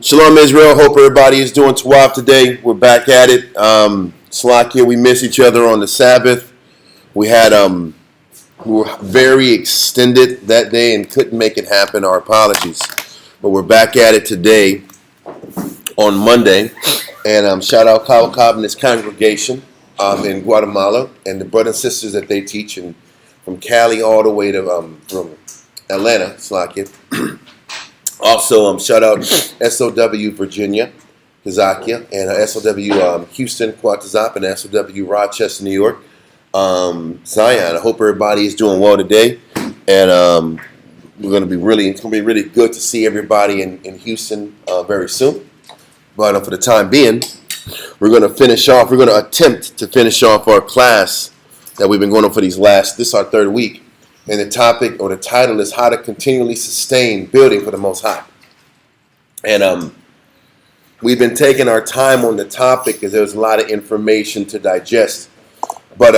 Shalom Israel, hope everybody is doing Tawaf today. We're back at it. Slakia, we miss each other on the Sabbath. We were very extended that day and couldn't make it happen. Our apologies. But we're back at it today on Monday. And shout out Kyle Cobb and his congregation in Guatemala and the brothers and sisters that they teach from Cali all the way to from Atlanta, Slakia. Also, shout out SOW Virginia, Kazakia, and SOW Houston, Quatazop, and SOW Rochester, New York. Zion, I hope everybody is doing well today, and it's going to be really good to see everybody in Houston very soon. But for the time being, we're going to attempt to finish off our class that we've been going on for this is our third week. And the topic or the title is how to continually sustain building for the Most High. And we've been taking our time on the topic because there's a lot of information to digest. But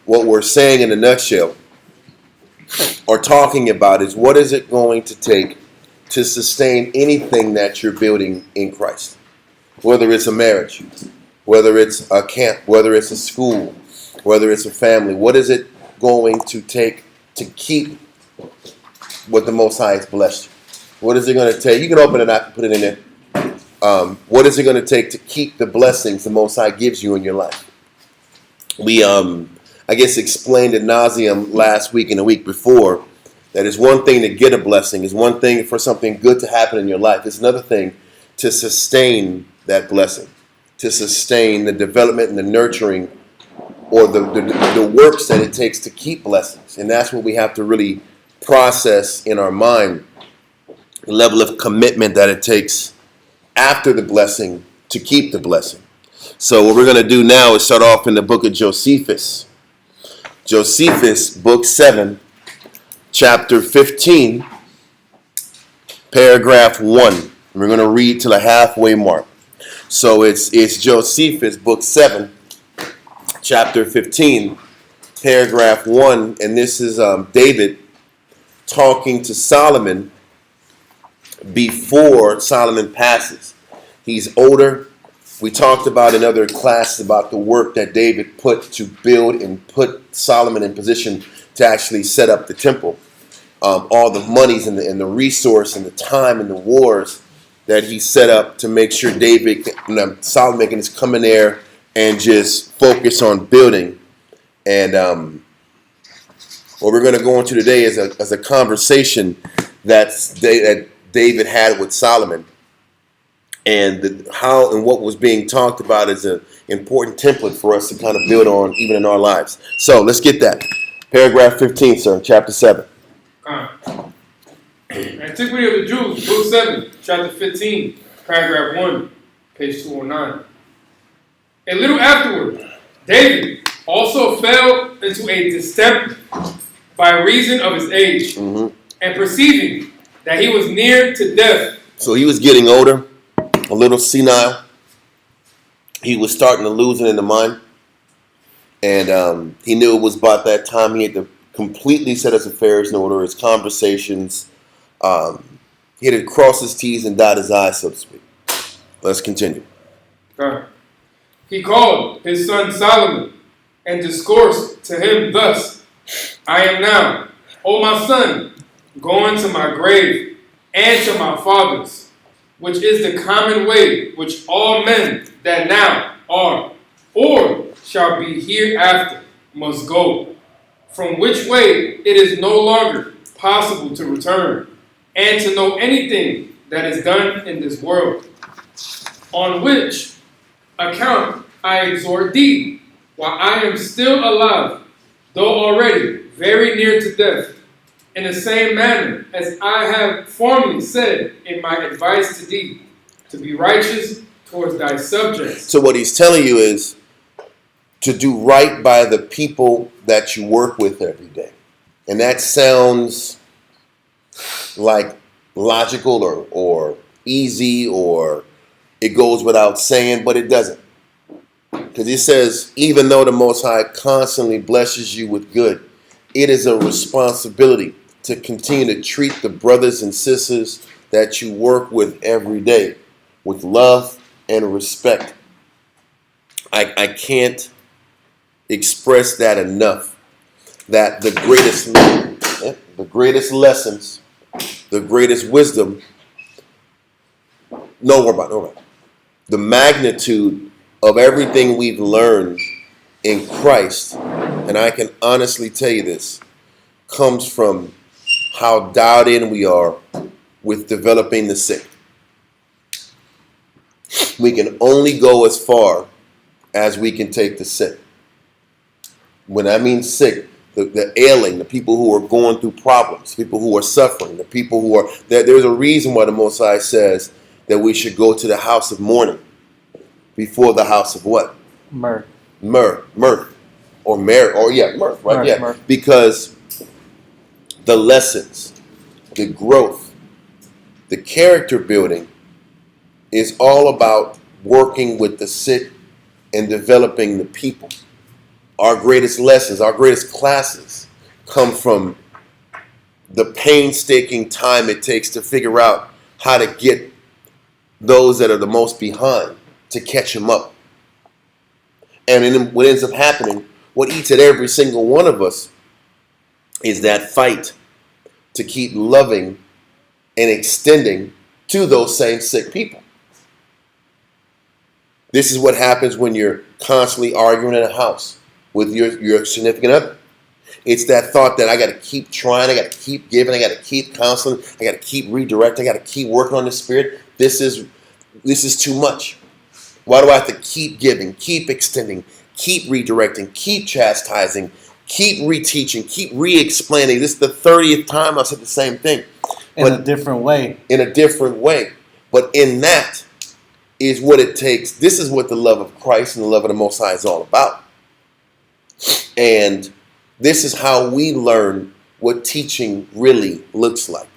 what we're saying in a nutshell or talking about is what is it going to take to sustain anything that you're building in Christ? Whether it's a marriage, whether it's a camp, whether it's a school, whether it's a family, what is it going to take to keep what the Most High has blessed you? What is it going to take? You can open it up and put it in there. What is it going to take to keep the blessings the Most High gives you in your life? We, I guess, explained ad nauseum last week and the week before that it's one thing to get a blessing. It's one thing for something good to happen in your life. It's another thing to sustain that blessing, to sustain the development and the nurturing or the works that it takes to keep blessings. And that's what we have to really process in our mind, the level of commitment that it takes after the blessing to keep the blessing. So what we're going to do now is start off in the book of Josephus. Josephus, book 7, chapter 15, paragraph 1. And we're going to read to the halfway mark. So it's Josephus, book 7, chapter 15, paragraph 1, and this is David talking to Solomon before Solomon passes. He's older. We talked about in other classes about the work that David put to build and put Solomon in position to actually set up the temple. All the monies and the resource and the time and the wars that he set up to make sure Solomon can just come in there and just focus on building. And what we're going to go into today is a conversation that David had with Solomon. And how and what was being talked about is an important template for us to kind of build on even in our lives. So let's get that. Paragraph 15, sir, chapter 7. Antiquity of the Jews, book 7, chapter 15, paragraph 1, page 209. A little afterward, David also fell into a distemper by reason of his age, and perceiving that he was near to death. So he was getting older, a little senile. He was starting to lose it in the mind. And he knew it was about that time he had to completely set his affairs in order, his conversations. He had to cross his T's and dot his I's, so to speak. Let's continue. He called his son Solomon and discoursed to him thus: I am now, O my son, going to my grave and to my father's, which is the common way which all men that now are or shall be hereafter must go, from which way it is no longer possible to return, and to know anything that is done in this world. On which account I exhort thee, while I am still alive, though already very near to death, in the same manner as I have formerly said in my advice to thee, to be righteous towards thy subjects. So what he's telling you is to do right by the people that you work with every day. And that sounds like logical or easy, or it goes without saying, but it doesn't. Because he says, even though the Most High constantly blesses you with good, it is a responsibility to continue to treat the brothers and sisters that you work with every day with love and respect. I can't express that enough. That the greatest lessons, the greatest wisdom, no more. The magnitude of everything we've learned in Christ, and I can honestly tell you this, comes from how dialed in we are with developing the sick. We can only go as far as we can take the sick. When I mean sick, the ailing, the people who are going through problems, people who are suffering, the people who are, there's a reason why the Most High says that we should go to the house of mourning before the house of what? Mirth. Mirth, or mirth, right? Mirth, yeah, mirth. Because the lessons, the growth, the character building is all about working with the sick and developing the people. Our greatest lessons, our greatest classes come from the painstaking time it takes to figure out how to get those that are the most behind to catch them up. And then what ends up happening, what eats at every single one of us, is that fight to keep loving and extending to those same sick people. This is what happens when you're constantly arguing in a house with your significant other. It's that thought that I got to keep trying, I got to keep giving, I got to keep counseling, I got to keep redirecting, I got to keep working on the spirit. This is too much. Why do I have to keep giving, keep extending, keep redirecting, keep chastising, keep reteaching, keep re-explaining? This is the 30th time I've said the same thing. In a different way. In a different way. But in that is what it takes. This is what the love of Christ and the love of the Most High is all about. And this is how we learn what teaching really looks like.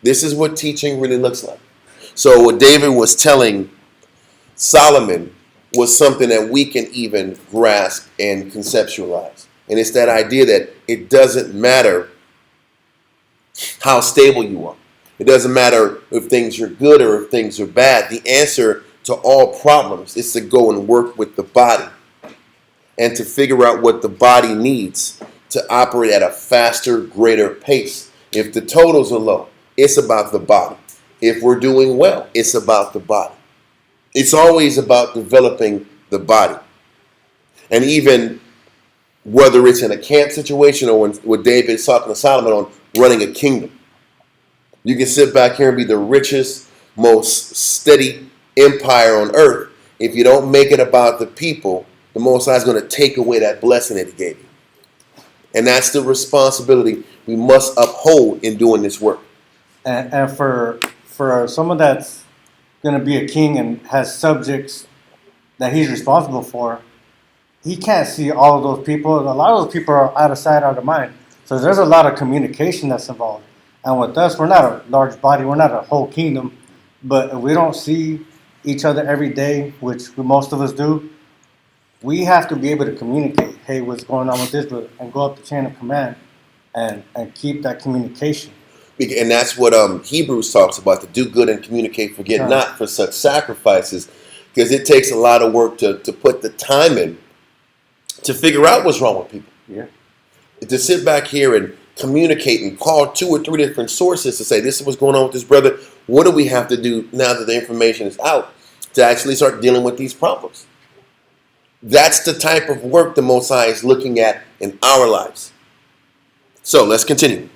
This is what teaching really looks like. So what David was telling Solomon was something that we can even grasp and conceptualize. And it's that idea that it doesn't matter how stable you are. It doesn't matter if things are good or if things are bad. The answer to all problems is to go and work with the body and to figure out what the body needs to operate at a faster, greater pace. If the totals are low, it's about the body. If we're doing well, it's about the body. It's always about developing the body. And even whether it's in a camp situation or when David is talking to Solomon on running a kingdom, you can sit back here and be the richest, most steady empire on earth. If you don't make it about the people, the Most High is going to take away that blessing that He gave you. And that's the responsibility we must uphold in doing this work. And for someone that's going to be a king and has subjects that he's responsible for, he can't see all of those people. A lot of those people are out of sight, out of mind. So there's a lot of communication that's involved. And with us, we're not a large body. We're not a whole kingdom. But if we don't see each other every day, which most of us do, we have to be able to communicate, hey, what's going on with this, and go up the chain of command and keep that communication. And that's what Hebrews talks about, to do good and communicate, forget not for such sacrifices, because it takes a lot of work to put the time in to figure out what's wrong with people. Yeah. To sit back here and communicate and call 2 or 3 different sources to say, this is what's going on with this brother. What do we have to do now that the information is out to actually start dealing with these problems? That's the type of work the Most High is looking at in our lives. So let's continue.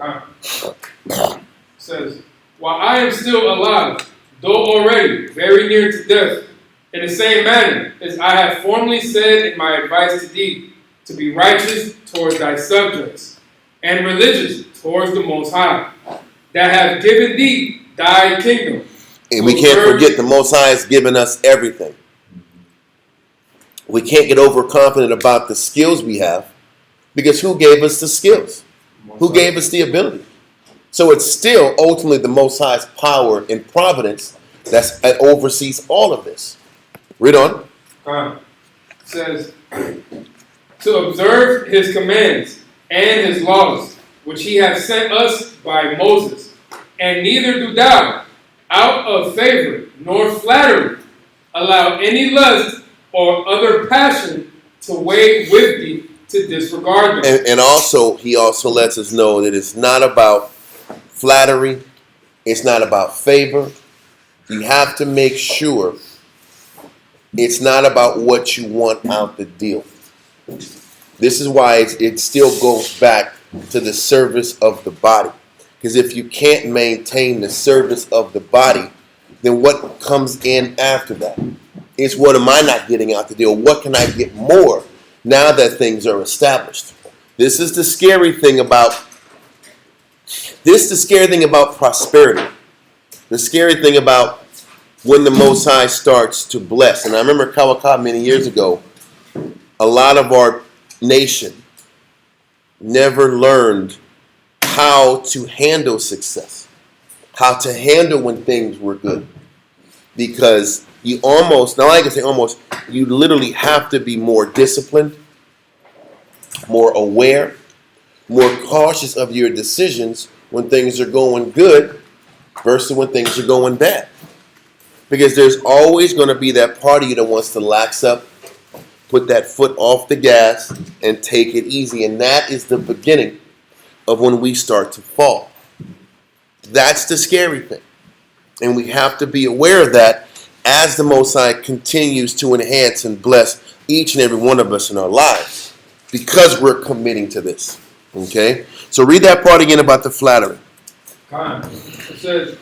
It says, while I am still alive, though already very near to death, in the same manner as I have formerly said in my advice to thee, to be righteous towards thy subjects, and religious towards the Most High, that have given thee thy kingdom. And we can't forget the Most High has given us everything. We can't get overconfident about the skills we have, because who gave us the skills? Who gave us the ability? So it's still ultimately the Most High's power and providence that oversees all of this. Read on. It says, to observe his commands and his laws, which he hath sent us by Moses, And neither do thou, out of favor nor flattery, allow any lust or other passion to weigh with thee to disregard them. And also, he also lets us know that it's not about flattery. It's not about favor. You have to make sure it's not about what you want out the deal. This is why it still goes back to the service of the body. Because if you can't maintain the service of the body, then what comes in after that? It's what am I not getting out the deal? What can I get more now that things are established? This is the scary thing about prosperity. The scary thing about when the Most High starts to bless. And I remember Kawaka many years ago, a lot of our nation never learned how to handle success, how to handle when things were good. Because you almost, now I can say almost, you literally have to be more disciplined, more aware, more cautious of your decisions when things are going good versus when things are going bad. Because there's always going to be that part of you that wants to lax up, put that foot off the gas, and take it easy. And that is the beginning of when we start to fall. That's the scary thing. And we have to be aware of that as the Most High continues to enhance and bless each and every one of us in our lives, because we're committing to this. Okay? So read that part again about the flattery. It says,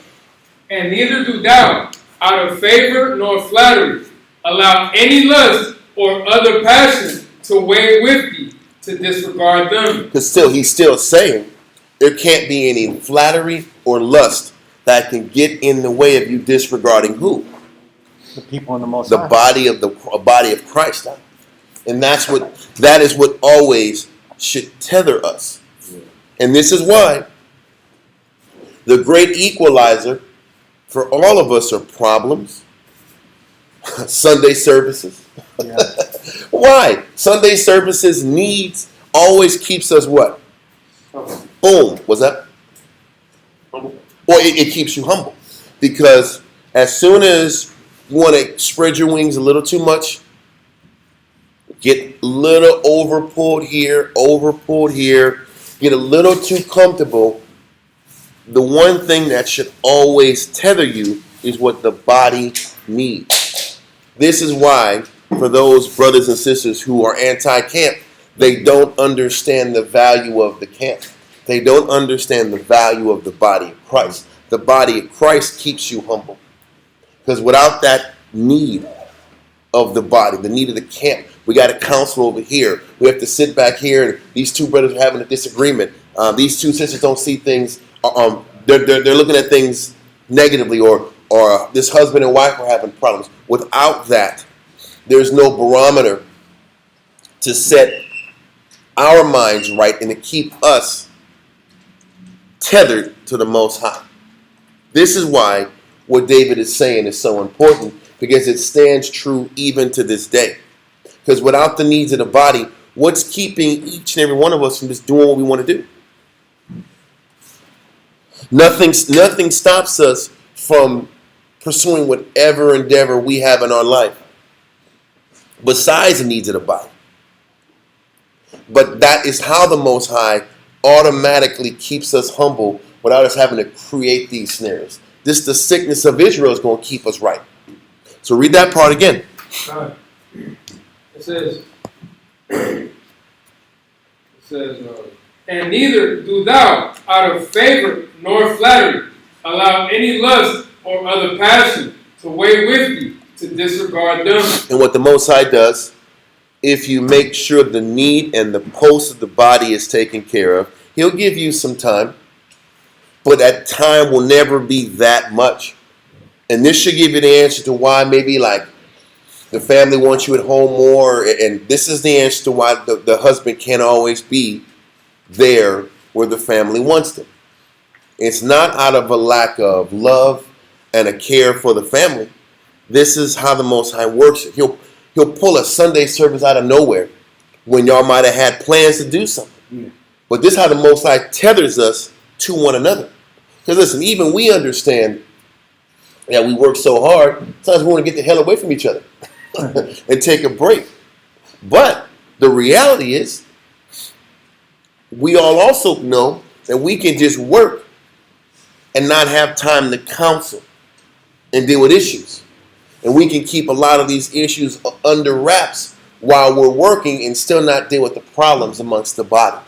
and neither do thou, out of favor nor flattery, allow any lust or other passion to weigh with thee to disregard them. Because he's still saying there can't be any flattery or lust that can get in the way of you disregarding who? The people in the Most The High. body of Christ. Huh? And that is what always should tether us. And this is why the great equalizer for all of us are problems, Sunday services. Yeah. Why? Sunday services needs always keeps us what? Boom. What's that? Well, it keeps you humble. Because as soon as you want to spread your wings a little too much, get a little overpulled here, get a little too comfortable, the one thing that should always tether you is what the body needs. This is why, for those brothers and sisters who are anti-camp, they don't understand the value of the camp. They don't understand the value of the body of Christ. The body of Christ keeps you humble. Because without that need of the body, the need of the camp, we got a council over here. We have to sit back here, and these two brothers are having a disagreement. These two sisters don't see things. They're looking at things negatively, or this husband and wife are having problems. Without that, there's no barometer to set our minds right and to keep us tethered to the Most High. This is why what David is saying is so important, because it stands true even to this day. Because without the needs of the body, what's keeping each and every one of us from just doing what we want to do? Nothing stops us from pursuing whatever endeavor we have in our life besides the needs of the body. But that is how the Most High automatically keeps us humble without us having to create these snares. This, the sickness of Israel, is going to keep us right. So read that part again. It says, and neither do thou, out of favor nor flattery, allow any lust or other passion to weigh with thee to disregard them. And what the Most High does, if you make sure the need and the pulse of the body is taken care of, He'll give you some time, but that time will never be that much. And this should give you the answer to why maybe like the family wants you at home more, and this is the answer to why the husband can't always be there where the family wants them. It's not out of a lack of love and a care for the family. This is how the Most High works it. He'll pull a Sunday service out of nowhere when y'all might have had plans to do something. Yeah. But this is how the Most High tethers us to one another. Because listen, even we understand that we work so hard, sometimes we want to get the hell away from each other and take a break. But the reality is, we all also know that we can just work and not have time to counsel and deal with issues. And we can keep a lot of these issues under wraps while we're working and still not deal with the problems amongst the body.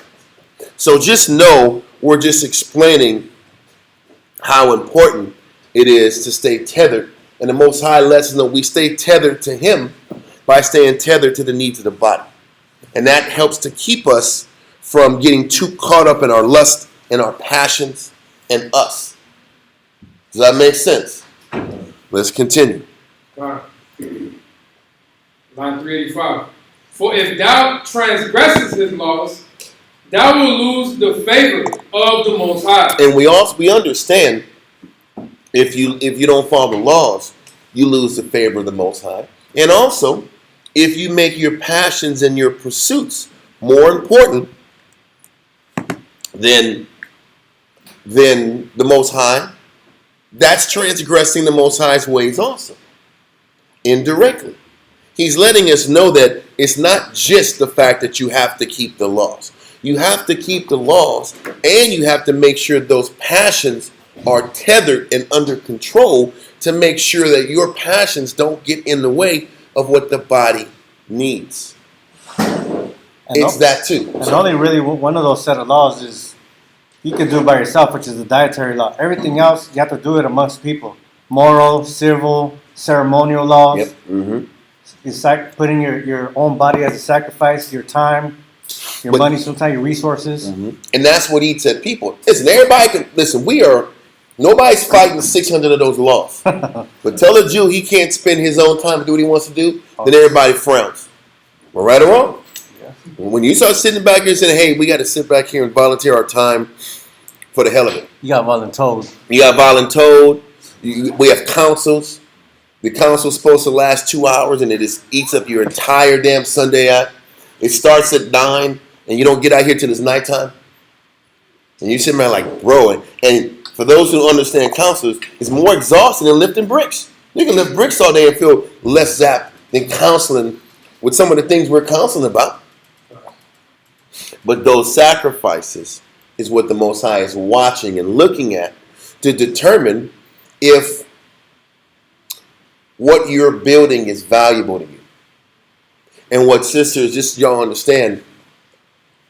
So just know we're just explaining how important it is to stay tethered. And the Most High lets us know we stay tethered to Him by staying tethered to the needs of the body. And that helps to keep us from getting too caught up in our lust and our passions and us. Does that make sense? Let's continue. Line 385. For if thou transgressest his laws, thou will lose the favor of the Most High. And we understand if you don't follow the laws, you lose the favor of the Most High. And also, if you make your passions and your pursuits more important than the Most High, that's transgressing the Most High's ways also, indirectly. He's letting us know that it's not just the fact that you have to keep the laws. You have to keep the laws, and you have to make sure those passions are tethered and under control to make sure that your passions don't get in the way of what the body needs. It's that too. And only really one of those set of laws is you can do it by yourself, which is the dietary law. Everything else, you have to do it amongst people. Moral, civil, ceremonial laws. Yep. Mm-hmm. It's like putting your own body as a sacrifice, your time, your money, sometimes your resources. Mm-hmm. And that's what he said. People, listen, nobody's fighting 600 of those laws. But tell a Jew he can't spend his own time to do what he wants to do, then everybody frowns. Well, right or wrong? Yeah. When you start sitting back here and saying, hey, we got to sit back here and volunteer our time for the hell of it. You got voluntold. You got voluntold. We have councils. The council's supposed to last 2 hours, and it just eats up your entire damn Sunday out. It starts at 9, and you don't get out here till it's nighttime. And you sit around like, bro. And for those who understand councils, it's more exhausting than lifting bricks. You can lift bricks all day and feel less zapped than counseling with some of the things we're counseling about. But those sacrifices is what the Most High is watching and looking at to determine if what you're building is valuable to you. And what, sisters, just so y'all understand,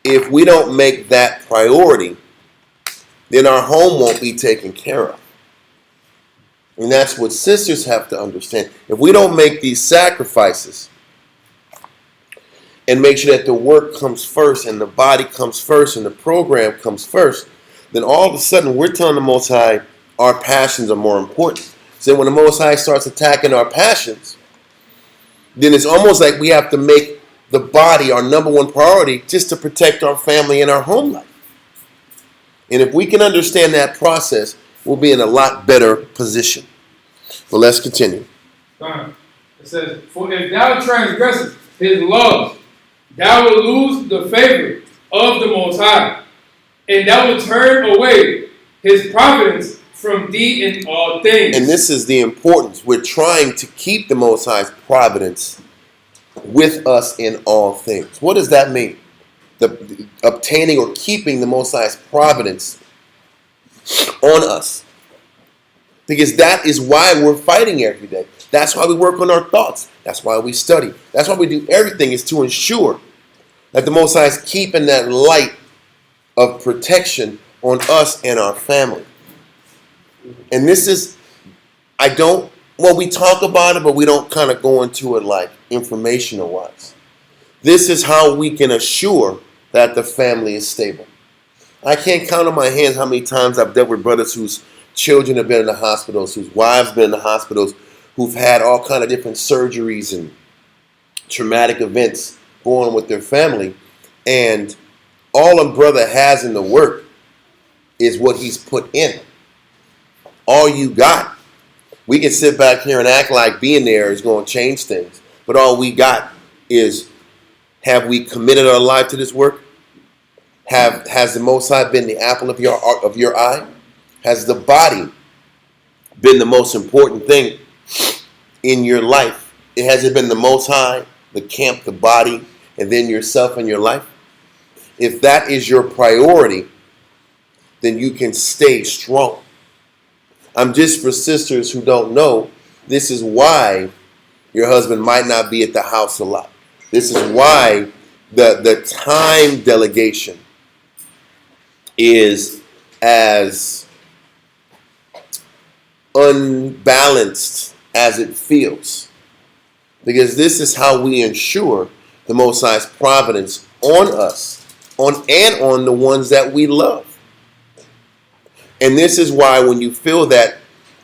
if we don't make that priority, then our home won't be taken care of. And that's what sisters have to understand. If we don't make these sacrifices and make sure that the work comes first and the body comes first and the program comes first, then all of a sudden we're telling the Most High our passions are more important. So when the Most High starts attacking our passions, then it's almost like we have to make the body our number one priority just to protect our family and our home life. And if we can understand that process, we'll be in a lot better position. But let's continue. It says, for if thou transgressest his laws, thou will lose the favor of the Most High, and thou will turn away his providence from thee in all things. And this is the importance. We're trying to keep the Most High's providence with us in all things. What does that mean? The obtaining or keeping the Most High's providence on us. Because that is why we're fighting every day. That's why we work on our thoughts. That's why we study. That's why we do everything, is to ensure that the Most High is keeping that light of protection on us and our family. And this is, we talk about it, but we don't kind of go into it like informational wise. This is how we can assure that the family is stable. I can't count on my hands how many times I've dealt with brothers whose children have been in the hospitals, whose wives have been in the hospitals, who've had all kind of different surgeries and traumatic events going on with their family. And all a brother has in the work is what he's put in. All you got. We can sit back here and act like being there is going to change things. But all we got is, have we committed our life to this work? Has the Most High been the apple of your eye? Has the body been the most important thing in your life? Has it been the Most High, the camp, the body, and then yourself and your life? If that is your priority, then you can stay strong. Just for sisters who don't know, this is why your husband might not be at the house a lot. This is why the time delegation is as unbalanced as it feels. Because this is how we ensure the Most High's providence on us, on the ones that we love. And this is why when you feel that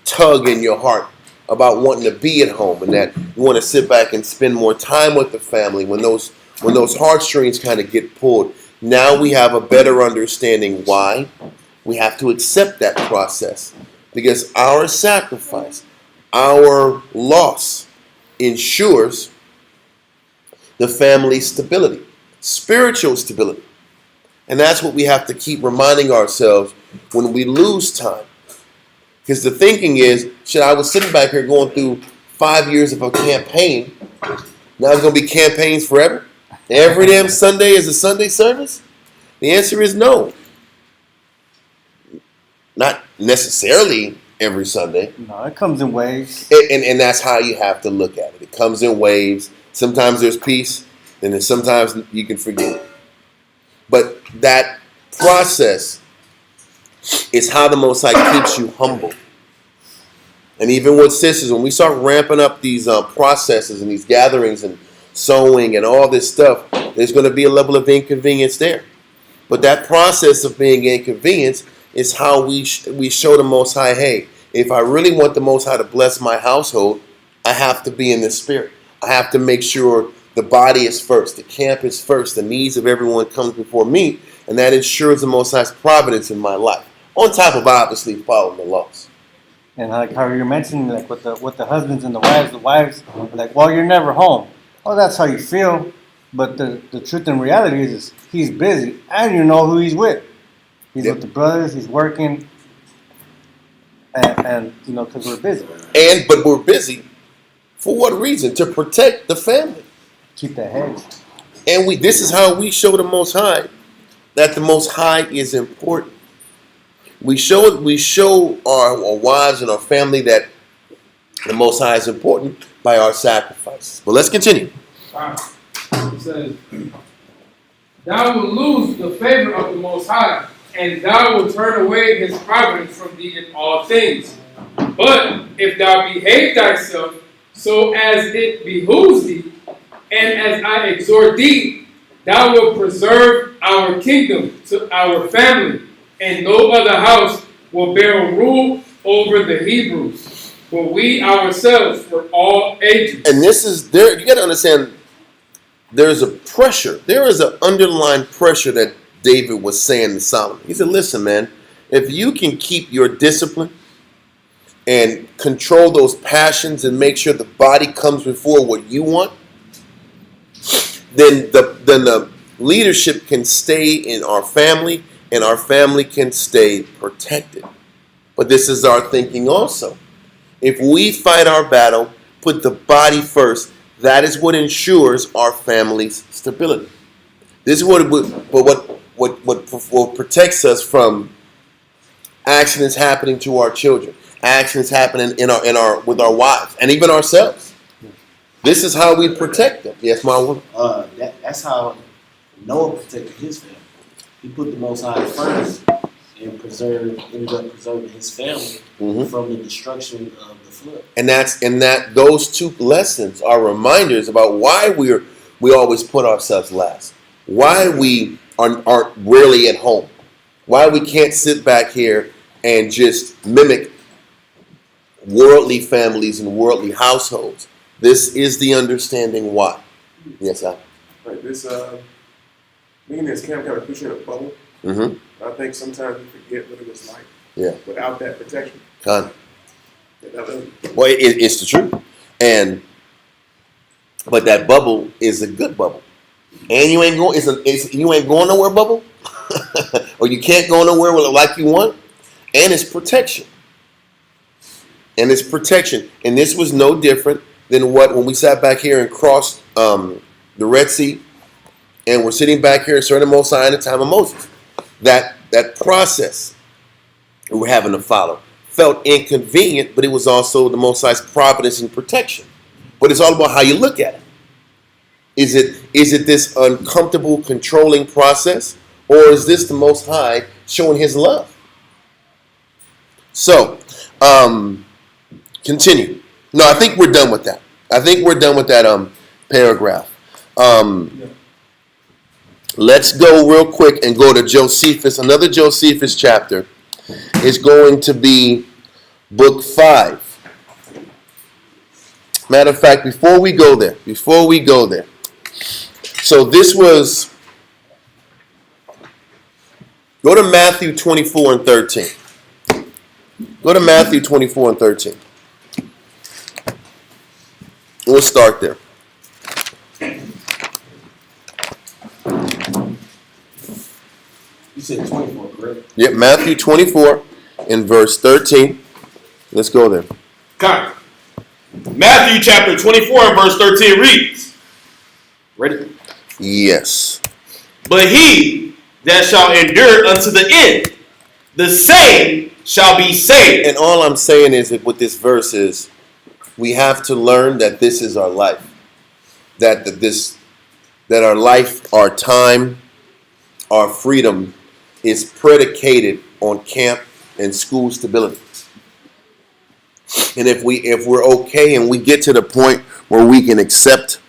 tug in your heart about wanting to be at home and that you want to sit back and spend more time with the family, when those heartstrings kind of get pulled, now we have a better understanding why we have to accept that process. Because our sacrifice, our loss ensures the family's stability, spiritual stability. And that's what we have to keep reminding ourselves when we lose time. Because the thinking is, I was sitting back here going through 5 years of a campaign. Now it's going to be campaigns forever? Every damn Sunday is a Sunday service? The answer is no. Not necessarily every Sunday. No, it comes in waves. And that's how you have to look at it. It comes in waves. Sometimes there's peace, and then sometimes you can forget. But that process is how the Most High keeps you humble. And even with sisters, when we start ramping up these processes and these gatherings and sewing and all this stuff, there's going to be a level of inconvenience there. But that process of being inconvenienced is how we show the Most High, hey, if I really want the Most High to bless my household, I have to be in the spirit. I have to make sure the body is first, the camp is first, the needs of everyone comes before me, and that ensures the Most High's providence in my life. On top of obviously following the laws. And like how you're mentioning, like with the husbands and the wives are like, well, you're never home. Oh, that's how you feel. But the truth and reality is he's busy, and you know who he's with. He's with the brothers. He's working, and because we're busy. But we're busy for what reason? To protect the family. Keep that hedge. And this is how we show the Most High that the Most High is important. We show our wives and our family that the Most High is important by our sacrifice. But let's continue. It says, thou will lose the favor of the Most High, and thou will turn away his providence from thee in all things. But if thou behave thyself so as it behooves thee, and as I exhort thee, thou wilt preserve our kingdom to our family, and no other house will bear rule over the Hebrews, for we ourselves for all ages. And this is there. You got to understand. There's a pressure. There is an underlying pressure that David was saying to Solomon. He said, "Listen, man, if you can keep your discipline and control those passions and make sure the body comes before what you want, then the leadership can stay in our family." And our family can stay protected. But this is our thinking also. If we fight our battle, put the body first, that is what ensures our family's stability. This is what protects us from accidents happening to our children, accidents happening with our wives, and even ourselves. This is how we protect them. Yes, my woman. That's how Noah protected his family. He put the Most High first and ended up preserving his family from the destruction of the flood. And those two lessons are reminders about why we always put ourselves last. Why we aren't rarely at home. Why we can't sit back here and just mimic worldly families and worldly households. This is the understanding why. Yes, Al. Right, this me and this camp kind of push in a bubble. I think sometimes we forget what it was like without that protection. Well, it's the truth. But that bubble is a good bubble. And you ain't going nowhere bubble. Or you can't go nowhere like you want. and his protection. And his protection. And this was no different than when we sat back here and crossed the Red Sea, and we're sitting back here and serving the Most High in the time of Moses. That process we were having to follow felt inconvenient, but it was also the Most High's providence and protection. But it's all about how you look at it. Is it this uncomfortable, controlling process, or is this the Most High showing His love? So, continue. No, I think we're done with that. I think we're done with that paragraph. Let's go real quick and go to Josephus. Another Josephus chapter is going to be book 5. Matter of fact, before we go there, so this was, go to Matthew 24 and 13. Go to Matthew 24 and 13. We'll start there. You said 24, correct? Yep, Matthew 24 and verse 13. Let's go there. Okay. Matthew chapter 24 and verse 13 reads. Ready? Yes. But he that shall endure unto the end, the same shall be saved. And all I'm saying is that with this verse is we have to learn that this is our life. That our life, our time, our freedom is predicated on camp and school stability. And if we're okay and we get to the point where we can accept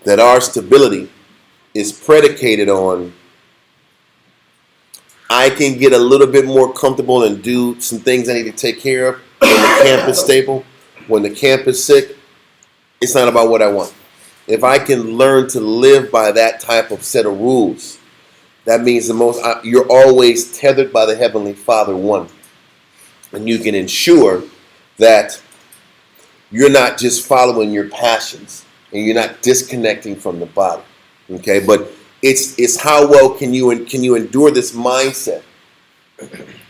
that our stability is predicated on, I can get a little bit more comfortable and do some things I need to take care of when the camp is stable, when the camp is sick, it's not about what I want. If I can learn to live by that type of set of rules, that means you're always tethered by the Heavenly Father, one. And you can ensure that you're not just following your passions and you're not disconnecting from the body. Okay, but it's how well can you endure this mindset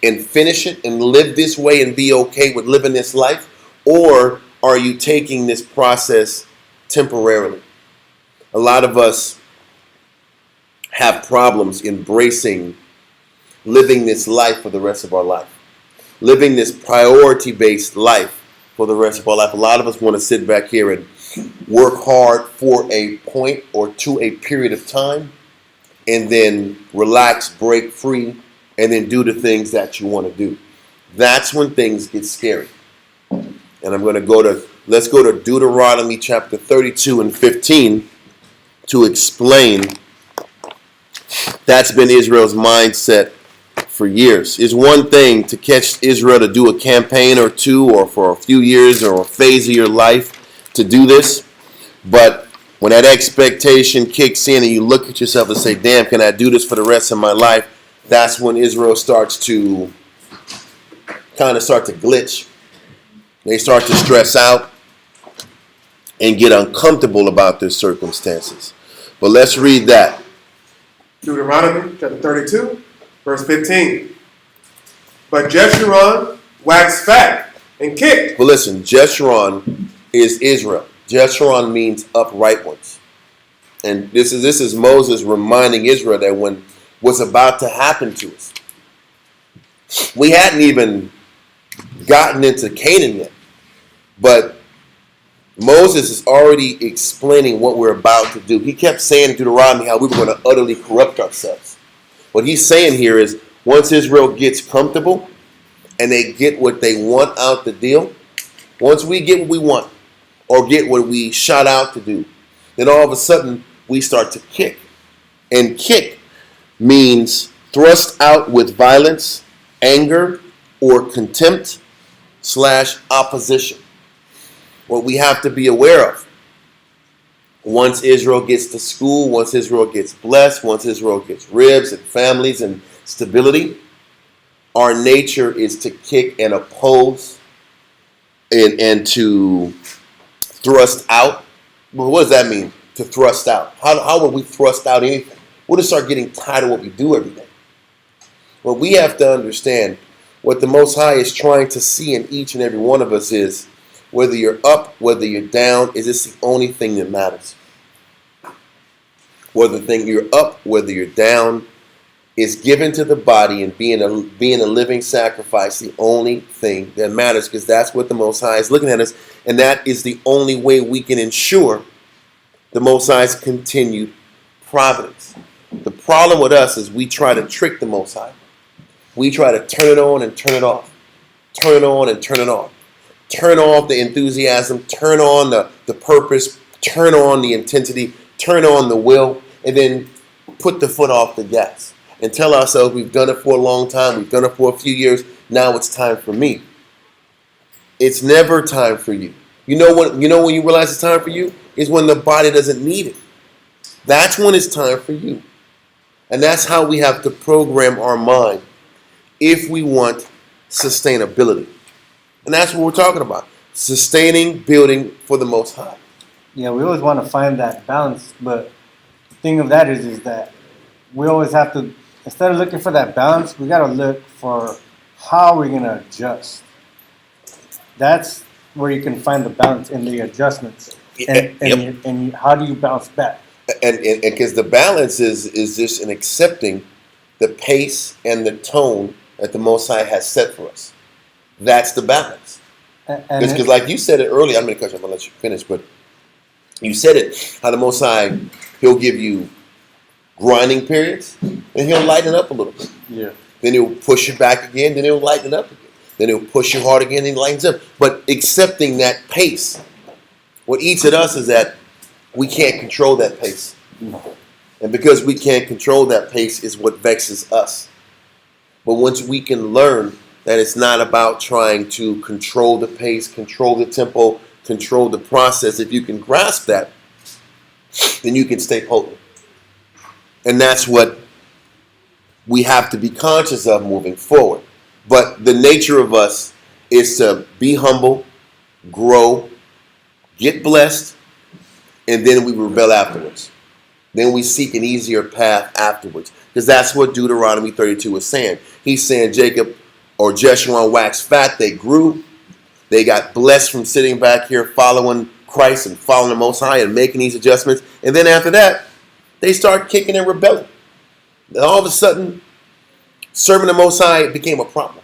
and finish it and live this way and be okay with living this life, or are you taking this process temporarily? A lot of us have problems embracing living this life for the rest of our life, living this priority-based life for the rest of our life. A lot of us want to sit back here and work hard for a point or to a period of time and then relax, break free, and then do the things that you want to do. That's when things get scary. And let's go to Deuteronomy chapter 32 and 15 to explain. That's been Israel's mindset for years. It's one thing to catch Israel to do a campaign or two or for a few years or a phase of your life to do this. But when that expectation kicks in and you look at yourself and say, damn, can I do this for the rest of my life? That's when Israel starts to glitch. They start to stress out and get uncomfortable about their circumstances. But let's read that. Deuteronomy chapter 32, verse 15. But Jeshurun waxed fat and kicked. Well, listen, Jeshurun is Israel. Jeshurun means upright ones. And this is Moses reminding Israel that when what's about to happen to us, we hadn't even gotten into Canaan yet. But Moses is already explaining what we're about to do. He kept saying in Deuteronomy how we were going to utterly corrupt ourselves. What he's saying here is once Israel gets comfortable and they get what they want out the deal, once we get what we want or get what we shot out to do, then all of a sudden we start to kick. And kick means thrust out with violence, anger, or contempt / opposition. What we have to be aware of, once Israel gets to school, once Israel gets blessed, once Israel gets ribs and families and stability, our nature is to kick and oppose and to thrust out. Well, what does that mean, to thrust out? How would we thrust out anything? We'll just start getting tired of what we do every day. What we have to understand, What the Most High is trying to see in each and every one of us is, whether you're up, whether you're down, is this the only thing that matters? Whether you're up, whether you're down, is given to the body and being a living sacrifice the only thing that matters, because that's what the Most High is looking at us, and that is the only way we can ensure the Most High's continued providence. The problem with us is we try to trick the Most High. We try to turn it on and turn it off. Turn it on and turn it off. Turn off the enthusiasm. Turn on the purpose. Turn on the intensity. Turn on the will. And then put the foot off the gas. And tell ourselves we've done it for a long time. We've done it for a few years. Now it's time for me. It's never time for you. You know when you realize it's time for you? Is when the body doesn't need it. That's when it's time for you. And that's how we have to program our mind if we want sustainability. And that's what we're talking about. Sustaining, building for the Most High. Yeah, we always want to find that balance, but the thing of that is that we always have to, instead of looking for that balance, we got to look for how we're going to adjust. That's where you can find the balance in the adjustments. And how do you bounce back? And because the balance is just in accepting the pace and the tone that the Most High has set for us. That's the balance. Because like you said it earlier, I'm going to let you finish, but you said it, how the Most High, he'll give you grinding periods, and he'll lighten up a little bit. Yeah. Then he'll push you back again, then he'll lighten up again. Then he'll push you hard again, and he lightens up. But accepting that pace, what eats at us is that we can't control that pace. And because we can't control that pace is what vexes us. But once we can learn that it's not about trying to control the pace, control the tempo, control the process, if you can grasp that, then you can stay potent. And that's what we have to be conscious of moving forward. But the nature of us is to be humble, grow, get blessed, and then we rebel afterwards. Then we seek an easier path afterwards. Because that's what Deuteronomy 32 is saying. He's saying Jacob or Jeshurun waxed fat. They grew. They got blessed from sitting back here following Christ and following the Most High and making these adjustments. And then after that, they start kicking and rebelling. And all of a sudden, serving the Most High became a problem.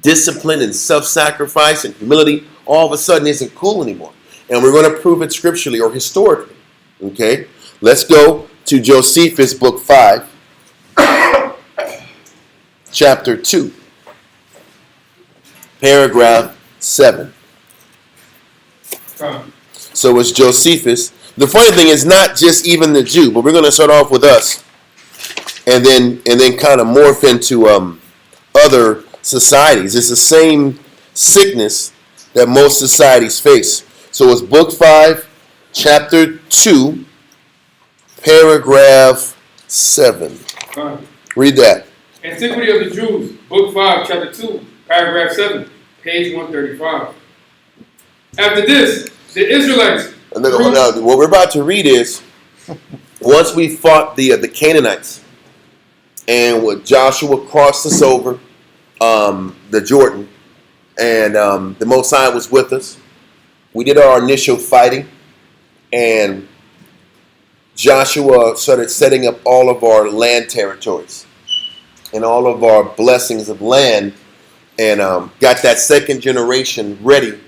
Discipline and self-sacrifice and humility all of a sudden isn't cool anymore. And we're going to prove it scripturally or historically. Okay? Let's go to Josephus, book 5, chapter 2, paragraph 7. So it's Josephus. The funny thing is not just even the Jew, but we're going to start off with us and then kind of morph into other societies. It's the same sickness that most societies face. So it's book 5, chapter 2, paragraph 7. Read that. Antiquity of the Jews, book 5, chapter 2, paragraph 7, page 135. After this, the Israelites... Now, what we're about to read is, once we fought the Canaanites, and when Joshua crossed us over the Jordan, and the Most High was with us, we did our initial fighting, and Joshua started setting up all of our land territories and all of our blessings of land, and got that second generation ready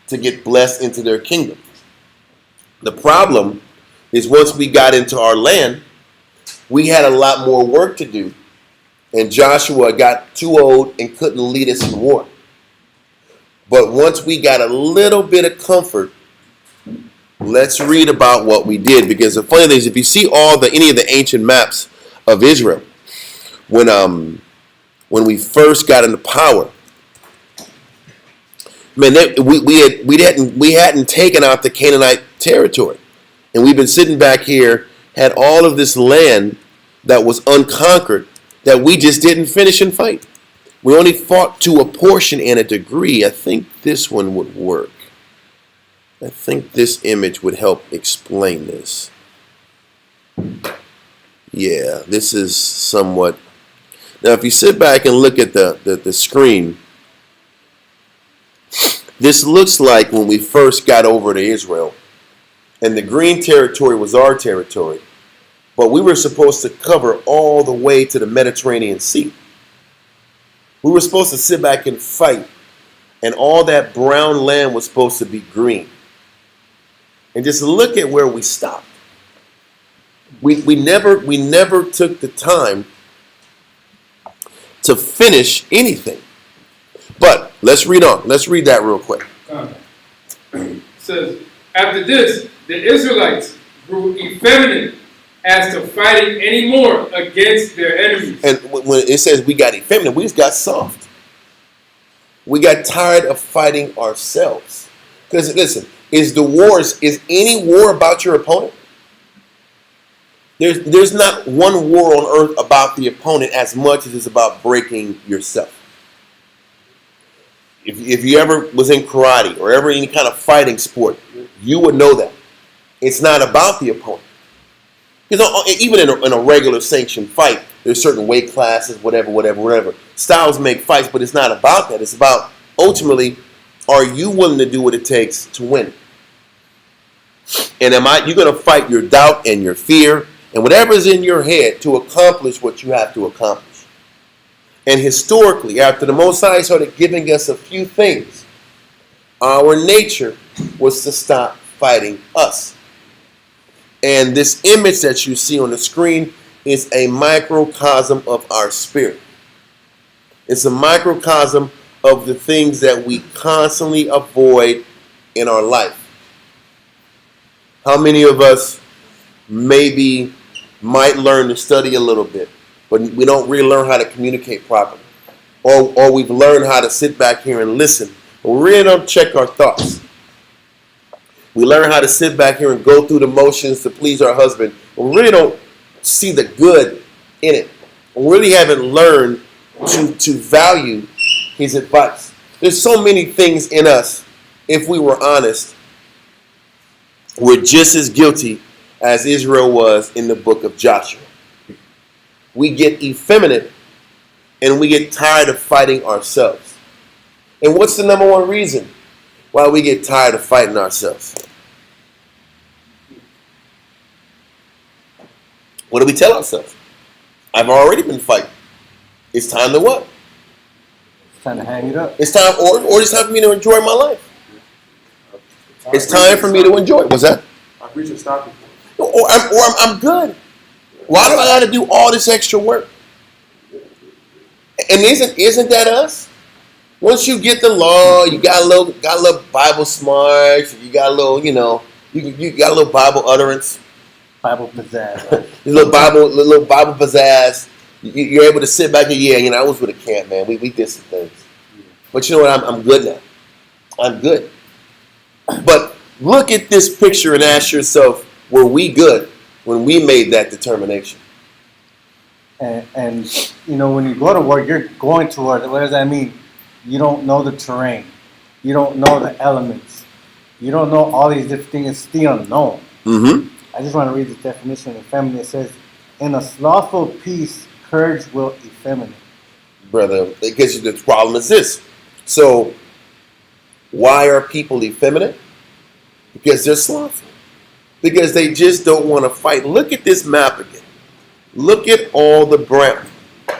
to get blessed into their kingdom. The problem is once we got into our land, we had a lot more work to do, and Joshua got too old and couldn't lead us in war. But once we got a little bit of comfort, let's read about what we did. Because the funny thing is, if you see any of the ancient maps of Israel, when we first got into power, man, we hadn't taken out the Canaanite territory, and we've been sitting back here, had all of this land that was unconquered that we just didn't finish and fight. We only fought to a portion and a degree. I think this one would work. I think this image would help explain this. Yeah, this is somewhat. Now, if you sit back and look at the screen, this looks like when we first got over to Israel, and the green territory was our territory, but we were supposed to cover all the way to the Mediterranean Sea. We were supposed to sit back and fight, and all that brown land was supposed to be green. And just look at where we stopped. We never took the time to finish anything. But let's read on. Let's read that real quick. It says, after this, the Israelites grew effeminate as to fighting any more against their enemies. And when it says we got effeminate, we just got soft. We got tired of fighting ourselves. Because listen, is any war about your opponent? There's not one war on earth about the opponent as much as it's about breaking yourself. If you ever was in karate or ever any kind of fighting sport, you would know that. It's not about the opponent. Because even in a regular sanctioned fight, there's certain weight classes, whatever. Styles make fights, but it's not about that. It's about, ultimately, are you willing to do what it takes to win? And you going to fight your doubt and your fear and whatever's in your head to accomplish what you have to accomplish? And historically, after the Most High started giving us a few things, our nature was to stop fighting us. And this image that you see on the screen is a microcosm of our spirit. It's a microcosm of the things that we constantly avoid in our life. How many of us maybe might learn to study a little bit, but we don't really learn how to communicate properly? Or we've learned how to sit back here and listen, but we really don't check our thoughts. We learn how to sit back here and go through the motions to please our husband, but we really don't see the good in it. We really haven't learned to value his advice. There's so many things in us, if we were honest, we're just as guilty as Israel was in the book of Joshua. We get effeminate and we get tired of fighting ourselves. And what's the number one reason why we get tired of fighting ourselves? What do we tell ourselves? I've already been fighting. It's time to what? It's time to hang it up. It's time, or it's time for me to enjoy my life. It's time for me to enjoy. What's that? I preach a stopping point. Or I'm good. Why do I got to do all this extra work? And isn't that us? Once you get the law, you got a little Bible smarts. You got a little, you got a little Bible utterance. Bible pizzazz. Right? little Bible pizzazz. You're able to sit back and I was with a camp, man. We did some things. But you know what? I'm good now. I'm good. But look at this picture and ask yourself, were we good when we made that determination? And when you go to war, you're going to war. What does that mean? You don't know the terrain. You don't know the elements. You don't know all these different things. It's the unknown. Mm-hmm. I just want to read the definition of feminine. It says, in a slothful peace, courage will effeminate. Brother, because the problem is this. So, why are people effeminate? Because they're slothful. Because they just don't want to fight. Look at this map again. Look at all the brown.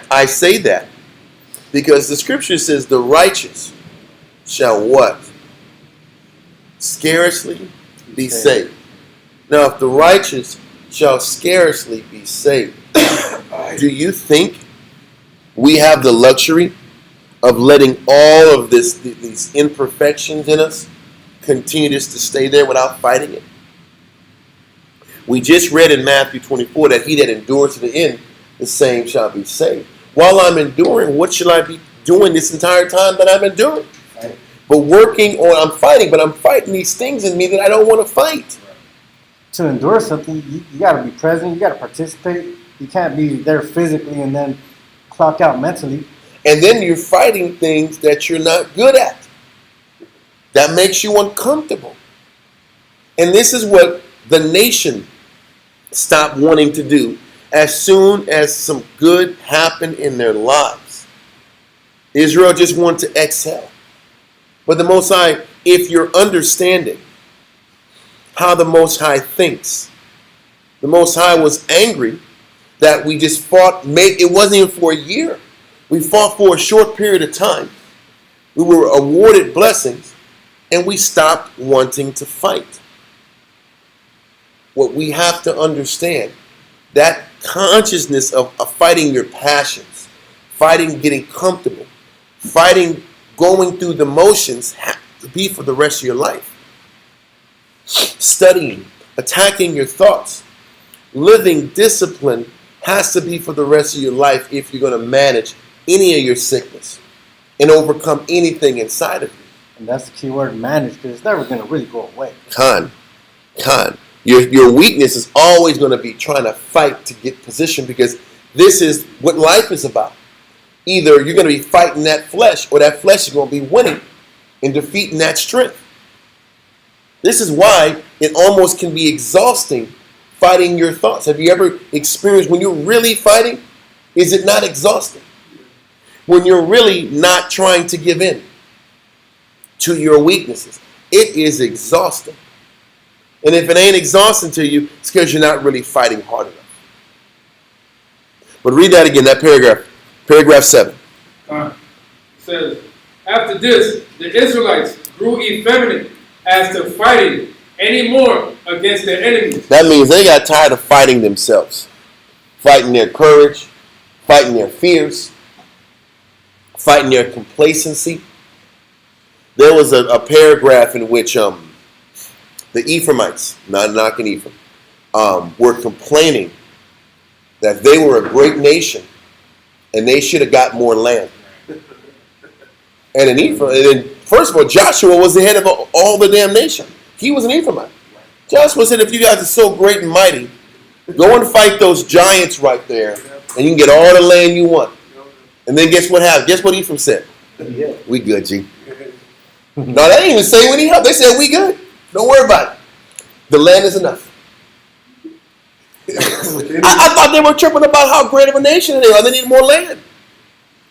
I say that because the scripture says the righteous shall what? Scarcely be saved. Now, if the righteous shall scarcely be saved, do you think we have the luxury of letting all of these imperfections in us continue just to stay there without fighting it? We just read in Matthew 24 that he that endures to the end, the same shall be saved. While I'm enduring, what should I be doing this entire time that I'm enduring? Right. I'm fighting these things in me that I don't want to fight. To endure something, you got to be present, you got to participate. You can't be there physically and then clock out mentally. And then you're fighting things that you're not good at. That makes you uncomfortable. And this is what the nation stopped wanting to do as soon as some good happened in their lives. Israel just wanted to excel. But the Most High, if you're understanding how the Most High thinks, the Most High was angry that we just fought. It wasn't even for a year. We fought for a short period of time. We were awarded blessings, and we stopped wanting to fight. What we have to understand, that consciousness of fighting your passions, fighting getting comfortable, fighting going through the motions, has to be for the rest of your life. Studying, attacking your thoughts, living discipline has to be for the rest of your life if you're going to manage any of your sickness and overcome anything inside of you. And that's the key word, manage, because it's never going to really go away. Con. Your weakness is always going to be trying to fight to get position, because this is what life is about. Either you're going to be fighting that flesh, or that flesh is going to be winning and defeating that strength. This is why it almost can be exhausting fighting your thoughts. Have you ever experienced when you're really fighting? Is it not exhausting? When you're really not trying to give in to your weaknesses, it is exhausting. And if it ain't exhausting to you, it's because you're not really fighting hard enough. But read that again, that paragraph 7. It says, after this, the Israelites grew effeminate as to fighting any more against their enemies. That means they got tired of fighting themselves, fighting their courage, fighting their fears, fighting their complacency. There was a paragraph in which the Ephraimites, not knocking Ephraim, were complaining that they were a great nation and they should have got more land. And in Ephraim, first of all, Joshua was the head of all the damn nation. He was an Ephraimite. Joshua said, if you guys are so great and mighty, go and fight those giants right there, and you can get all the land you want. And then guess what happened? Guess what Ephraim said? Yeah. We good, G. No, they didn't even say we need help. They said we good. Don't worry about it. The land is enough. I thought they were tripping about how great of a nation they are. They need more land.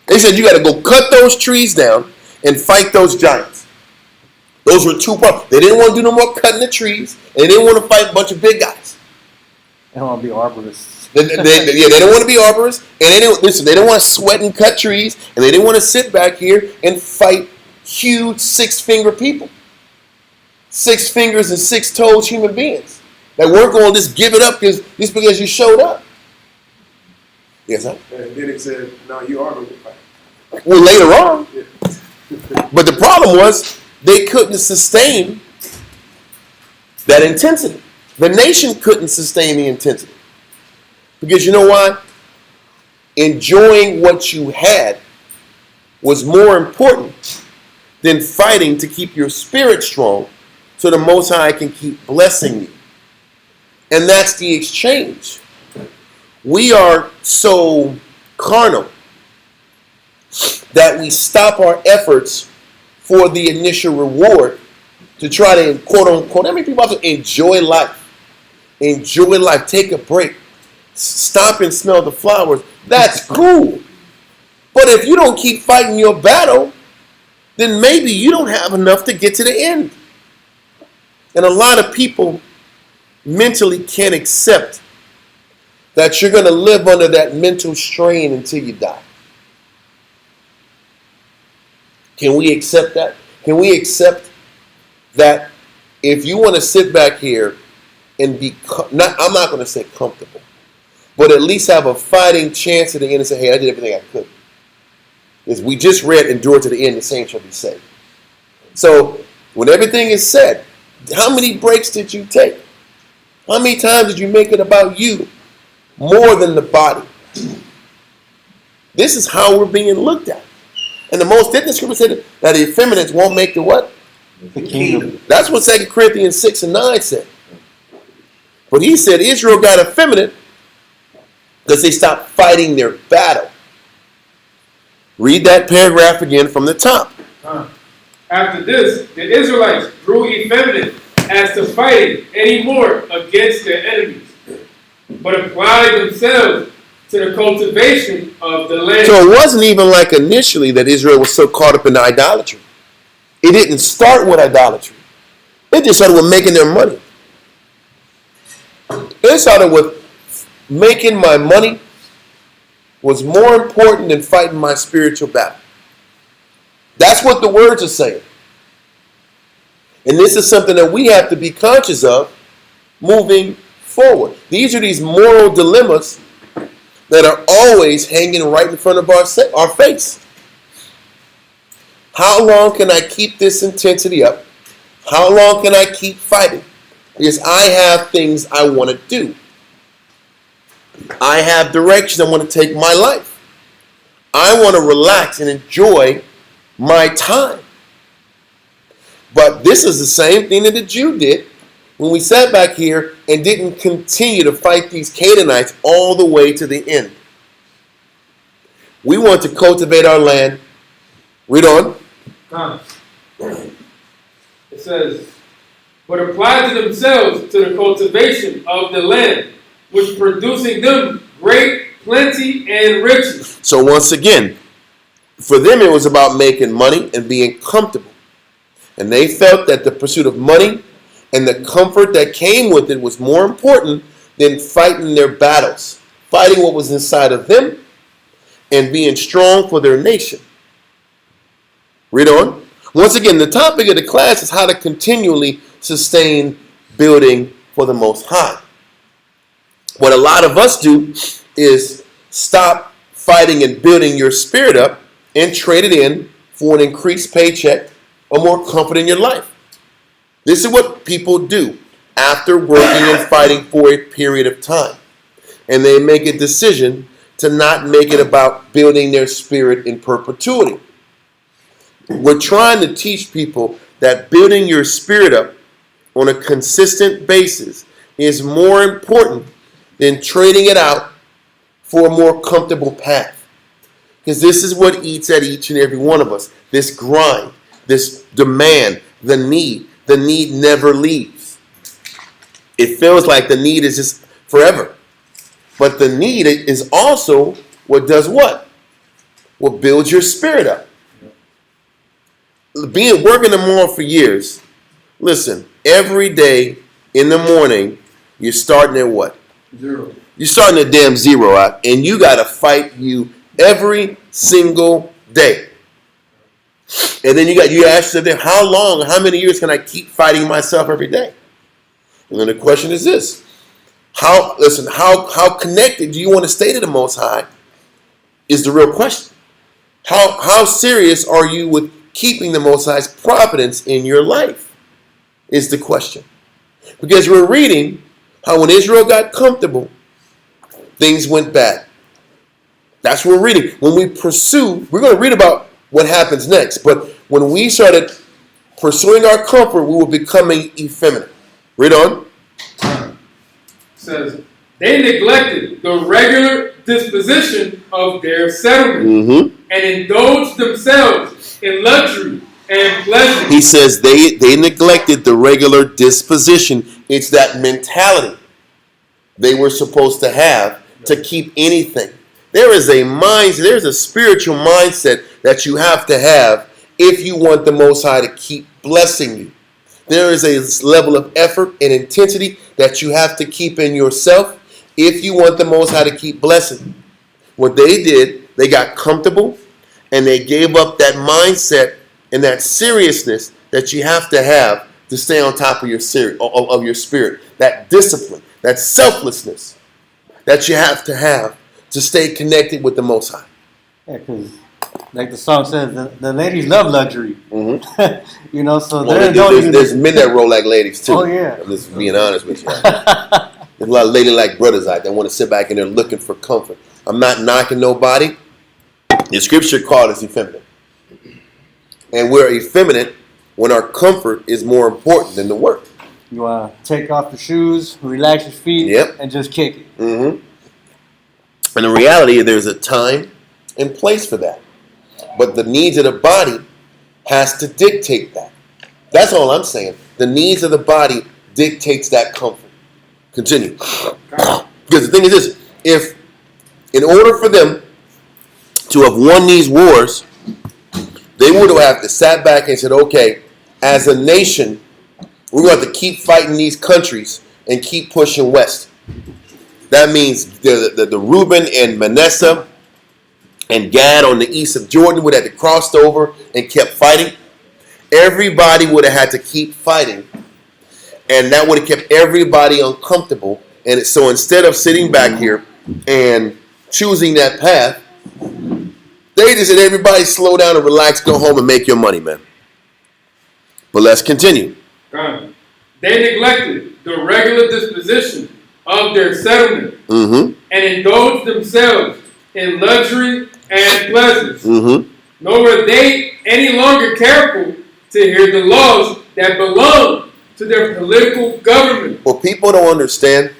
They said you got to go cut those trees down and fight those giants. Those were two problems. They didn't want to do no more cutting the trees, and they didn't want to fight a bunch of big guys. They don't want to be arborists. They don't want to be arborists, and they didn't want to sweat and cut trees, and they didn't want to sit back here and fight huge 6-finger people. 6 fingers and 6 toes human beings that weren't going to just give it up just because you showed up. Yes, sir? And then it said, no, you are going to fight. Well, later on. But the problem was they couldn't sustain that intensity. The nation couldn't sustain the intensity. Because you know why? Enjoying what you had was more important than fighting to keep your spirit strong so the Most High can keep blessing you. And that's the exchange. We are so carnal that we stop our efforts for the initial reward to try to, quote unquote, how many people have to enjoy life? Enjoy life. Take a break. Stop and smell the flowers. That's cool. But if you don't keep fighting your battle, then maybe you don't have enough to get to the end. And a lot of people mentally can't accept that you're going to live under that mental strain until you die. Can we accept that? Can we accept that if you want to sit back here and be, I'm not going to say comfortable, but at least have a fighting chance at the end and say, hey, I did everything I could. Because we just read, endure to the end, the same shall be saved. So when everything is said, how many breaks did you take? How many times did you make it about you more than the body? This is how we're being looked at. And the most different scripture said that the effeminates won't make the what? The kingdom. That's what 2 Corinthians 6 and 9 said. But he said Israel got effeminate because they stopped fighting their battle. Read that paragraph again from the top. After this, the Israelites grew effeminate as to fighting any more against their enemies. but applied themselves to the cultivation of the land. So it wasn't even like initially that Israel was so caught up in idolatry. It didn't start with idolatry. It just started with making their money. It started with making my money was more important than fighting my spiritual battle. That's what the words are saying. And this is something that we have to be conscious of moving forward. These are these moral dilemmas that are always hanging right in front of our face. How long can I keep this intensity up? How long can I keep fighting? Because I have things I want to do. I have directions I want to take my life. I want to relax and enjoy my time. But this is the same thing that the Jew did when we sat back here and didn't continue to fight these Canaanites all the way to the end. We want to cultivate our land. Read on. It says, but apply to themselves to the cultivation of the land, which producing them great plenty and riches. So once again, for them it was about making money and being comfortable. And they felt that the pursuit of money and the comfort that came with it was more important than fighting their battles, fighting what was inside of them, and being strong for their nation. Read on. Once again, the topic of the class is how to continually sustain building for the Most High. What a lot of us do is stop fighting and building your spirit up and trade it in for an increased paycheck or more comfort in your life. This is what people do after working and fighting for a period of time. And they make a decision to not make it about building their spirit in perpetuity. We're trying to teach people that building your spirit up on a consistent basis is more important than trading it out for a more comfortable path. Because this is what eats at each and every one of us. This grind, this demand, the need. The need never leaves. It feels like the need is just forever. But the need is also what does what? What builds your spirit up. Working the mall for years. Listen, every day in the morning, you're starting at what? Zero. You're starting at damn zero out, and you got to fight you every single day. And then you ask yourself, how many years can I keep fighting myself every day? And then the question is this: how connected do you want to stay to the Most High? Is the real question. How serious are you with keeping the Most High's providence in your life? Is the question. Because we're reading how when Israel got comfortable, things went bad. That's what we're reading. When we pursue, we're going to read about what happens next. But when we started pursuing our comfort, we were becoming effeminate. Read on. It says, they neglected the regular disposition of their settlement and indulged themselves in luxury and pleasure. He says they neglected the regular disposition. It's that mentality they were supposed to have to keep anything. There is a mindset, there's a spiritual mindset that you have to have if you want the Most High to keep blessing you. There is a level of effort and intensity that you have to keep in yourself if you want the Most High to keep blessing you. What they did, they got comfortable and they gave up that mindset and that seriousness that you have to stay on top of your spirit, that discipline, that selflessness that you have to stay connected with the Most High. Yeah, because like the song says, the ladies love luxury. You know, so there's men that roll like ladies too. Oh yeah. I'm just being honest with you. There's a lot of ladylike brothers out there that want to sit back and they're looking for comfort. I'm not knocking nobody. The scripture called us effeminate. And we're effeminate when our comfort is more important than the work. You want to take off your shoes, relax your feet, and just kick it. And the reality, there's a time and place for that. But the needs of the body has to dictate that. That's all I'm saying. The needs of the body dictates that comfort. Continue. Because the thing is this, if in order for them to have won these wars, they would have to sat back and said, okay, as a nation, we're going to have to keep fighting these countries and keep pushing west. That means the Reuben and Manasseh and Gad on the east of Jordan would have to crossed over and kept fighting. Everybody would have had to keep fighting. And that would have kept everybody uncomfortable. And so instead of sitting back here and choosing that path, they just said, everybody slow down and relax, go home and make your money, man. But let's continue. They neglected the regular disposition of their settlement and indulged themselves in luxury and pleasures. Nor were they any longer careful to hear the laws that belong to their political government. What people don't understand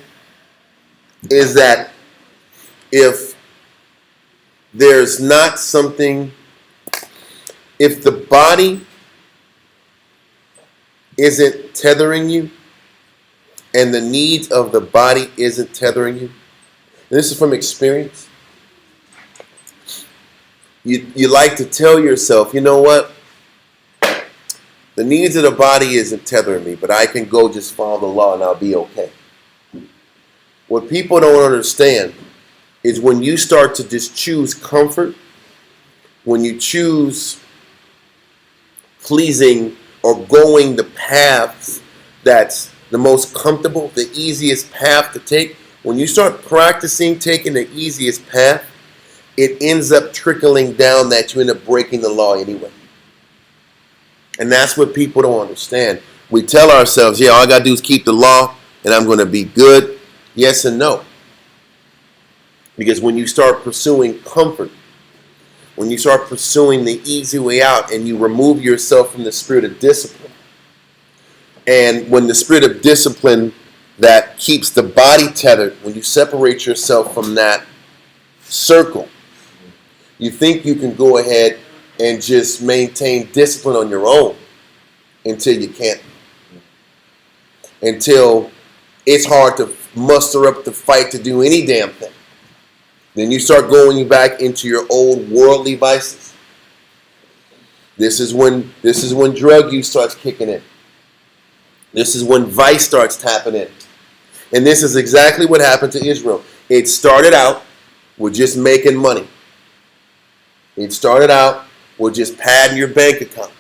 is that if there's not something, if the body isn't tethering you and the needs of the body isn't tethering you, and this is from experience, you like to tell yourself, you know what, the needs of the body isn't tethering me, but I can go just follow the law and I'll be okay. What people don't understand is when you start to just choose comfort, when you choose pleasing or going the paths that's the most comfortable, the easiest path to take, when you start practicing taking the easiest path, it ends up trickling down that you end up breaking the law anyway. And that's what people don't understand. We tell ourselves, yeah, all I got to do is keep the law and I'm going to be good. Yes and no. Because when you start pursuing comfort, when you start pursuing the easy way out and you remove yourself from the spirit of discipline, and when the spirit of discipline that keeps the body tethered, when you separate yourself from that circle, you think you can go ahead and just maintain discipline on your own until you can't. Until it's hard to muster up the fight to do any damn thing. Then you start going back into your old worldly vices. This is when drug use starts kicking in. This is when vice starts tapping in. And this is exactly what happened to Israel. It started out with just making money. It started out with just padding your bank account.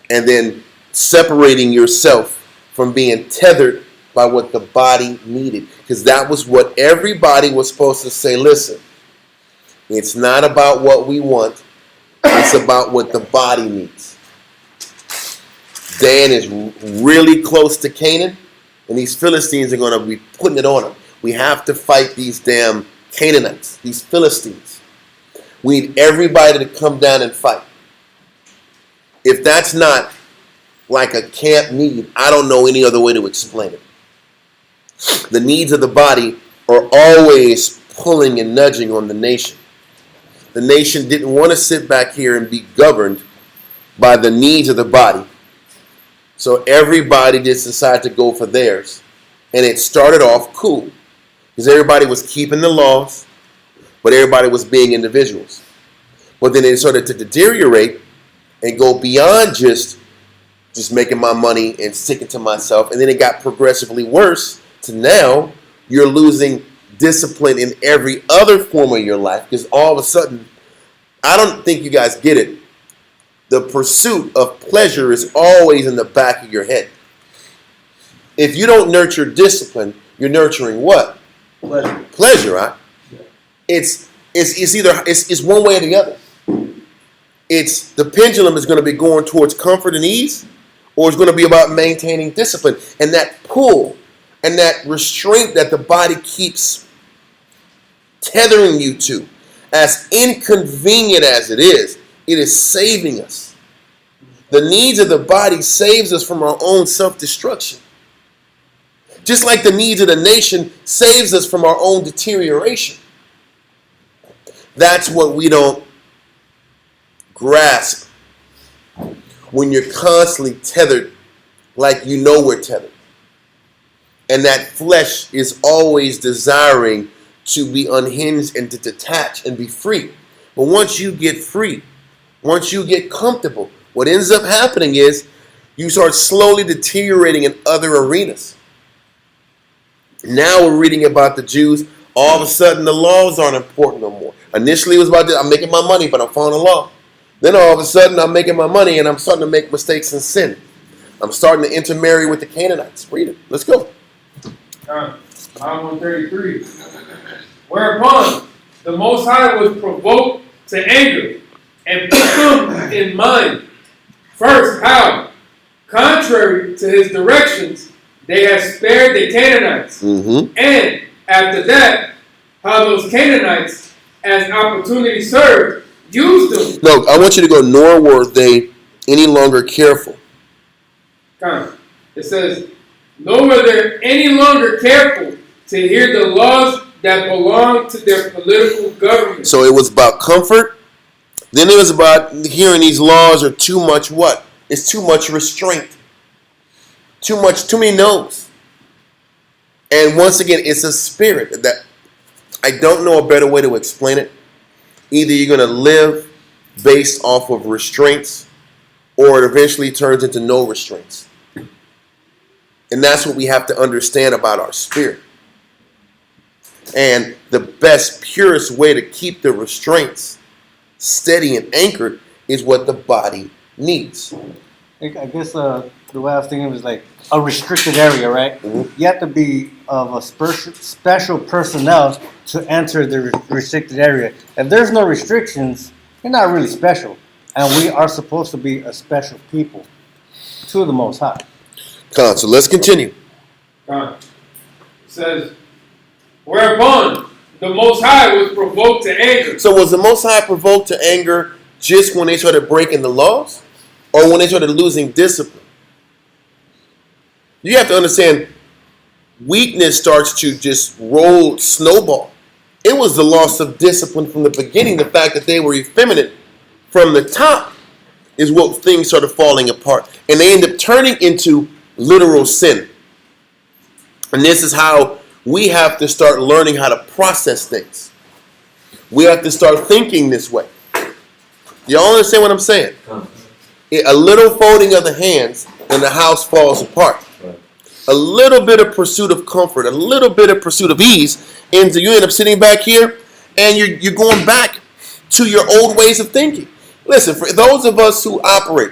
And then separating yourself from being tethered by what the body needed. Because that was what everybody was supposed to say, listen, it's not about what we want, it's about what the body needs. Dan is really close to Canaan, and these Philistines are going to be putting it on him. We have to fight these damn Canaanites, these Philistines. We need everybody to come down and fight. If that's not like a camp need, I don't know any other way to explain it. The needs of the body are always pulling and nudging on the nation. The nation didn't want to sit back here and be governed by the needs of the body. So everybody just decided to go for theirs. And it started off cool. Because everybody was keeping the laws, but everybody was being individuals. But then it started to deteriorate and go beyond just making my money and sticking to myself. And then it got progressively worse to now you're losing discipline in every other form of your life. Because all of a sudden, I don't think you guys get it. The pursuit of pleasure is always in the back of your head. If you don't nurture discipline, you're nurturing what? Pleasure, right? It's one way or the other. It's the pendulum is going to be going towards comfort and ease, or it's going to be about maintaining discipline. And that pull and that restraint that the body keeps tethering you to, as inconvenient as it is saving us. The needs of the body saves us from our own self-destruction. Just like the needs of the nation saves us from our own deterioration. That's what we don't grasp when you're constantly tethered like you know we're tethered. And that flesh is always desiring to be unhinged and to detach and be free. But once you get free, once you get comfortable, what ends up happening is you start slowly deteriorating in other arenas. Now we're reading about the Jews. All of a sudden, the laws aren't important no more. Initially, it was about this, I'm making my money, but I'm following the law. Then all of a sudden, I'm making my money, and I'm starting to make mistakes and sin. I'm starting to intermarry with the Canaanites. Read it. Let's go. Psalm 133. Whereupon the Most High was provoked to anger and put them in mind. First, how, contrary to his directions, they have spared the Canaanites. And after that, how those Canaanites, as opportunity served, used them. No, I want you to go, nor were they any longer careful. It says, nor were they any longer careful to hear the laws that belong to their political government. So it was about comfort. Then it was about hearing these laws are too much what? It's too much restraint. Too many no's. And once again, it's a spirit that I don't know a better way to explain it. Either you're going to live based off of restraints, or it eventually turns into no restraints. And that's what we have to understand about our spirit. And the best, purest way to keep the restraints steady and anchored is what the body needs. I guess the way I was thinking was like a restricted area, right? Mm-hmm. You have to be of a special personnel to enter the restricted area. If there's no restrictions, you're not really special. And we are supposed to be a special people to the Most High. So let's continue. It says, whereupon the Most High was provoked to anger. So was the Most High provoked to anger just when they started breaking the laws, or when they started losing discipline? You have to understand, weakness starts to just snowball. It was the loss of discipline from the beginning. The fact that they were effeminate from the top is what things started falling apart. And they end up turning into literal sin. And this is how we have to start learning how to process things. We have to start thinking this way. Y'all understand what I'm saying? A little folding of the hands and the house falls apart. A little bit of pursuit of comfort, a little bit of pursuit of ease, and you end up sitting back here and you're going back to your old ways of thinking. Listen, for those of us who operate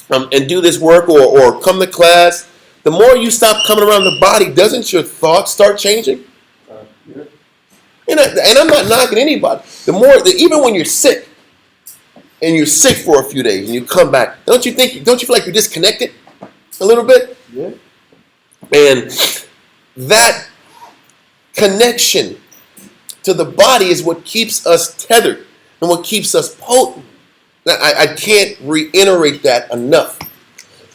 and do this work or come to class, the more you stop coming around the body, doesn't your thoughts start changing? And I'm not knocking anybody. Even when you're sick, and you're sick for a few days, and you come back, don't you feel like you're disconnected a little bit? Yeah. And that connection to the body is what keeps us tethered and what keeps us potent. Now, I can't reiterate that enough.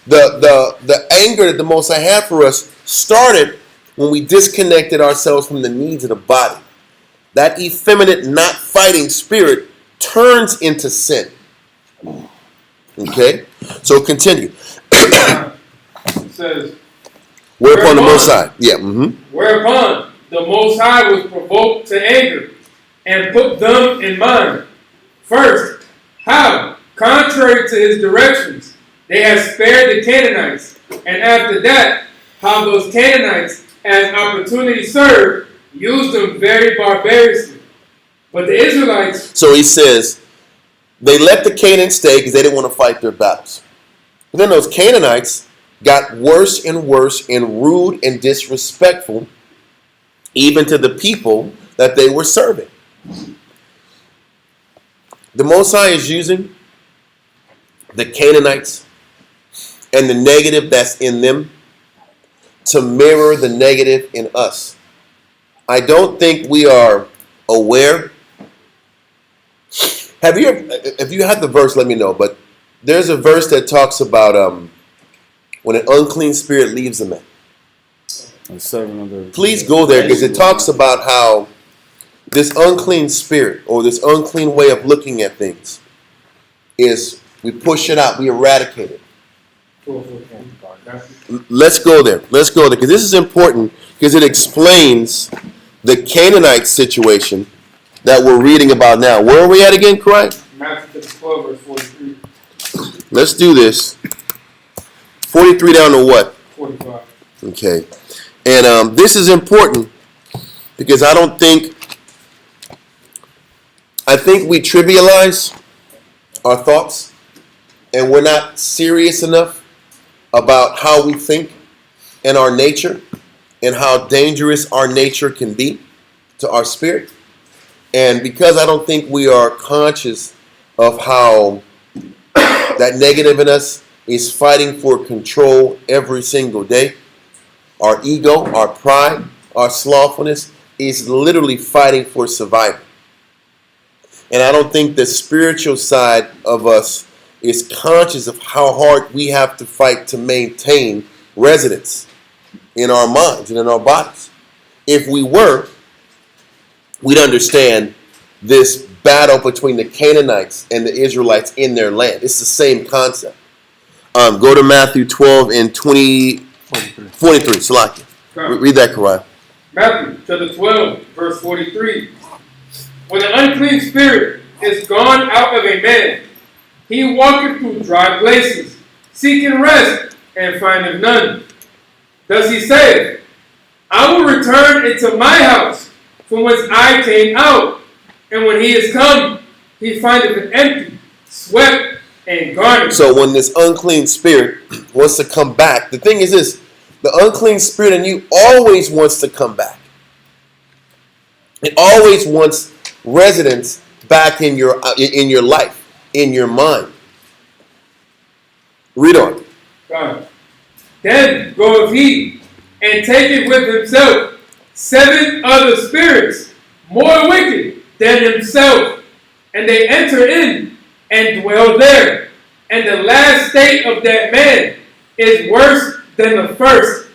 The anger that the Most High had for us started when we disconnected ourselves from the needs of the body. That effeminate, not fighting spirit turns into sin. Okay? So continue. It says, whereupon the Most High. Yeah. Mm-hmm. Whereupon the Most High was provoked to anger and put them in mind. First, how, contrary to his directions, they have spared the Canaanites. And after that, how those Canaanites, as opportunity served, used them very barbarously. But the Israelites... So he says, they let the Canaanites stay because they didn't want to fight their battles. But then those Canaanites got worse and worse and rude and disrespectful, even to the people that they were serving. The Most High is using the Canaanites and the negative that's in them to mirror the negative in us. I don't think we are aware. If you have the verse, let me know. But there's a verse that talks about when an unclean spirit leaves a man. Please go there, because it talks about how this unclean spirit or this unclean way of looking at things is, we push it out, we eradicate it. Let's go there. Because this is important because it explains the Canaanite situation that we're reading about now. Where are we at again, correct? Matthew 12, verse 43. Let's do this. 43 down to what? 45. Okay. And this is important because I think we trivialize our thoughts and we're not serious enough about how we think and our nature and how dangerous our nature can be to our spirit. And because I don't think we are conscious of how that negative in us is fighting for control every single day, our ego, our pride, our slothfulness is literally fighting for survival. And I don't think the spiritual side of us is conscious of how hard we have to fight to maintain residence in our minds and in our bodies. If we were, we'd understand this battle between the Canaanites and the Israelites in their land. It's the same concept. Go to Matthew 12 and 43. Salaki. Read that, Quran. Matthew chapter 12, verse 43. When an unclean spirit is gone out of a man, he walketh through dry places, seeking rest, and findeth none. Thus he saith, I will return into my house, from whence I came out. And when he is come, he findeth it empty, swept, and garnished. So when this unclean spirit wants to come back, the thing is this, the unclean spirit in you always wants to come back. It always wants residence back in your life, in your mind. Read on. God. Then goeth he, and taketh with himself 7 other spirits, more wicked than himself, and they enter in and dwell there. And the last state of that man is worse than the first.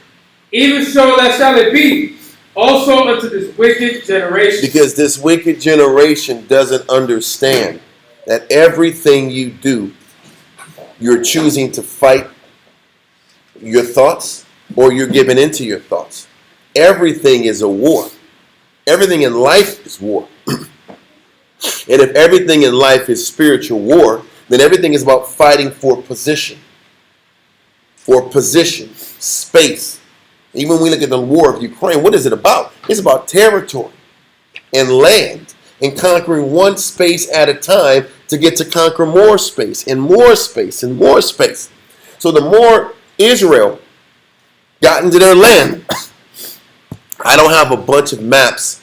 Even so that shall it be also unto this wicked generation. Because this wicked generation doesn't understand that everything you do, you're choosing to fight your thoughts or you're giving into your thoughts. Everything is a war. Everything in life is war. And if everything in life is spiritual war, then everything is about fighting for position. For position, space. Even when we look at the war of Ukraine, what is it about? It's about territory and land and conquering one space at a time to get to conquer more space and more space and more space. So the more Israel got into their land, I don't have a bunch of maps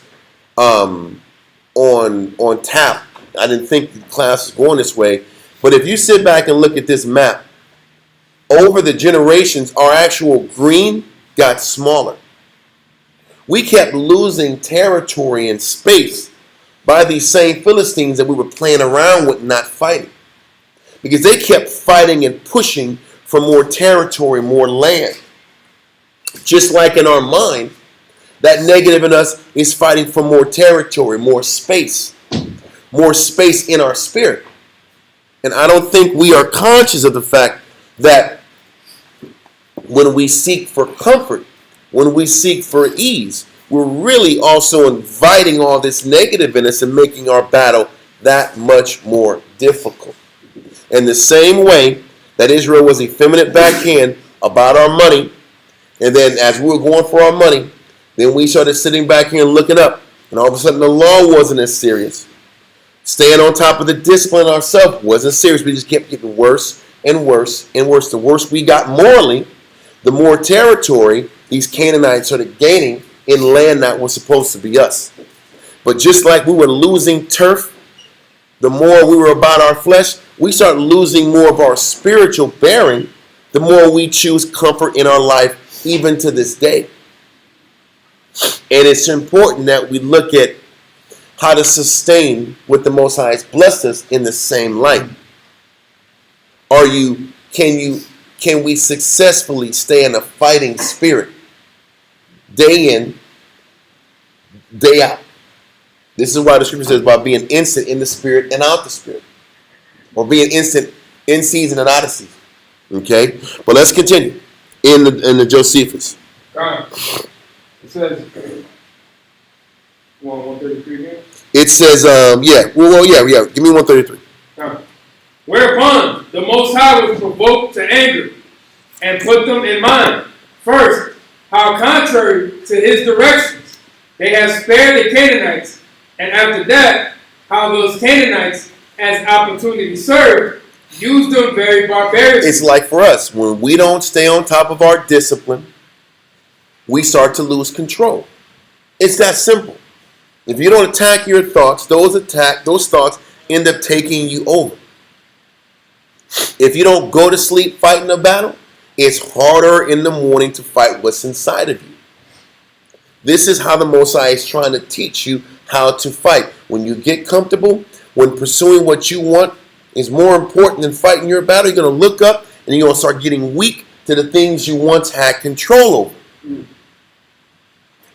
on tap. I didn't think the class was going this way. But if you sit back and look at this map, over the generations, our actual green got smaller. We kept losing territory and space by these same Philistines that we were playing around with, not fighting. Because they kept fighting and pushing for more territory, more land. Just like in our mind, that negative in us is fighting for more territory, more space in our spirit. And I don't think we are conscious of the fact that when we seek for comfort, when we seek for ease, we're really also inviting all this negative in us and making our battle that much more difficult. In the same way that Israel was effeminate backhand about our money, and then as we were going for our money, then we started sitting back here and looking up, and all of a sudden the law wasn't as serious. Staying on top of the discipline ourselves wasn't serious. We just kept getting worse and worse and worse. The worse we got morally, the more territory these Canaanites started gaining in land that was supposed to be us. But just like we were losing turf, the more we were about our flesh, we start losing more of our spiritual bearing, the more we choose comfort in our life, even to this day. And it's important that we look at how to sustain what the Most High has blessed us in the same light. Can we successfully stay in a fighting spirit day in, day out? This is why the scripture says about being instant in the spirit and out the spirit. Or being instant in season and out of season. Okay, but let's continue in the Josephus. It says, 133 again? It says, yeah. Give me 133. Whereupon the Most High was provoked to anger and put them in mind. First, how contrary to his directions they have spared the Canaanites, and after that, how those Canaanites, as opportunity served, used them very barbarously. It's like for us, when we don't stay on top of our discipline, we start to lose control. It's that simple. If you don't attack your thoughts, those thoughts end up taking you over. If you don't go to sleep fighting a battle, it's harder in the morning to fight what's inside of you. This is how the Most High is trying to teach you how to fight. When you get comfortable, when pursuing what you want is more important than fighting your battle, you're going to look up and you're going to start getting weak to the things you once had control over.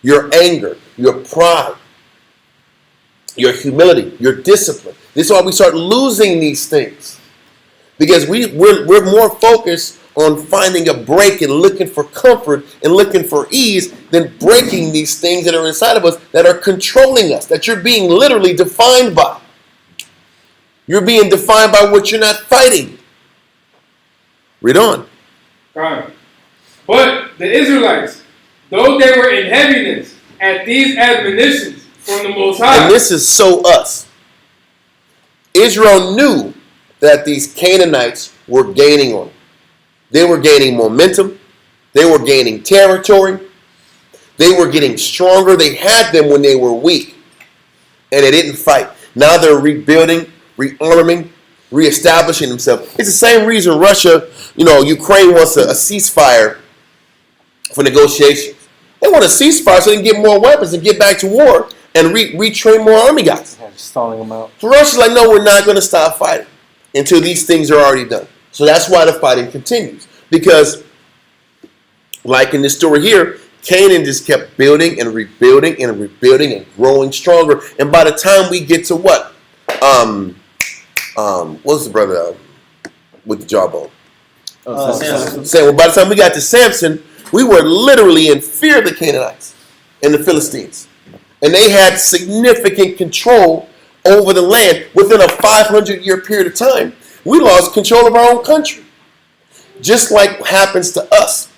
Your anger, your pride, your humility, your discipline. This is why we start losing these things. Because we're more focused on finding a break and looking for comfort and looking for ease than breaking these things that are inside of us that are controlling us, that you're being literally defined by. You're being defined by what you're not fighting. Read on. But the Israelites, though they were in heaviness at these admonitions from the Most High. And this is so us. Israel knew that these Canaanites were gaining on them. They were gaining momentum. They were gaining territory. They were getting stronger. They had them when they were weak. And they didn't fight. Now they're rebuilding, rearming, reestablishing themselves. It's the same reason Russia, Ukraine wants a ceasefire for negotiations. They want a ceasefire so they can get more weapons and get back to war and retrain more army guys. Yeah, just stalling them out. So Russia's like, no, we're not going to stop fighting until these things are already done. So that's why the fighting continues. Because, like in this story here, Canaan just kept building and rebuilding and rebuilding and growing stronger. And by the time we get to what? What's the brother with the jawbone? Samson. Well, by the time we got to Samson, we were literally in fear of the Canaanites and the Philistines. And they had significant control over the land. Within a 500-year period of time, we lost control of our own country. Just like happens to us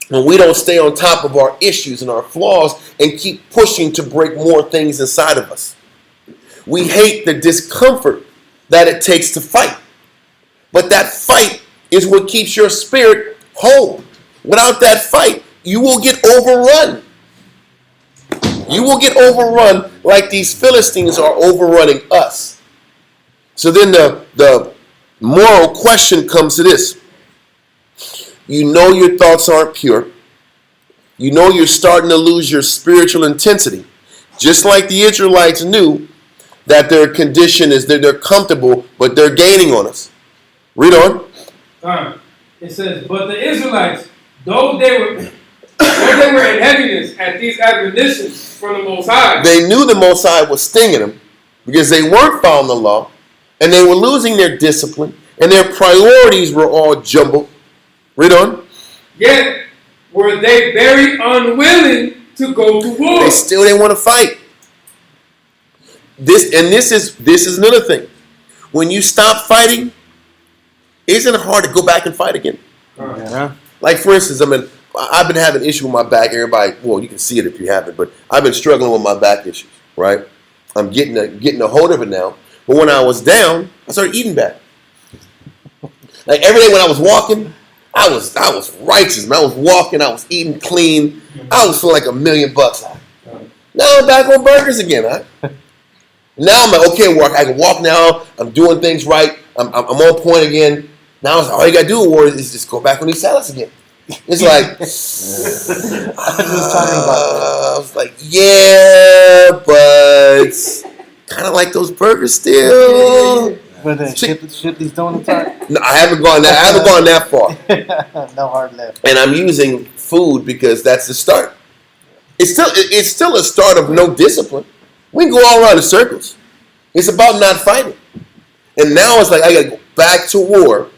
when we don't stay on top of our issues and our flaws and keep pushing to break more things inside of us. We hate the discomfort that it takes to fight. But that fight is what keeps your spirit whole. Without that fight, you will get overrun. You will get overrun like these Philistines are overrunning us. So then the moral question comes to this. You know your thoughts aren't pure. You know you're starting to lose your spiritual intensity. Just like the Israelites knew that their condition is that they're comfortable, but they're gaining on us. Read on. It says, but the Israelites, though they were in heaviness at these admonitions from the Most High. They knew the Most High was stinging them because they weren't following the law, and they were losing their discipline, and their priorities were all jumbled. Read on. Yet were they very unwilling to go to war. They still didn't want to fight. This is another thing. When you stop fighting, isn't it hard to go back and fight again? Yeah. Like for instance, I've been having issues with my back. Everybody, well, you can see it if you haven't, but I've been struggling with my back issues. Right? I'm getting a hold of it now. But when I was down, I started eating back. Like every day when I was walking, I was righteous, man. I was walking, I was eating clean. I was feeling like $1 million. Now I'm back on burgers again, huh? Now I'm like, okay, I can walk now. I'm doing things right. I'm on point again. Now all you gotta do, Warriors, is just go back on these salads again. It's like, I was like, yeah, but kind of like those burgers still. But then ship these donuts out? No, I haven't gone that far. No hard left. And I'm using food because that's the start. It's still a start of no discipline. We can go all around in circles. It's about not fighting. And now it's like I gotta go back to war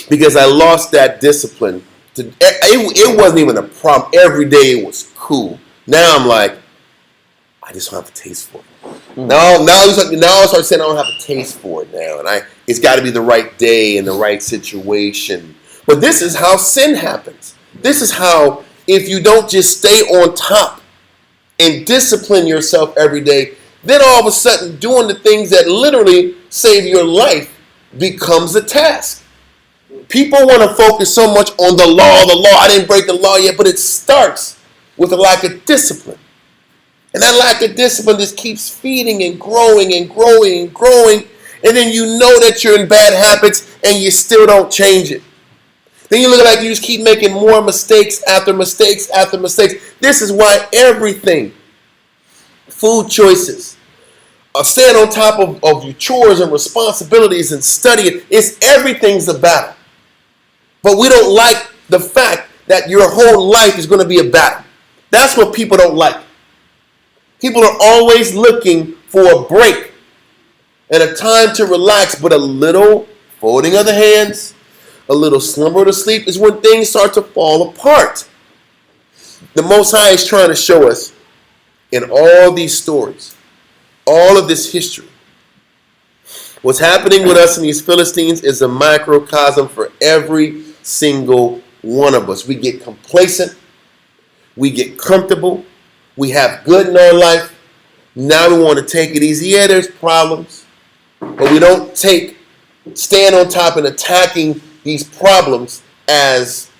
because I lost that discipline. It wasn't even a problem. Every day it was cool. Now I'm like, I just don't have a taste for it. Now I start saying I don't have a taste for it now, and it's got to be the right day and the right situation. But this is how sin happens. This is how, if you don't just stay on top and discipline yourself every day, then all of a sudden doing the things that literally save your life becomes a task. People want to focus so much on the law. I didn't break the law yet, but it starts with a lack of discipline. And that lack of discipline just keeps feeding and growing and growing and growing. And then you know that you're in bad habits and you still don't change it. Then you look like you just keep making more mistakes after mistakes after mistakes. This is why everything, food choices, staying on top of your chores and responsibilities and studying, everything's a battle. But we don't like the fact that your whole life is going to be a battle. That's what people don't like. People are always looking for a break and a time to relax, but a little folding of the hands, a little slumber to sleep is when things start to fall apart. The Most High is trying to show us in all these stories, all of this history, what's happening with us and these Philistines is a microcosm for every single one of us. We get complacent. We get comfortable. We have good in our life. Now we want to take it easy. Yeah, there's problems. But we don't stand on top and attacking these problems as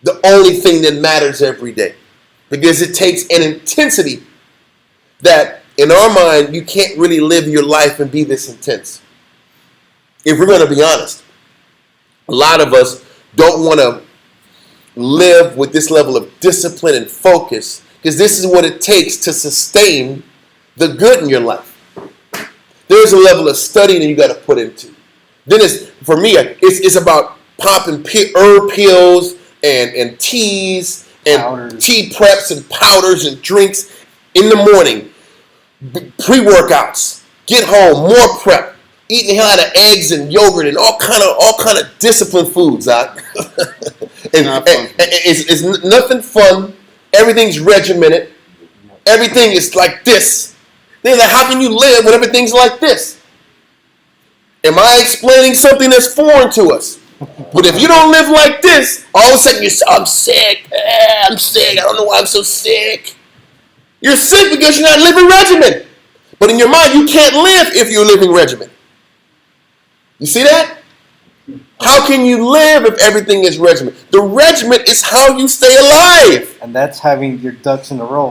the only thing that matters every day. Because it takes an intensity that, in our mind, you can't really live your life and be this intense. If we're going to be honest, a lot of us don't want to live with this level of discipline and focus, because this is what it takes to sustain the good in your life. There's a level of studying that you got to put into. Then for me, it's about popping herb pills and teas and powders. Tea preps and powders and drinks in the morning, pre-workouts, get home, more prep, eating the hell out of eggs and yogurt and all kind of disciplined foods. It's nothing fun. Everything's regimented. Everything is like this. They're like, how can you live when everything's like this? Am I explaining something that's foreign to us? But if you don't live like this, all of a sudden you say, I'm sick. I'm sick. I don't know why I'm so sick. You're sick because you're not living regimen. But in your mind, you can't live if you're living regimen. You see that? How can you live if everything is regimen? The regimen is how you stay alive. And that's having your ducks in a row.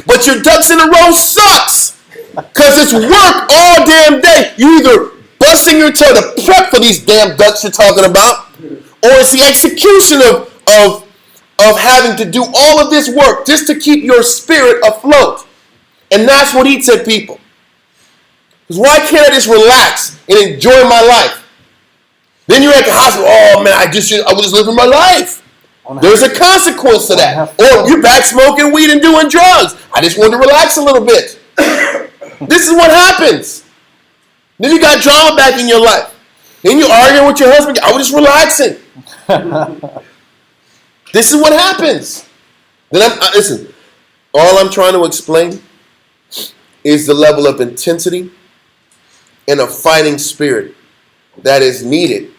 But your ducks in a row sucks. Because it's work all damn day. You either busting your toe to prep for these damn ducks you're talking about, or it's the execution of having to do all of this work just to keep your spirit afloat. And that's what eats at people. Because why can't I just relax and enjoy my life? Then you're at the hospital, oh man, I was just living my life. There's a consequence to that. Or you're back smoking weed and doing drugs. I just wanted to relax a little bit. This is what happens. Then you got drama back in your life. Then you're arguing with your husband. I was just relaxing. This is what happens. Then listen, all I'm trying to explain is the level of intensity and a fighting spirit that is needed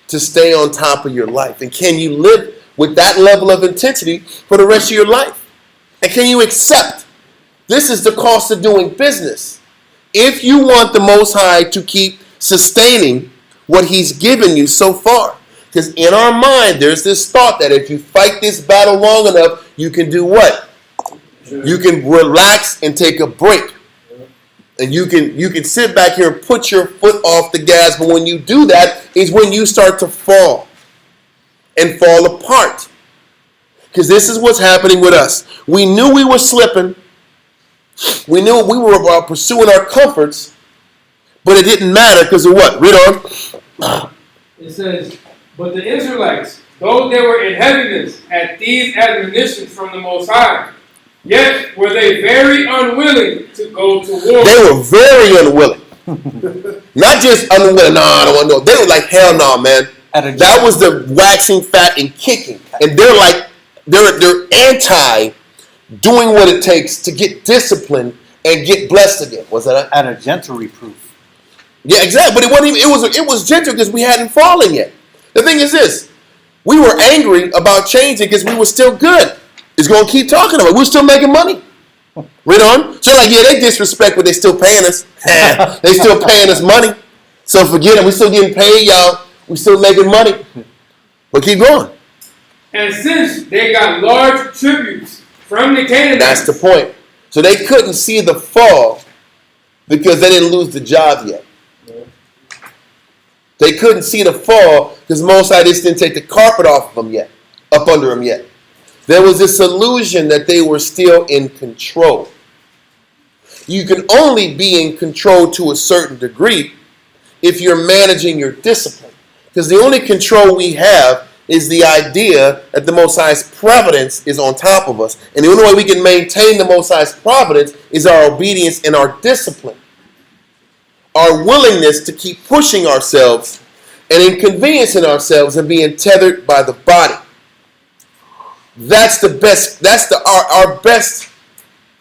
to stay on top of your life. And can you live with that level of intensity for the rest of your life? And can you accept this is the cost of doing business? If you want the Most High to keep sustaining what He's given you so far. Because in our mind, there's this thought that if you fight this battle long enough, you can do what? You can relax and take a break. And you can sit back here and put your foot off the gas, but when you do that is when you start to fall and fall apart. Because this is what's happening with us. We knew we were slipping. We knew we were pursuing our comforts, but it didn't matter because of what? Read on. It says, but the Israelites, though they were in heaviness at these admonitions from the Most High, yet were they very unwilling to go to war. They were very unwilling. Not just unwilling, no, I don't want to know. They were like, hell no, man. That was the waxing fat and kicking. And they're anti doing what it takes to get disciplined and get blessed again. Was that at a gentle reproof? Yeah, exactly. But it wasn't even, it was gentle because we hadn't fallen yet. The thing is this: we were angry about changing because we were still good. It's going to keep talking about it. We're still making money. Right on. So like, yeah, they disrespect, but they still paying us. They still paying us money. So forget it. We still getting paid, y'all. We still making money. But keep going. And since they got large tributes from the Canaanites. That's the point. So they couldn't see the fall because they didn't lose the job yet. They couldn't see the fall because Most High just didn't take the carpet off of them yet, up under them yet. There was this illusion that they were still in control. You can only be in control to a certain degree if you're managing your discipline. Because the only control we have is the idea that the Most High's providence is on top of us. And the only way we can maintain the Most High's providence is our obedience and our discipline. Our willingness to keep pushing ourselves and inconveniencing ourselves and being tethered by the body. That's the best, our best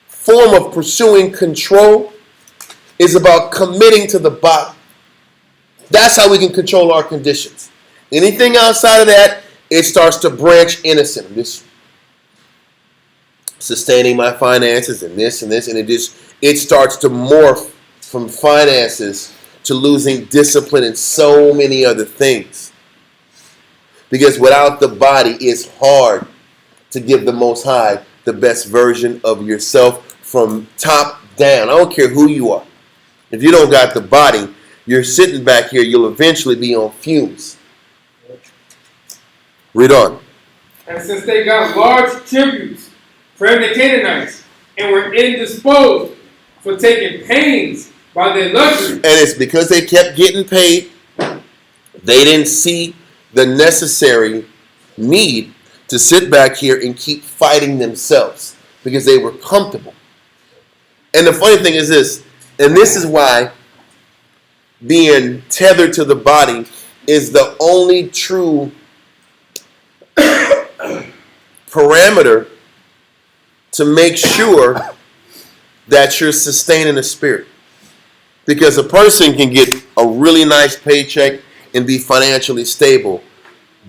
form of pursuing control is about committing to the body. That's how we can control our conditions. Anything outside of that, it starts to branch innocent. I'm just sustaining my finances and this, and it starts to morph from finances to losing discipline and so many other things. Because without the body, it's hard to give the Most High the best version of yourself from top down. I don't care who you are. If you don't got the body, you're sitting back here, you'll eventually be on fumes. Read on. And since they got large tributes from the Canaanites and were indisposed for taking pains by their luxury. And it's because they kept getting paid, they didn't see the necessary need to sit back here and keep fighting themselves because they were comfortable. And the funny thing is this, and this is why being tethered to the body is the only true parameter to make sure that you're sustaining the spirit. Because a person can get a really nice paycheck and be financially stable,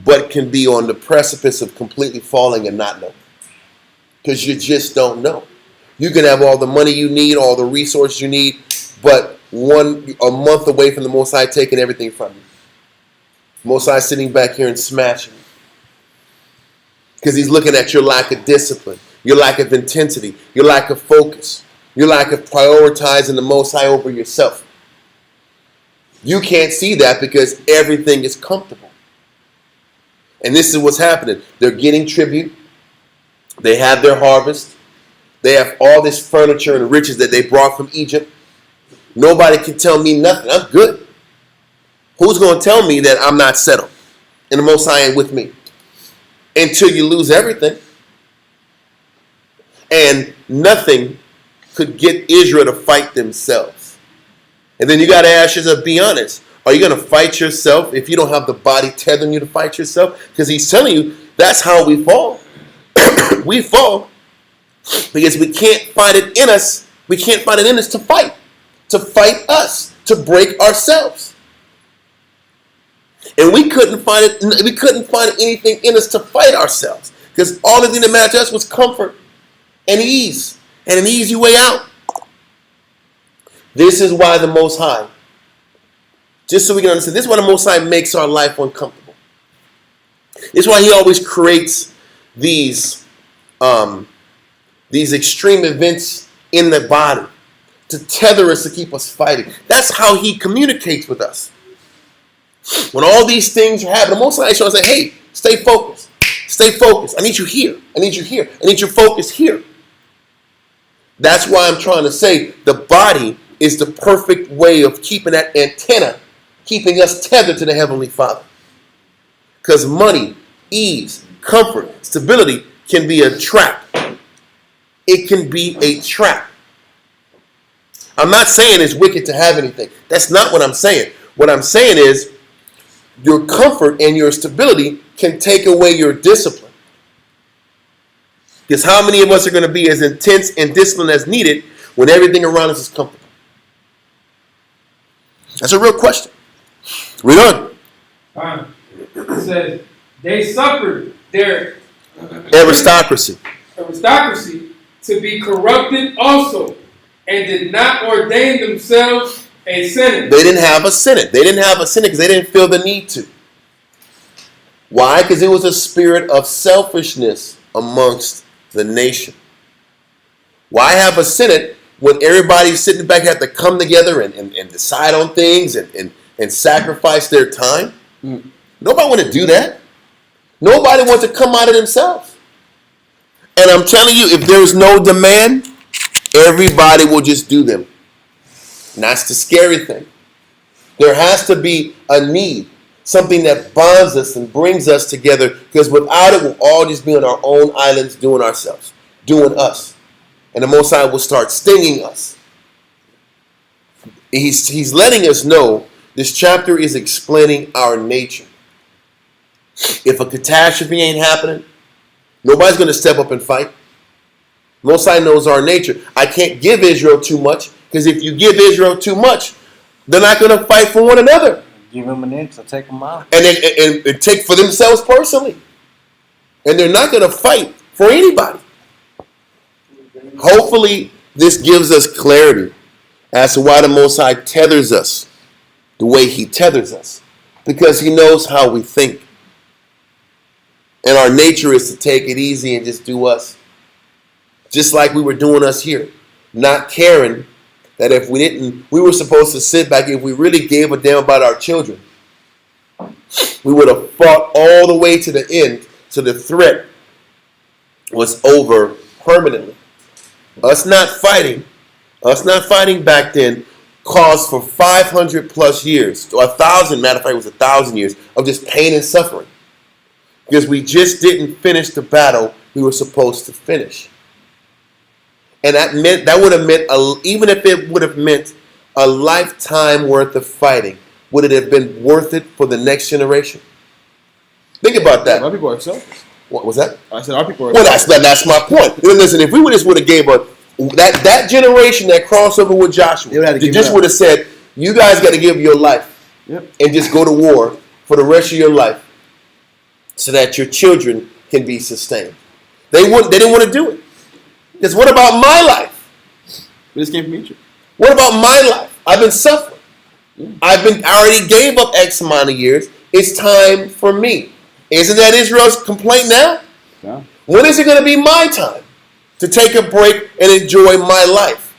but can be on the precipice of completely falling and not know. Because you just don't know. You can have all the money you need, all the resources you need, but a month away from the Most High taking everything from you. Most High sitting back here and smashing you. Because he's looking at your lack of discipline, your lack of intensity, your lack of focus, your lack of prioritizing the Most High over yourself. You can't see that because everything is comfortable. And this is what's happening. They're getting tribute. They have their harvest. They have all this furniture and riches that they brought from Egypt. Nobody can tell me nothing. I'm good. Who's going to tell me that I'm not settled and the Most High ain't with me? Until you lose everything. And nothing could get Israel to fight themselves. And then you got to ask yourself, be honest. Are you going to fight yourself if you don't have the body tethering you to fight yourself? Because he's telling you that's how we fall. We fall because we can't find it in us. We can't find it in us to fight us, to break ourselves. And we couldn't find it. We couldn't find anything in us to fight ourselves because all the thing that mattered to us was comfort and ease and an easy way out. This is why the Most High, just so we can understand, this is why the Most High makes our life uncomfortable. This is why he always creates these extreme events in the body to tether us, to keep us fighting. That's how he communicates with us. When all these things are happening, the Most High is trying to say, hey, stay focused. Stay focused. I need you here. I need you here. I need your focus here. That's why I'm trying to say the body is the perfect way of keeping that antenna, keeping us tethered to the Heavenly Father. Because money, ease, comfort, stability can be a trap. It can be a trap. I'm not saying it's wicked to have anything. That's not what I'm saying. What I'm saying is your comfort and your stability can take away your discipline. Because how many of us are going to be as intense and disciplined as needed when everything around us is comfortable? That's a real question. Read on. It says, they suffered their aristocracy to be corrupted also, and did not ordain themselves a senate. They didn't have a senate. They didn't have a senate because they didn't feel the need to. Why? Because it was a spirit of selfishness amongst the nation. Why have a senate when everybody's sitting back have to come together and decide on things and sacrifice their time? Nobody want to do that. Nobody wants to come out of themselves. And I'm telling you, if there's no demand, everybody will just do them. And that's the scary thing. There has to be a need, something that bonds us and brings us together, because without it, we'll all just be on our own islands doing ourselves, doing us. And the Most High will start stinging us. He's letting us know this chapter is explaining our nature. If a catastrophe ain't happening, nobody's going to step up and fight. Most High knows our nature. I can't give Israel too much, because if you give Israel too much, they're not going to fight for one another. Give them an inch, they'll take them out. And take for themselves personally. And they're not going to fight for anybody. Hopefully, this gives us clarity as to why the Most High tethers us the way He tethers us. Because He knows how we think. And our nature is to take it easy and just do us. Just like we were doing us here. Not caring that if we were supposed to sit back. If we really gave a damn about our children, we would have fought all the way to the end so the threat was over permanently. Us not fighting back then caused for 500 plus years, or 1,000, matter of fact, it was 1,000 years of just pain and suffering. Because we just didn't finish the battle we were supposed to finish. And that would have meant, even if it would have meant a lifetime worth of fighting, would it have been worth it for the next generation? Think about that. Our people are selfish. What was that? I said our people are Well, selfish. that's my point. Listen, if we would have gave that generation that crossover with Joshua, they just would have said, you guys got to give your life and just go to war for the rest of your life so that your children can be sustained. They didn't want to do it. Because what about my life? This came from Egypt. What about my life? I've been suffering. I already gave up X amount of years. It's time for me. Isn't that Israel's complaint now? Yeah. When is it going to be my time to take a break and enjoy my life?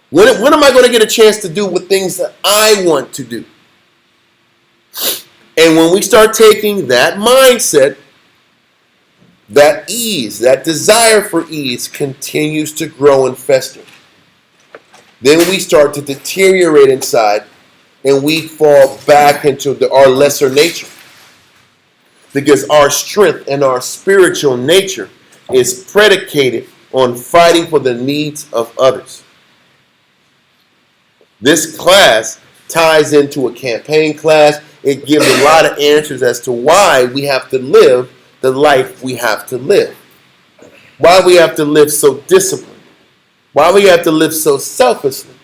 When am I going to get a chance to do what things that I want to do? And when we start taking that mindset, that ease, that desire for ease continues to grow and fester. Then we start to deteriorate inside and we fall back into our lesser nature. Because our strength and our spiritual nature is predicated on fighting for the needs of others. This class ties into a campaign class. It gives a lot of answers as to why we have to live the life we have to live. Why we have to live so disciplined. Why we have to live so selflessly.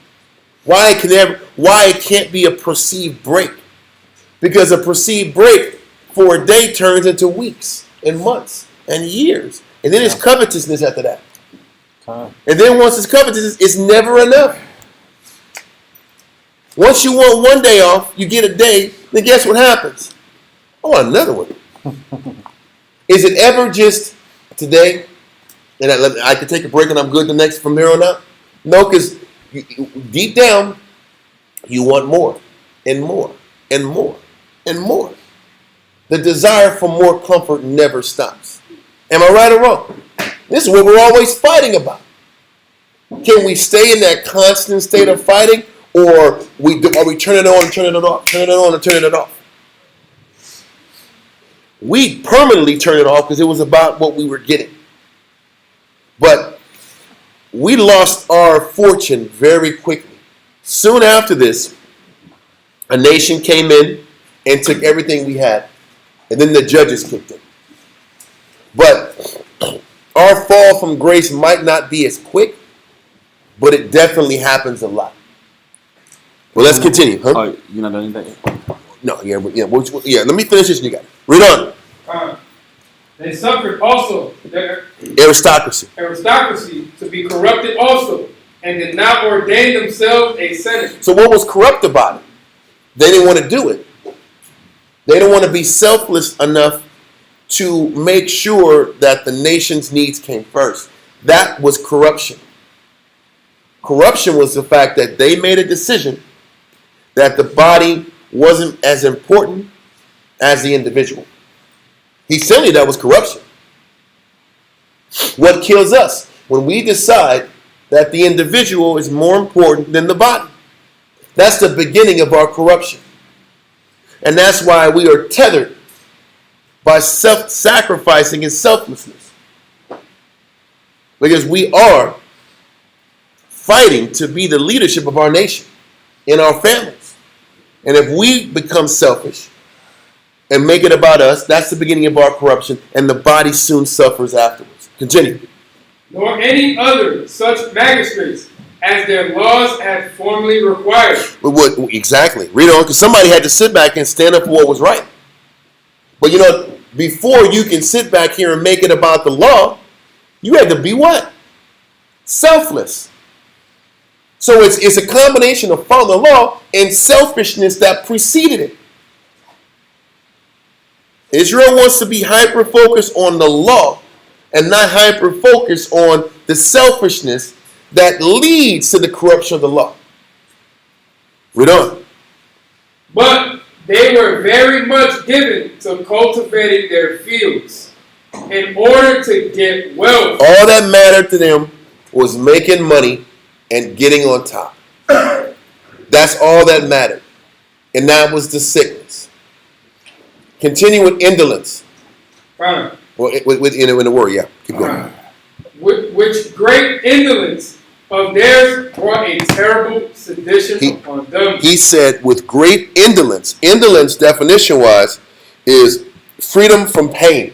Why it can't be a perceived break. Because a perceived break for a day turns into weeks and months and years. And then it's covetousness after that. And then once it's covetousness, it's never enough. Once you want one day off, you get a day, then guess what happens? I want another one. Is it ever just today, and I can take a break and I'm good the next from here on out? No, because deep down, you want more and more and more and more. The desire for more comfort never stops. Am I right or wrong? This is what we're always fighting about. Can we stay in that constant state of fighting, or are we turning it on and turning it off, turning it on and turning it off? We permanently turned it off because it was about what we were getting. But we lost our fortune very quickly. Soon after this, A nation came in and took everything we had, and then the judges kicked in. But our fall from grace might not be as quick, but it definitely happens a lot. Well, let's continue. Huh? Oh, you're not done anything? No, yeah. Let me finish this and you got it. Read on. They suffered also their Aristocracy to be corrupted also, and did not ordain themselves a senate. So what was corrupt about it? They didn't want to do it. They didn't want to be selfless enough to make sure that the nation's needs came first. That was corruption. Corruption was the fact that they made a decision that the body wasn't as important as the individual. Essentially, that was corruption. What kills us? When we decide that the individual is more important than the body. That's the beginning of our corruption. And that's why we are tethered by self-sacrificing and selflessness. Because we are fighting to be the leadership of our nation in our families. And if we become selfish and make it about us, that's the beginning of our corruption, and the body soon suffers afterwards. Continue. Nor any other such magistrates as their laws had formerly required. Exactly. Read on, because somebody had to sit back and stand up for what was right. But before you can sit back here and make it about the law, you had to be what? Selfless. So it's a combination of following the law and selfishness that preceded it. Israel wants to be hyper-focused on the law and not hyper-focused on the selfishness that leads to the corruption of the law. Read on. But they were very much given to cultivating their fields in order to get wealth. All that mattered to them was making money and getting on top. That's all that mattered. And that was the sickness. Continue with indolence. Fine. Well, in the word, yeah. Keep going. Which great indolence of theirs brought a terrible sedition upon them. He said, with great indolence. Indolence, definition-wise, is freedom from pain,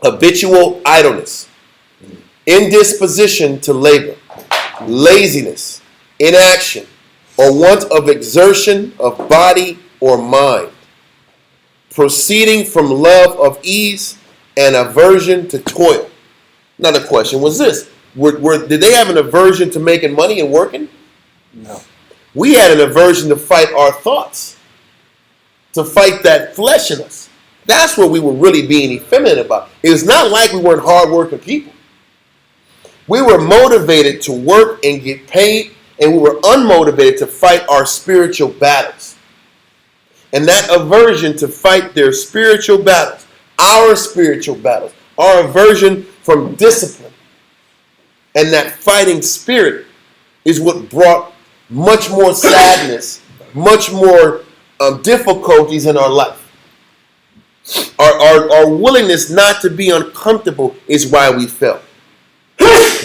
habitual idleness, indisposition to labor, laziness, inaction, or want of exertion of body or mind, proceeding from love of ease and aversion to toil. Now the question was this. Did they have an aversion to making money and working? No. We had an aversion to fight our thoughts, to fight that flesh in us. That's what we were really being effeminate about. It was not like we weren't hardworking people. We were motivated to work and get paid, and we were unmotivated to fight our spiritual battles. And that aversion to fight their spiritual battles, our spiritual battles, our aversion from discipline, and that fighting spirit is what brought much more sadness, much more difficulties in our life. Our willingness not to be uncomfortable is why we fell.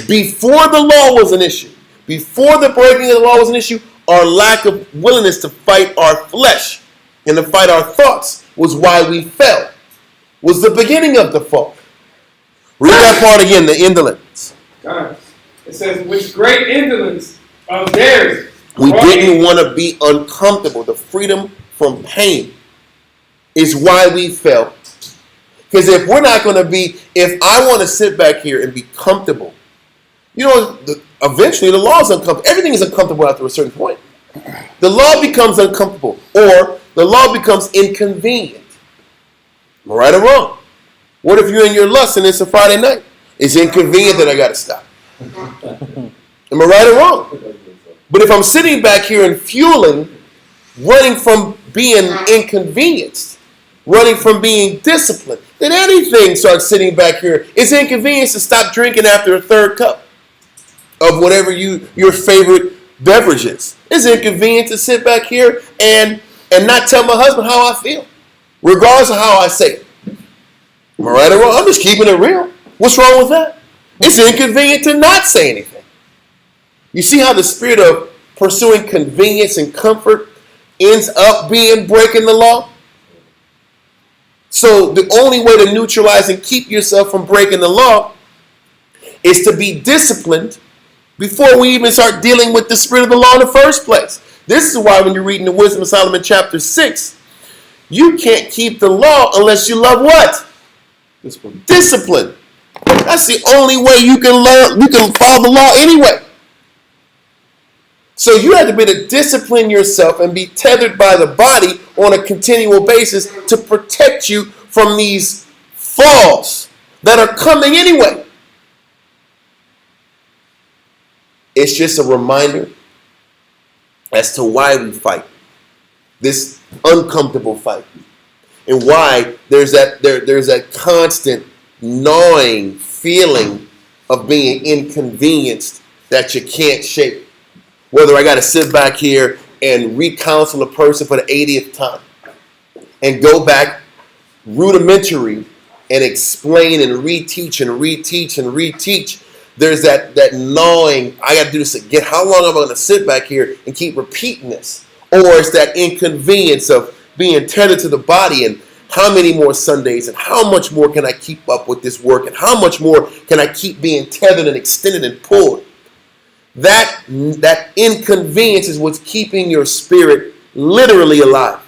Before the law was an issue, before the breaking of the law was an issue, our lack of willingness to fight our flesh and to fight our thoughts was why we fell. Was the beginning of the fall. Read that part again, the indolence. God. It says, which great indolence of theirs. We didn't want to be uncomfortable. The freedom from pain is why we fell. Because if we're not going to be, if I want to sit back here and be comfortable, eventually the law is uncomfortable. Everything is uncomfortable after a certain point. The law becomes uncomfortable, or the law becomes inconvenient. Am I right or wrong? What if you're in your lust and it's a Friday night? It's inconvenient that I got to stop. Am I right or wrong? But if I'm sitting back here and fueling, running from being inconvenienced, running from being disciplined, then anything starts sitting back here. It's inconvenience to stop drinking after a third cup of whatever your favorite beverage is. It's inconvenient to sit back here and not tell my husband how I feel, regardless of how I say it. Am I right or wrong? I'm just keeping it real. What's wrong with that? It's inconvenient to not say anything. You see how the spirit of pursuing convenience and comfort ends up being breaking the law. So the only way to neutralize and keep yourself from breaking the law is to be disciplined before we even start dealing with the spirit of the law in the first place. This is why when you're reading the Wisdom of Solomon chapter 6, you can't keep the law unless you love what? Discipline. That's the only way you can learn, you can follow the law anyway. So you have to be able to discipline yourself and be tethered by the body on a continual basis to protect you from these falls that are coming anyway. It's just a reminder as to why we fight. This uncomfortable fight. And why there's that constant gnawing feeling of being inconvenienced that you can't shake. Whether I got to sit back here and recounsel a person for the 80th time and go back rudimentary and explain and reteach and reteach and reteach. There's that gnawing, I got to do this again. How long am I going to sit back here and keep repeating this? Or it's that inconvenience of being tethered to the body and how many more Sundays and how much more can I keep up with this work and how much more can I keep being tethered and extended and pulled? That inconvenience is what's keeping your spirit literally alive.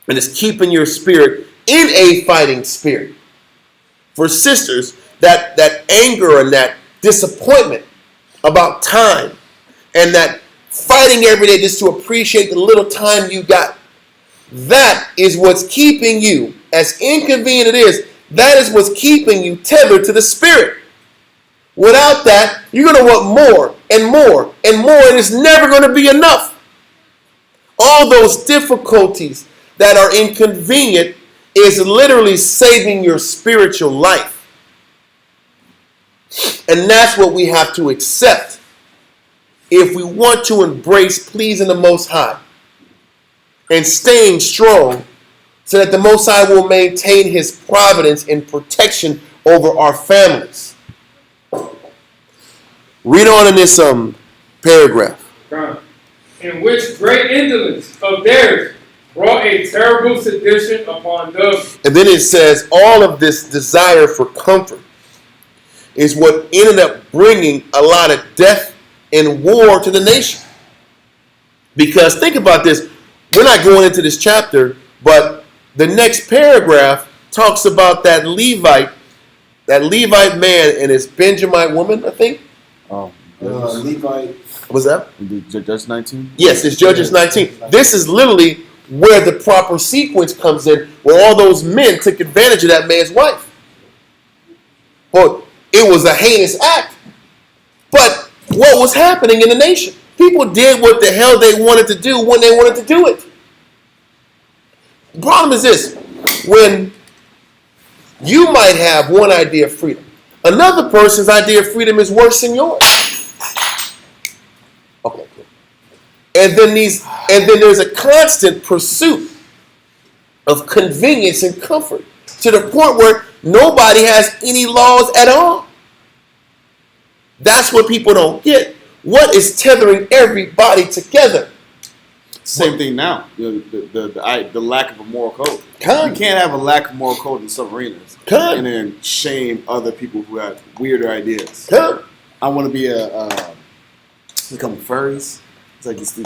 And it's keeping your spirit in a fighting spirit. For sisters, that anger and that disappointment about time and that fighting every day just to appreciate the little time you got, that is what's keeping you, as inconvenient it is, that is what's keeping you tethered to the spirit. Without that, you're going to want more and more and more, and it's never going to be enough. All those difficulties that are inconvenient is literally saving your spiritual life. And that's what we have to accept if we want to embrace pleasing the Most High and staying strong so that the Most High will maintain His providence and protection over our families. Read on in this paragraph. In which great indolence of theirs brought a terrible sedition upon them. And then it says all of this desire for comfort is what ended up bringing a lot of death and war to the nation. Because think about this. We're not going into this chapter, but the next paragraph talks about that Levite man and his Benjamite woman, I think. Oh, Levite. What's that? Judges 19? Yes, it's Judges 19. This is literally where the proper sequence comes in, where all those men took advantage of that man's wife. But it was a heinous act. But what was happening in the nation? People did what the hell they wanted to do when they wanted to do it. The problem is this. When you might have one idea of freedom, another person's idea of freedom is worse than yours. Okay, cool. And then there's a constant pursuit of convenience and comfort to the point where nobody has any laws at all. That's what people don't get. What is tethering everybody together? Same thing now. The lack of a moral code. Come. You can't have a lack of moral code in some arenas. Come. And then shame other people who have weirder ideas. Come. I want to be become furries. It's like this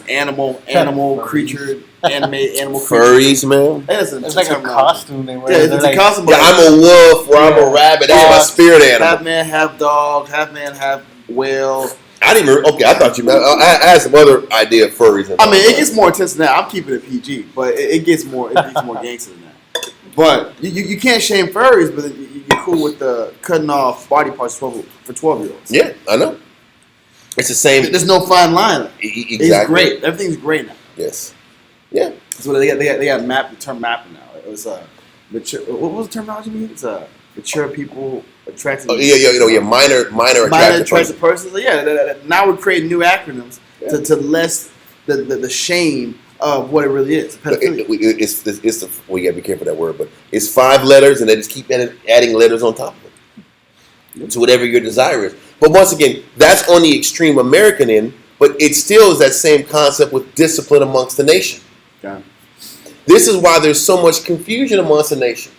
animal creature, animal creature. Furries, man. It's like a costume they wear. Yeah, it's a costume. Yeah, I'm a wolf or I'm a rabbit. That's my spirit animal. Half man, half dog. Half man, half whale. I didn't even. Okay, I thought you meant. I had some other idea of furries. I mean, it gets more intense than that. I'm keeping it PG, but it gets more. It gets more gangster than that. But you can't shame furries, but you're cool with the cutting off body parts for 12-year-olds. Yeah, I know. It's the same. There's no fine line. Exactly. It's great. Everything's great now. Yes. Yeah. So they got the term mapping now. It was mature. What was the terminology mean? It's mature people attracted. Oh yeah. Minor attracted persons. Yeah. Now we're creating new acronyms to less the shame of what it really is. It's you gotta be careful of that word, but it's 5 letters, and they just keep adding letters on top of it to whatever your desire is. But once again, that's on the extreme American end. But it still is that same concept with discipline amongst the nation. Okay. This is why there's so much confusion amongst the nation.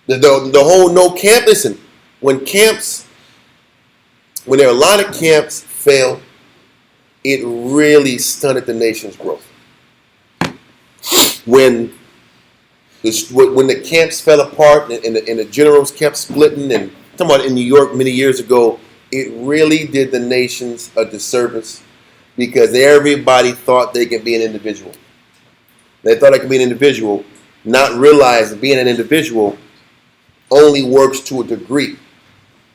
The whole no camp. Listen, when there are a lot of camps fail, it really stunted the nation's growth. When the camps fell apart and the generals kept splitting, and I'm talking about in New York many years ago, it really did the nations a disservice because everybody thought they could be an individual. They thought they could be an individual, not realize that being an individual only works to a degree.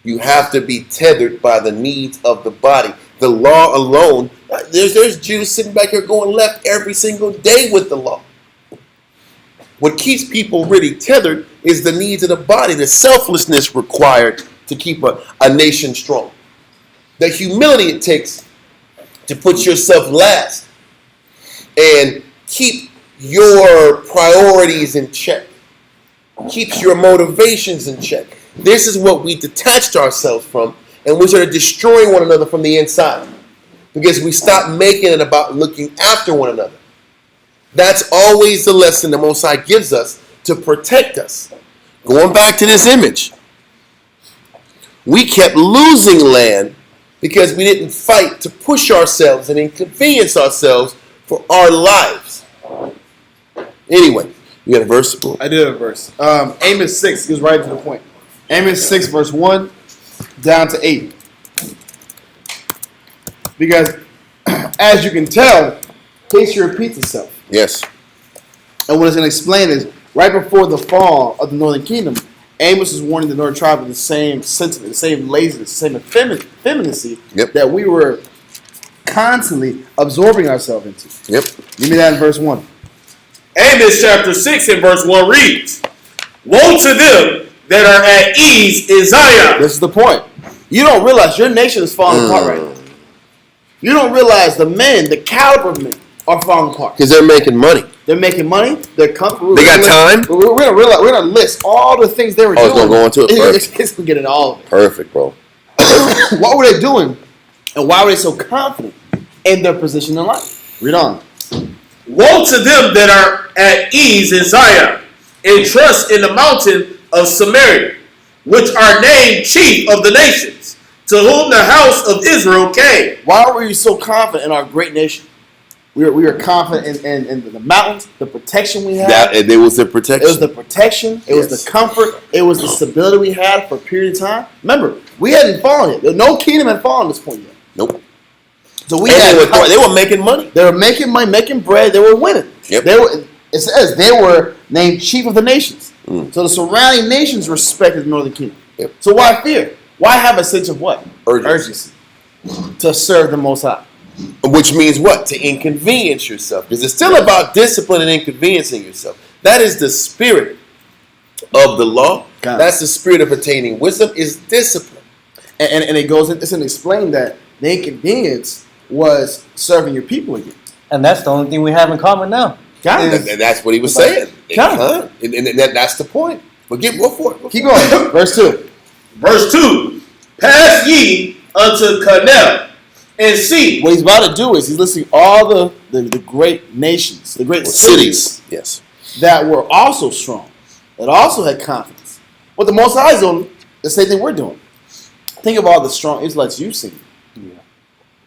You have to be tethered by the needs of the body. The law alone, there's Jews sitting back here going left every single day with the law. What keeps people really tethered is the needs of the body, the selflessness required to keep a nation strong. The humility it takes to put yourself last and keep your priorities in check. Keeps your motivations in check. This is what we detached ourselves from, and we started destroying one another from the inside because we stopped making it about looking after one another. That's always the lesson the Most High gives us to protect us. Going back to this image, we kept losing land because we didn't fight to push ourselves and inconvenience ourselves for our lives. Anyway, you got a verse? I did have a verse. Amos 6 goes right to the point. Amos 6 verse 1 down to 8. Because as you can tell, history repeats itself. Yes. And what it's going to explain is, right before the fall of the northern kingdom, Amos is warning the northern tribe of the same sentiment, the same laziness, the same effeminacy that we were constantly absorbing ourselves into. Yep. Give me that in verse 1. Amos chapter 6 and verse 1 reads, "Woe to them that are at ease in Zion." This is the point. You don't realize your nation is falling apart right now. You don't realize the men, the caliber of men, are falling apart. Because they're making money. They're making money. They're comfortable. They got time. We're gonna list all the things they were doing. It's gonna go into it. It's gonna get into all of it. Perfect, bro. What were they doing, and why were they so confident in their position in life? Read on. "Woe to them that are at ease in Zion, and trust in the mountain of Samaria, which are named chief of the nations, to whom the house of Israel came." Why were you so confident in our great nation? We were confident in the mountains, the protection we had. It was the protection. It was the protection. It was the comfort. It was the stability we had for a period of time. Remember, we hadn't fallen yet. No kingdom had fallen at this point yet. Nope. So they were making money. They were making money, making bread. They were winning. Yep. It says they were named chief of the nations. So the surrounding nations respected the northern kingdom. Yep. So why fear? Why have a sense of what? Urgency. To serve the Most High. Which means what? To inconvenience yourself. Because it's still about discipline and inconveniencing yourself. That is the spirit of the law. That's the spirit of attaining wisdom, is discipline. And it goes in, it's going to explain that the inconvenience was serving your people again. And that's the only thing we have in common now. And that's what he was saying. And that's the point. But go for it. Keep going. Verse 2. Verse 2, "Pass ye unto Canaan, and see." What he's about to do is he's listing all the great nations, the great cities yes, that were also strong, that also had confidence. What the Most High is doing, the same thing we're doing. Think of all the strong Israelites you've seen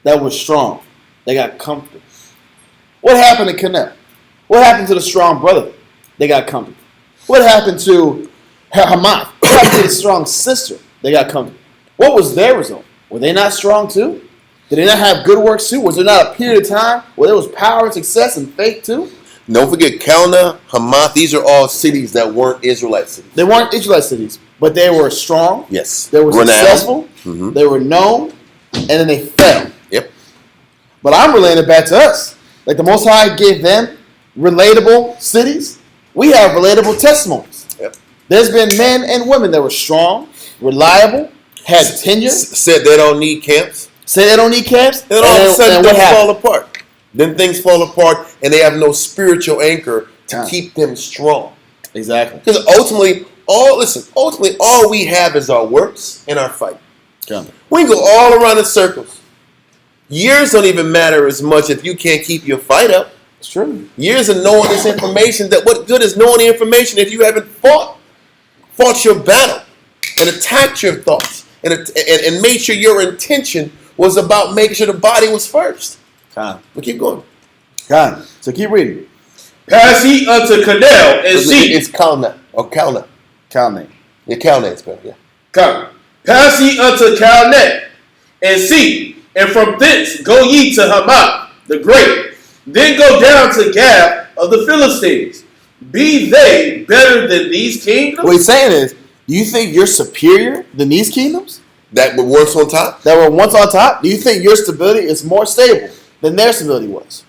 that were strong. They got comfortable. What happened to Canaan? What happened to the strong brother? They got comfortable. What happened to Hamath? What happened to the strong sister? They got comfortable. What was their result? Were they not strong too? Did they not have good works too? Was there not a period of time where there was power and success and faith too? Don't forget Kelna, Hamath. These are all cities that weren't Israelite cities. They weren't Israelite cities, but they were strong. Yes. They were successful. Mm-hmm. They were known, and then they fell. Yep. But I'm relaying it back to us. Like the Most High gave them relatable cities. We have relatable testimonies. Yep. There's been men and women that were strong, reliable, had tenure. Said they don't need camps. Say they don't need camps. And all of a sudden things fall apart. Then things fall apart and they have no spiritual anchor to keep them strong. Exactly. Because ultimately all we have is our works and our fight. Yeah. We can go all around in circles. Years don't even matter as much if you can't keep your fight up. It's true. Years of knowing this information, that what good is knowing the information if you haven't fought your battle and attacked your thoughts and made sure your intention was about making sure the body was first. Con. But keep going. Con. So keep reading. Pass ye unto Canal and see. It's Kalna or Kalna. Kalne. Yeah, Kalna is better. Yeah. Come. Pass ye unto Calnet and see, and from thence go ye to Hamath the great. Then go down to Gab of the Philistines. Be they better than these kingdoms? What he's saying is, do you think you're superior than these kingdoms That were once on top? that were once on top? Do you think your stability is more stable than their stability was?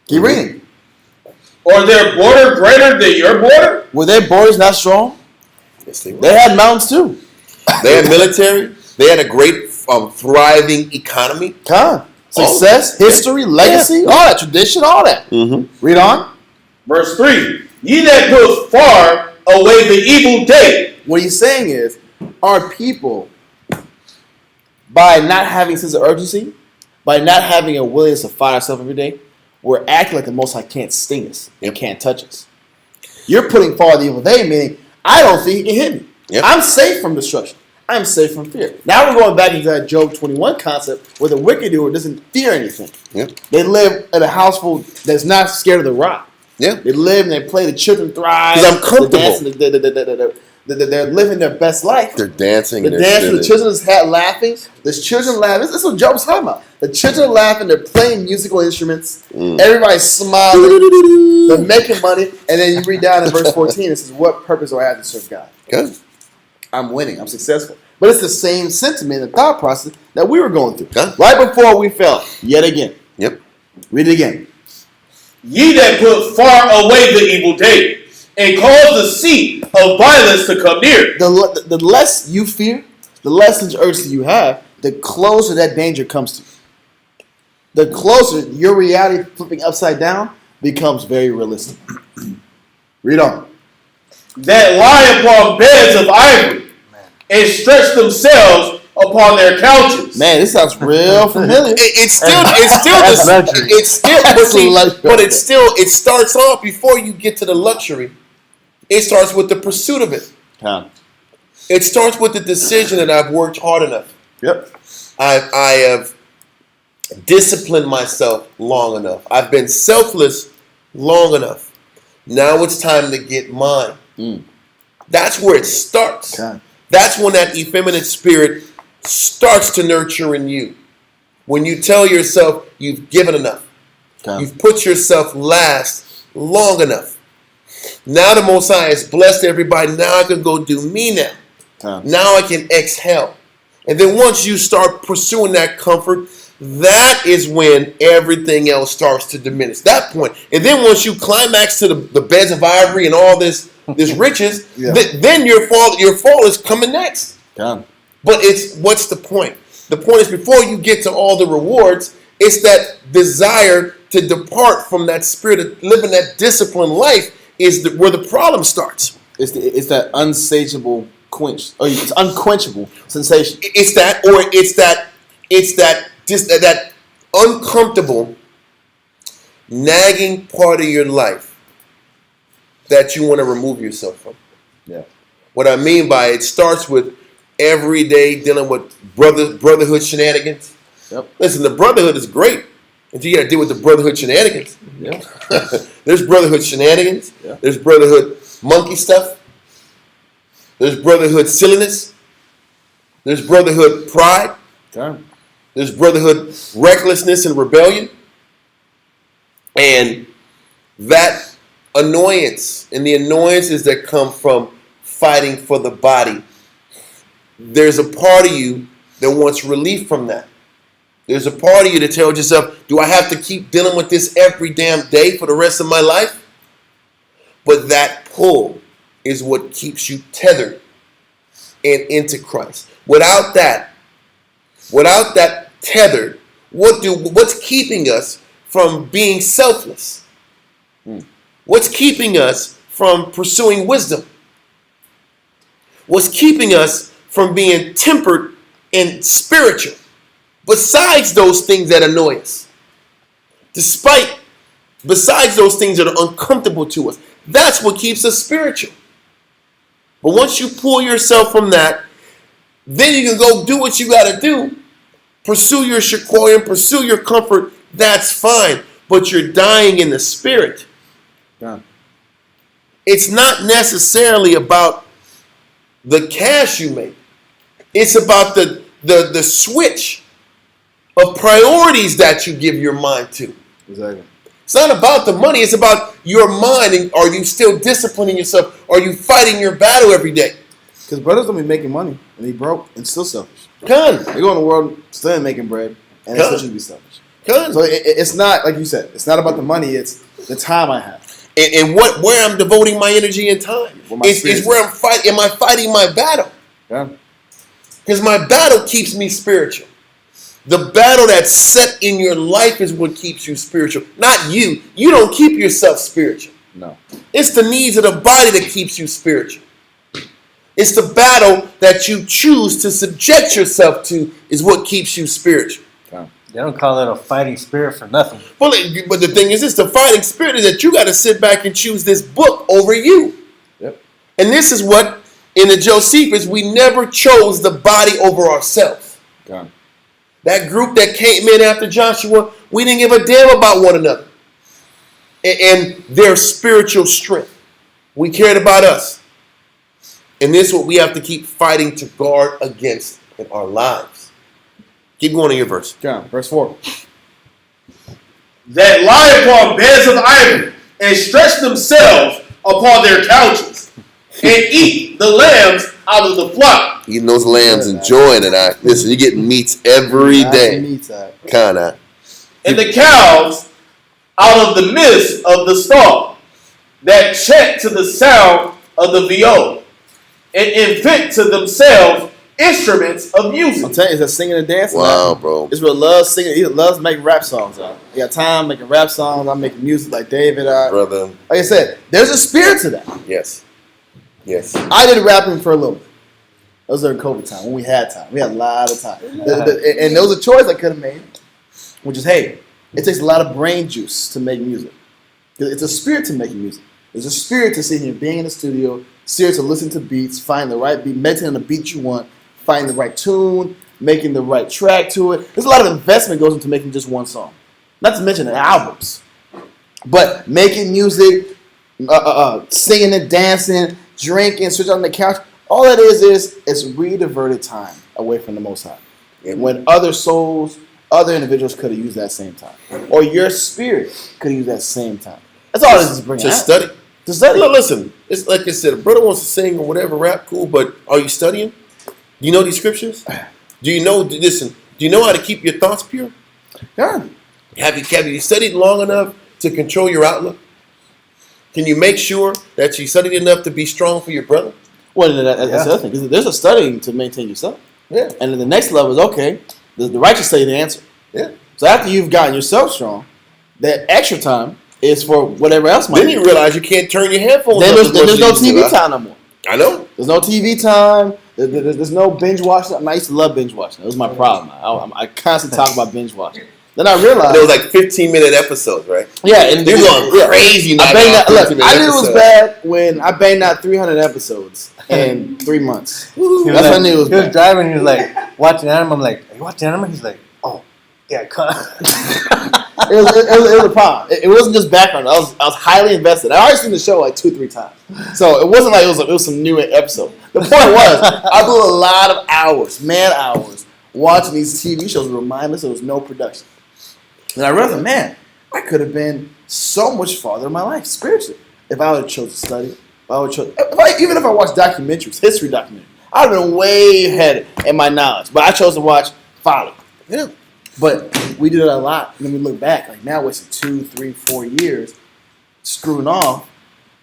Keep reading. Or their border greater than your border? Were their borders not strong? Yes, they were. They had mountains too. They had military. They had a great, thriving economy. Con. Success, history, legacy, all that, tradition, all that. Mm-hmm. Read on. Verse 3. Ye that put far away the evil day. What he's saying is, our people, by not having a sense of urgency, by not having a willingness to fight ourselves every day, we're acting like the Most High can't sting us and can't touch us. You're putting forward the evil day, meaning, I don't think he can hit me. Yep. I'm safe from destruction. I'm safe from fear. Now we're going back into that Job 21 concept where the wicked doer doesn't fear anything. Yep. They live in a household that's not scared of the rock. Yeah. They live and they play, the children thrive. 'Cause I'm comfortable. They're living their best life. They're dancing. The and dance, they're the children is laughing. There's children laughing. This is what Job's talking about. The children are laughing. They're playing musical instruments. Everybody's smiling. They're making money. And then you read down in verse 14. It says, "What purpose do I have to serve God? Good. I'm winning. I'm successful." But it's the same sentiment and thought process that we were going through. Yeah. Right before we fell. Yet again. Yep. Read it again. Ye that put far away the evil day, and cause the seat of violence to come near. The less you fear, the less urgency you have, the closer that danger comes to you. The closer your reality flipping upside down becomes very realistic. Read on. That lie upon beds of ivory, and stretch themselves upon their couches. Man, this sounds real familiar. It starts off before you get to the luxury. It starts with the pursuit of it. It starts with the decision that I've worked hard enough. Yep. I have disciplined myself long enough. I've been selfless long enough. Now it's time to get mine. That's where it starts. That's when that effeminate spirit starts to nurture in you. When you tell yourself you've given enough. You've put yourself last long enough. Now the Most High has blessed everybody. Now I can go do me now. Now I can exhale. And then once you start pursuing that comfort, that is when everything else starts to diminish. That point. And then once you climax to the beds of ivory and all this riches, then your fall is coming next. But what's the point? The point is before you get to all the rewards, it's that desire to depart from that spirit of living that disciplined life is where the problem starts. It's that unsatiable quench, or it's unquenchable sensation. It's that uncomfortable, nagging part of your life that you want to remove yourself from. Yeah. What I mean by it starts with every day dealing with brotherhood shenanigans. Yep. Listen, the brotherhood is great until you got to deal with the brotherhood shenanigans. Yeah. There's brotherhood shenanigans. Yeah. There's brotherhood monkey stuff. There's brotherhood silliness. There's brotherhood pride. There's brotherhood recklessness and rebellion. And that annoyance and the annoyances that come from fighting for the body, there's a part of you that wants relief from that. There's a part of you that tells yourself, do I have to keep dealing with this every damn day for the rest of my life? But that pull is what keeps you tethered and into Christ. Without that tethered, what's keeping us from being selfless? What's keeping us from pursuing wisdom? What's keeping us from being tempered and spiritual? besides those things that annoy us, besides those things that are uncomfortable to us. That's what keeps us spiritual. But once you pull yourself from that, then you can go do what you got to do. Pursue your shekoyim, pursue your comfort. That's fine. But you're dying in the spirit. Yeah. It's not necessarily about the cash you make. It's about the switch of priorities that you give your mind to. Exactly. It's not about the money. It's about your mind. And are you still disciplining yourself? Are you fighting your battle every day? Because brothers don't be making money and he broke and still selfish. Con. They go in the world still ain't making bread and still should be selfish. Con. So it's not, like you said, it's not about the money. It's the time I have. And where I'm devoting my energy and time is where I'm fighting. Am I fighting my battle? Yeah. Because my battle keeps me spiritual. The battle that's set in your life is what keeps you spiritual. Not you. You don't keep yourself spiritual. No. It's the needs of the body that keeps you spiritual. It's the battle that you choose to subject yourself to is what keeps you spiritual. They don't call it a fighting spirit for nothing. Well, but the thing is, it's the fighting spirit is that you got to sit back and choose this book over you. Yep. And this is what, in the Josephus, we never chose the body over ourselves. God. That group that came in after Joshua, we didn't give a damn about one another and their spiritual strength. We cared about us. And this is what we have to keep fighting to guard against in our lives. Keep going in your verse. John, verse 4. That lie upon beds of ivory and stretch themselves upon their couches and eat the lambs out of the flock. Eating those lambs, enjoying it. Listen, you're getting meats every day. Kinda. And the cows out of the midst of the stall that chant to the sound of the viol and invent to themselves instruments of music. I'm telling you, it's a singing and dancing. Wow, bro. Israel loves singing. He loves making rap songs. He got time making rap songs. I'm making music like David. Brother. Like I said, there's a spirit to that. Yes. Yes. I did rapping for a little bit. That was during COVID time when we had time. We had a lot of time. And there was a choice I could have made, which is, hey, it takes a lot of brain juice to make music. It's a spirit to making music. There's a spirit to sitting here, being in the studio, spirit to listen to beats, find the right beat, meditate on the beat you want, find the right tune, making the right track to it. There's a lot of investment goes into making just one song. Not to mention the albums. But making music, singing and dancing, drinking, switching on the couch, all that is re-diverted time away from the Most High. Amen. When other souls, other individuals could have used that same time. Or your spirit could have used that same time. That's all this is bringing To out. study. To study. Look, listen, it's like I said, a brother wants to sing or whatever, rap, cool, but are you studying? Do you know these scriptures? Do you know how to keep your thoughts pure? Yeah. Have you studied long enough to control your outlook? Can you make sure that you studied enough to be strong for your brother? Well, that's the other thing. Because there's a studying to maintain yourself. Yeah. And then the next level is, okay, the righteous say the answer. Yeah. So after you've gotten yourself strong, that extra time is for whatever else might Then be. you realize you can't turn your headphones Then up there's as much no as you TV used to, time no more. I know. There's no TV time. There's no binge watching. I mean, I used to love binge watching. That was my problem. I constantly talk about binge watching. Then I realized There was like 15-minute episodes, right? yeah, and They're going crazy. I banged out, look, 15-minute I knew it was episodes. bad when I banged out 300 episodes in 3 months. He was That's when I knew it was He was bad. driving. He was like watching anime. I'm like, "Are you watching anime?" He's like, "Oh, yeah, cut." It was a problem. It wasn't just background. I was highly invested. I already seen the show like 2-3 times, so it wasn't like it was some new episode. The point was, I blew a lot of hours, man hours, watching these TV shows with mindless. There was no production, and I realized, man, I could have been so much farther in my life spiritually if I would have chosen to study. Even if I watched documentaries, history documentaries, I'd have been way ahead in my knowledge. But I chose to watch folly. Yeah. But we did it a lot, and then we look back, like now wasted 2, 3, 4 years screwing off,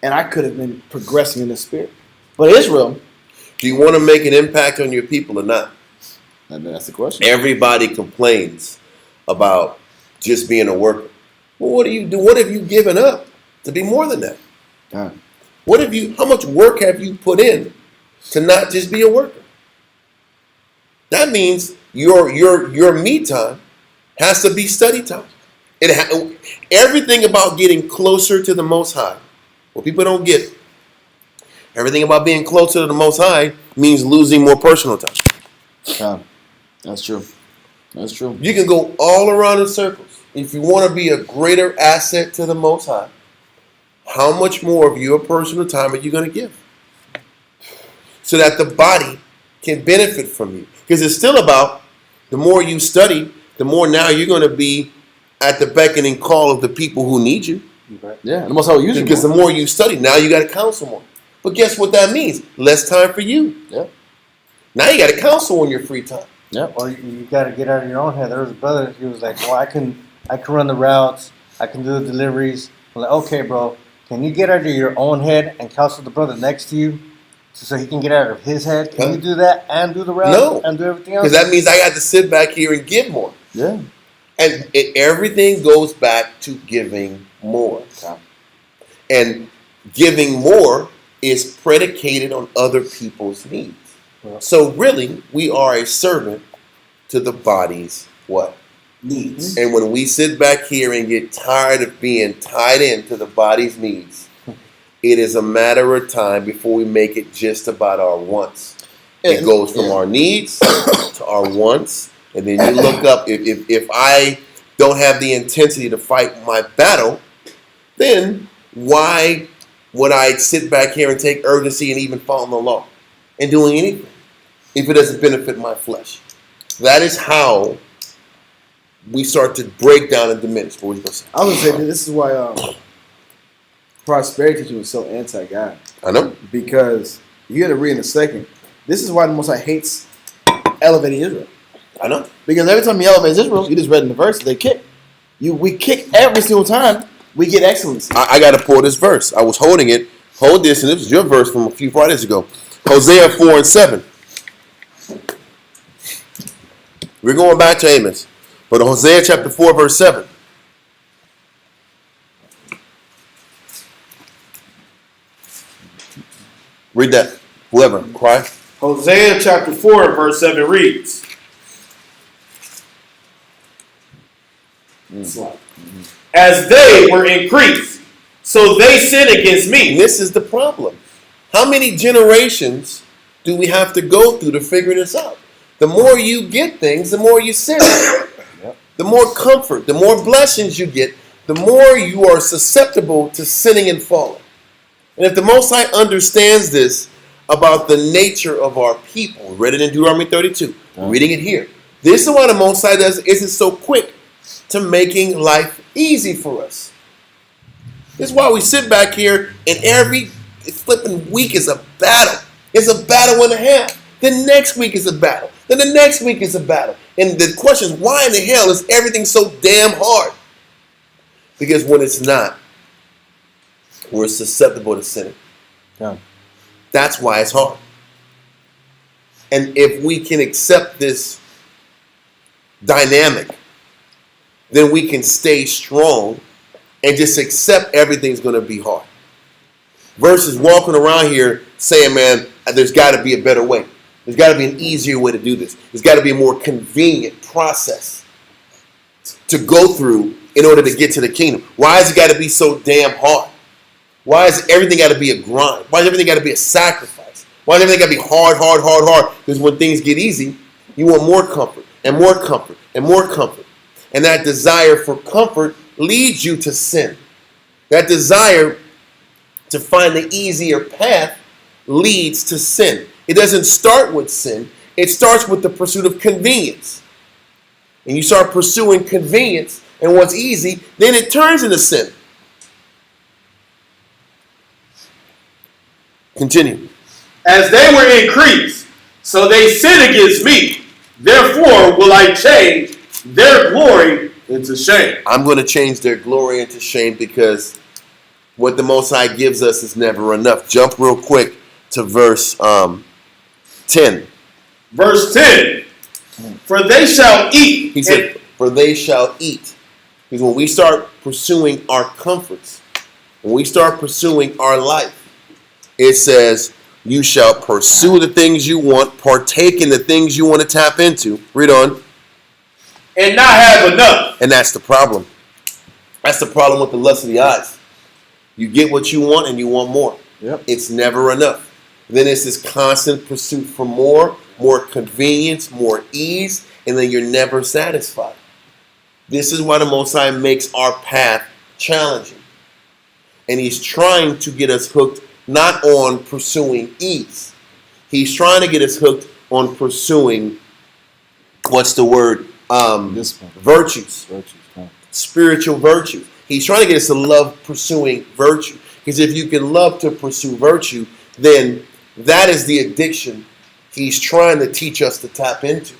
and I could have been progressing in the spirit. But Israel, Do you want to make an impact on your people or not? and that's the question. Everybody complains about just being a worker. Well, what do you do? What have you given up to be more than that? How much work have you put in to not just be a worker? That means your me time has to be study time. Everything about getting closer to the Most High, what people don't get, everything about being closer to the Most High means losing more personal time. Yeah, that's true. That's true. You can go all around in circles. If you want to be a greater asset to the Most High, how much more of your personal time are you going to give? So that the body can benefit from you. Because it's still about the more you study, the more now you're going to be at the beckoning call of the people who need you. Yeah, the Most High will use you. Because the more you study, now you got to counsel more. But guess what that means? Less time for you. Yeah. Now you got to counsel on your free time. Yeah. Or you got to get out of your own head. There was a brother. He was like, "Well, I can run the routes. I can do the deliveries." I'm like, "Okay, bro. Can you get out of your own head and counsel the brother next to you, so he can get out of his head? Can you do that and do the route No. and do everything else?" Because that means I got to sit back here and give more. Yeah. And everything goes back to giving more. And giving more is predicated on other people's needs. Yeah. So really, we are a servant to the body's what? Needs. And when we sit back here and get tired of being tied into the body's needs, it is a matter of time before we make it just about our wants. It goes from our needs to our wants. And then you look up, if I don't have the intensity to fight my battle, then why would I sit back here and take urgency and even follow the law and doing anything if it doesn't benefit my flesh? That is how we start to break down and diminish. What was you going to say? I was going to say this is why prosperity teaching was so anti-God. I know. Because you're going to read in a second. This is why the Most High hates elevating Israel. I know. Because every time he elevates Israel, you just read in the verse, they kick. We kick every single time. We get excellency. I got to pull this verse. I was holding it. Hold this, and this was your verse from a few Fridays ago. Hosea 4:7. We're going back to Amos. But Hosea chapter 4, verse 7. Read that. Whoever. Cry. Hosea chapter 4, verse 7 reads. As they were increased, so they sin against me. And this is the problem. How many generations do we have to go through to figure this out? The more you get things, the more you sin. Yep. The more comfort, the more blessings you get, the more you are susceptible to sinning and falling. And if the Most High understands this about the nature of our people, we read it in Deuteronomy 32, we're reading it here. This is why the Most High isn't so quick to making life easy for us. This is why we sit back here and every flipping week is a battle. It's a battle and a half. The next week is a battle. Then the next week is a battle. And the question is, why in the hell is everything so damn hard? Because when it's not, we're susceptible to sinning. Yeah. That's why it's hard. And if we can accept this dynamic, then we can stay strong and just accept everything's going to be hard. Versus walking around here saying, man, there's got to be a better way. There's got to be an easier way to do this. There's got to be a more convenient process to go through in order to get to the kingdom. Why has it got to be so damn hard? Why has everything got to be a grind? Why has everything got to be a sacrifice? Why does everything got to be hard? Because when things get easy, you want more comfort and more comfort and more comfort. And that desire for comfort leads you to sin. That desire to find the easier path leads to sin. It doesn't start with sin. It starts with the pursuit of convenience. And you start pursuing convenience and what's easy, then it turns into sin. Continue. As they were increased, so they sin against me. Therefore will I change their glory into shame. I'm going to change their glory into shame because what the Most High gives us is never enough. Jump real quick to verse 10. Verse 10. For they shall eat. He said, for they shall eat. Because when we start pursuing our comforts, when we start pursuing our life, it says, You shall pursue the things you want, partake in the things you want to tap into. Read on. And not have enough. And that's the problem. That's the problem with the lust of the eyes. You get what you want and you want more. Yep. It's never enough. Then it's this constant pursuit for more convenience, more ease, and then you're never satisfied. This is why the Most High makes our path challenging. And he's trying to get us hooked not on pursuing ease. He's trying to get us hooked on pursuing, what's the word? Virtues. Spiritual virtues. He's trying to get us to love pursuing virtue. Because if you can love to pursue virtue, then that is the addiction he's trying to teach us to tap into.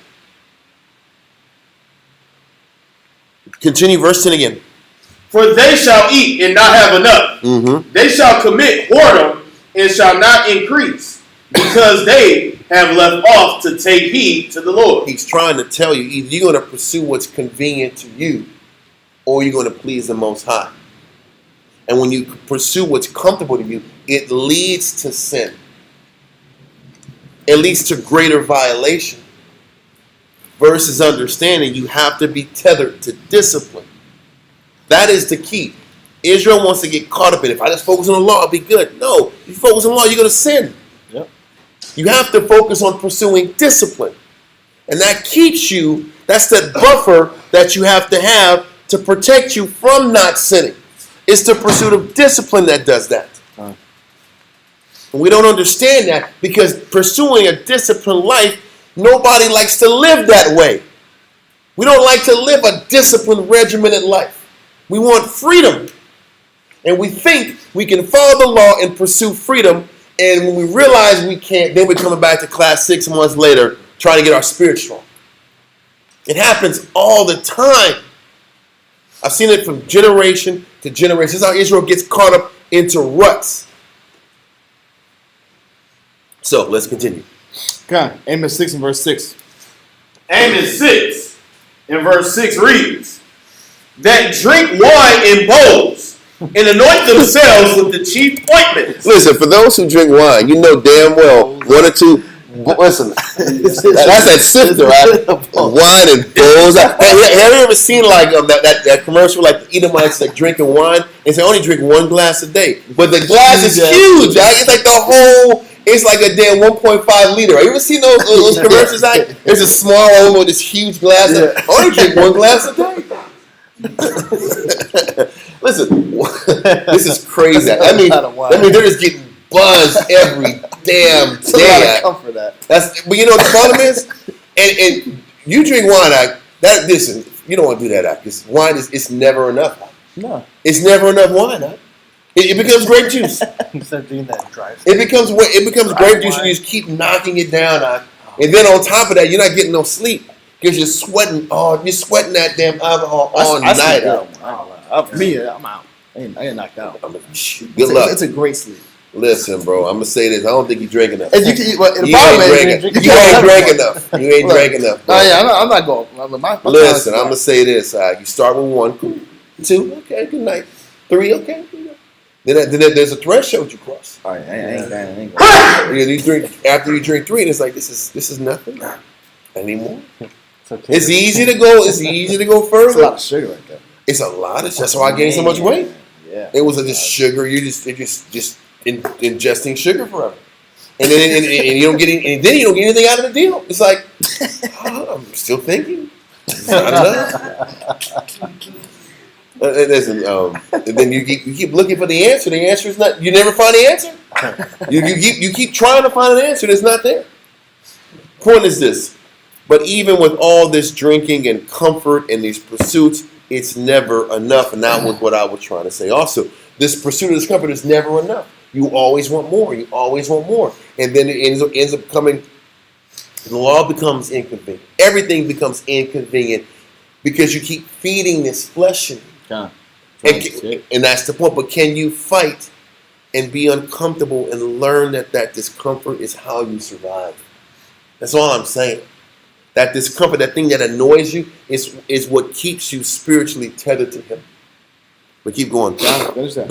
Continue verse 10 again. For they shall eat and not have enough. Mm-hmm. They shall commit whoredom and shall not increase, because they have left off to take heed to the Lord. He's trying to tell you, either you're going to pursue what's convenient to you, or you're going to please the Most High. And when you pursue what's comfortable to you, it leads to sin. It leads to greater violation. Versus understanding, you have to be tethered to discipline. That is the key. Israel wants to get caught up in it. If I just focus on the law, I'll be good. No, if you focus on the law, you're going to sin. Yep. You have to focus on pursuing discipline. And that keeps you, that's that buffer that you have to protect you from not sinning. It's the pursuit of discipline that does that. And we don't understand that because pursuing a disciplined life, nobody likes to live that way. We don't like to live a disciplined, regimented life. We want freedom. And we think we can follow the law and pursue freedom. And when we realize we can't, then we're coming back to class 6 months later trying to get our spirit strong. It happens all the time. I've seen it from generation to generation. This is how Israel gets caught up into ruts. So, let's continue. Okay, Amos 6 and verse 6. Amos 6 and verse 6 reads, that drink wine in bowls and anoint themselves with the chief ointments. Listen, for those who drink wine, you know damn well one or two. Listen, that's that sifter, right? Wine and bowls. Have you ever seen like that commercial, like the Edomites like drinking wine and say only drink 1 glass a day, but the glass is huge. Right? It's like the whole. It's like a damn 1.5 liter. Have you ever seen those commercials? Like there's a small one with this huge glass. I only drink 1 glass a day. Listen, this is crazy. I mean, they're just getting buzzed every damn day. But you know what the problem is? And you drink wine, listen, you don't want to do that, because wine it's never enough. No. It's never enough wine. It becomes grape juice. Instead of doing that dry. It becomes grape juice, and you just keep knocking it down. And then on top of that, you're not getting no sleep because you're sweating. Oh, you're sweating that damn alcohol all night. I'm out. I ain't knocked out. Good luck. It's a great sleep. Listen, bro, I'm gonna say this. I don't think you drink enough. You ain't drank enough. You ain't drank enough. Oh yeah, I'm not going. Listen, I'm gonna say this. You start with 1, cool. 2, okay, good night. 3, okay. Then there's a threshold you cross. Oh, yeah, I ain't You drink after you drink 3, and it's like this is nothing anymore. It's easy to go. It's easy to go further. It's a lot of sugar like that. It's a lot of. That's why I gained so much weight. Yeah. It was just sugar. You're just ingesting sugar forever, and then and you don't get any, and then you don't get anything out of the deal. It's like I'm still thinking. It's not enough. Listen, and then you keep looking for the answer. The answer is not. You never find the answer. You keep trying to find an answer that's not there. Point is this: but even with all this drinking and comfort and these pursuits, it's never enough. And that was what I was trying to say. Also, this pursuit of this comfort is never enough. You always want more. You always want more, and then it ends up coming. The law becomes inconvenient. Everything becomes inconvenient because you keep feeding this flesh in you. And that's the point. But can you fight and be uncomfortable and learn that discomfort is how you survive? That's all I'm saying. That discomfort, that thing that annoys you, is what keeps you spiritually tethered to Him. But keep going. What is that?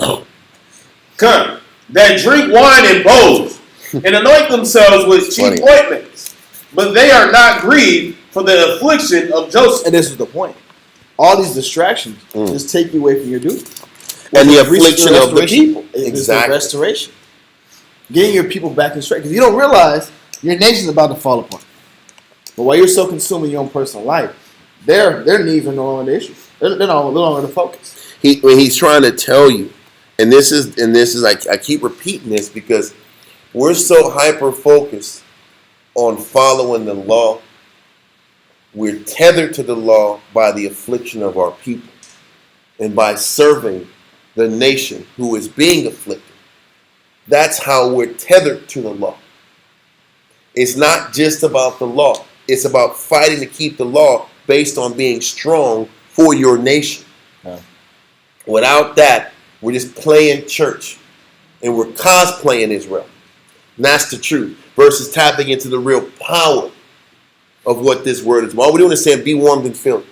Come, that drink wine in bowls and anoint themselves with cheap ointments. But they are not grieved for the affliction of Joseph. And this is the point. All these distractions just take you away from your duty. And the affliction of the people. Exactly. Restoration. Getting your people back in straight. Because you don't realize your nation's about to fall apart. But while you're so consumed in your own personal life, their needs are no longer the issue. They're no longer the focus. He's trying to tell you, and this is I keep repeating this because we're so hyper focused on following the law. We're tethered to the law by the affliction of our people and by serving the nation who is being afflicted. That's how we're tethered to the law. It's not just about the law. It's about fighting to keep the law based on being strong for your nation. Yeah. Without that, we're just playing church and we're cosplaying Israel. And that's the truth versus tapping into the real power of what this word is. All we're doing is saying, be warmed and filled.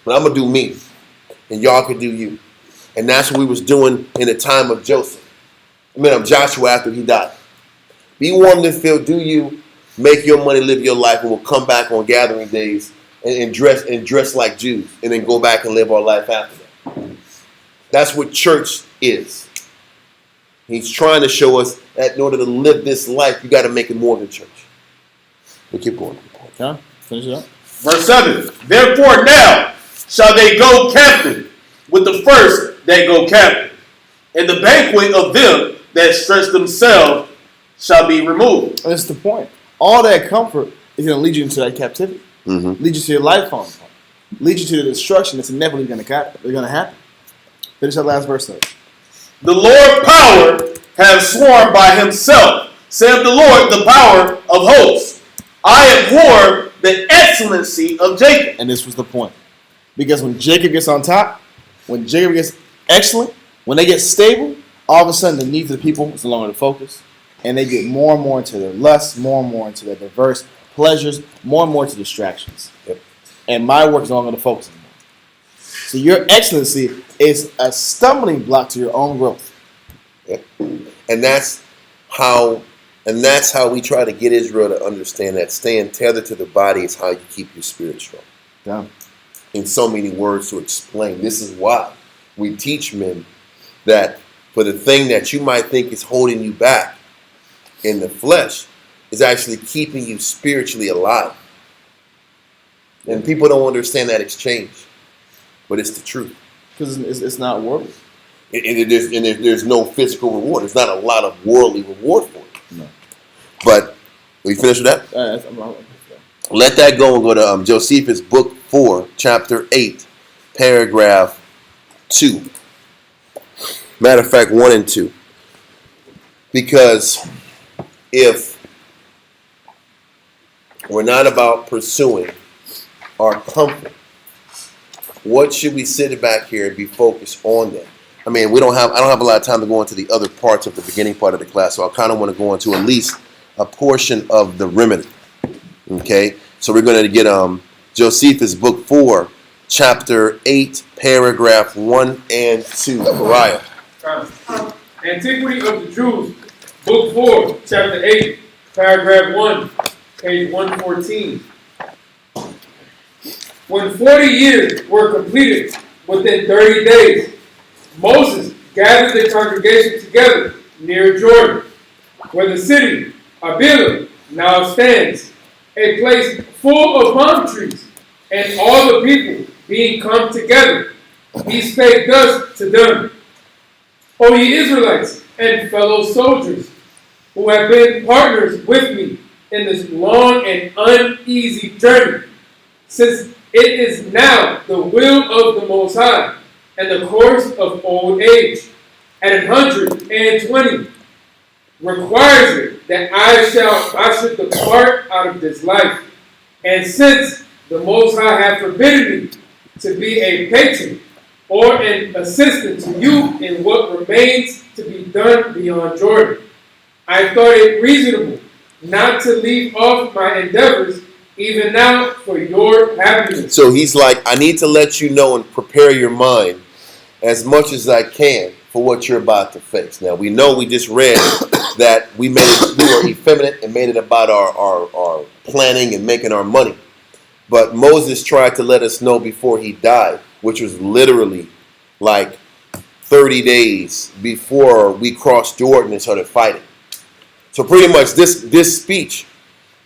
But I'm going to do me and y'all can do you. And that's what we was doing in the time of Joshua after he died. Be warmed and filled, do you, make your money, live your life, and we'll come back on gathering days and dress like Jews and then go back and live our life after that. That's what church is. He's trying to show us that in order to live this life, you got to make it more than church. We keep going. Okay, finish it up. Verse 7. Therefore now shall they go captive with the first that go captive, and the banquet of them that stretch themselves shall be removed. That's the point. All that comfort is going to lead you into that captivity. Mm-hmm. Lead you to your life falling apart. Lead you to the destruction that's inevitably going to happen. Finish that last verse though. The Lord power hath sworn by himself, saith the Lord, the power of hosts. I abhor the excellency of Jacob. And this was the point. Because when Jacob gets on top, when Jacob gets excellent, when they get stable, all of a sudden the needs of the people is no longer the focus. And they get more and more into their lusts, more and more into their diverse pleasures, more and more into distractions. Yep. And my work is no longer the focus anymore. So your excellency is a stumbling block to your own growth. Yep. And that's how we try to get Israel to understand that staying tethered to the body is how you keep your spirit strong. Yeah. In so many words to explain. This is why we teach men that for the thing that you might think is holding you back in the flesh is actually keeping you spiritually alive. And people don't understand that exchange. But it's the truth. Because it's not worldly. There's no physical reward. There's not a lot of worldly reward for it. No. But, we finished with that? I'm Let that go and go to Josephus book 4, chapter 8, paragraph 2. Matter of fact, 1 and 2. Because if we're not about pursuing our comfort, what should we sit back here and be focused on that? I mean, I don't have a lot of time to go into the other parts of the beginning part of the class, so I kind of want to go into at least a portion of the remedy. Okay? So we're going to get Josephus book 4, chapter 8, paragraph 1 and 2. Uriah. Antiquity of the Jews, book 4, chapter 8, paragraph 1, page 114. When 40 years were completed, within 30 days, Moses gathered the congregation together near Jordan, where the city Abila now stands, a place full of palm trees, and all the people being come together, he spake thus to them: O ye Israelites and fellow soldiers, who have been partners with me in this long and uneasy journey, since it is now the will of the Most High, and the course of old age, at 120, requires it that I should depart out of this life. And since the Most High hath forbidden me to be a patron or an assistant to you in what remains to be done beyond Jordan, I thought it reasonable not to leave off my endeavors even now for your happiness. So he's like, I need to let you know and prepare your mind as much as I can for what you're about to face. Now, we know we just read that we were effeminate and made it about our planning and making our money. But Moses tried to let us know before he died, which was literally like 30 days before we crossed Jordan and started fighting. So pretty much this speech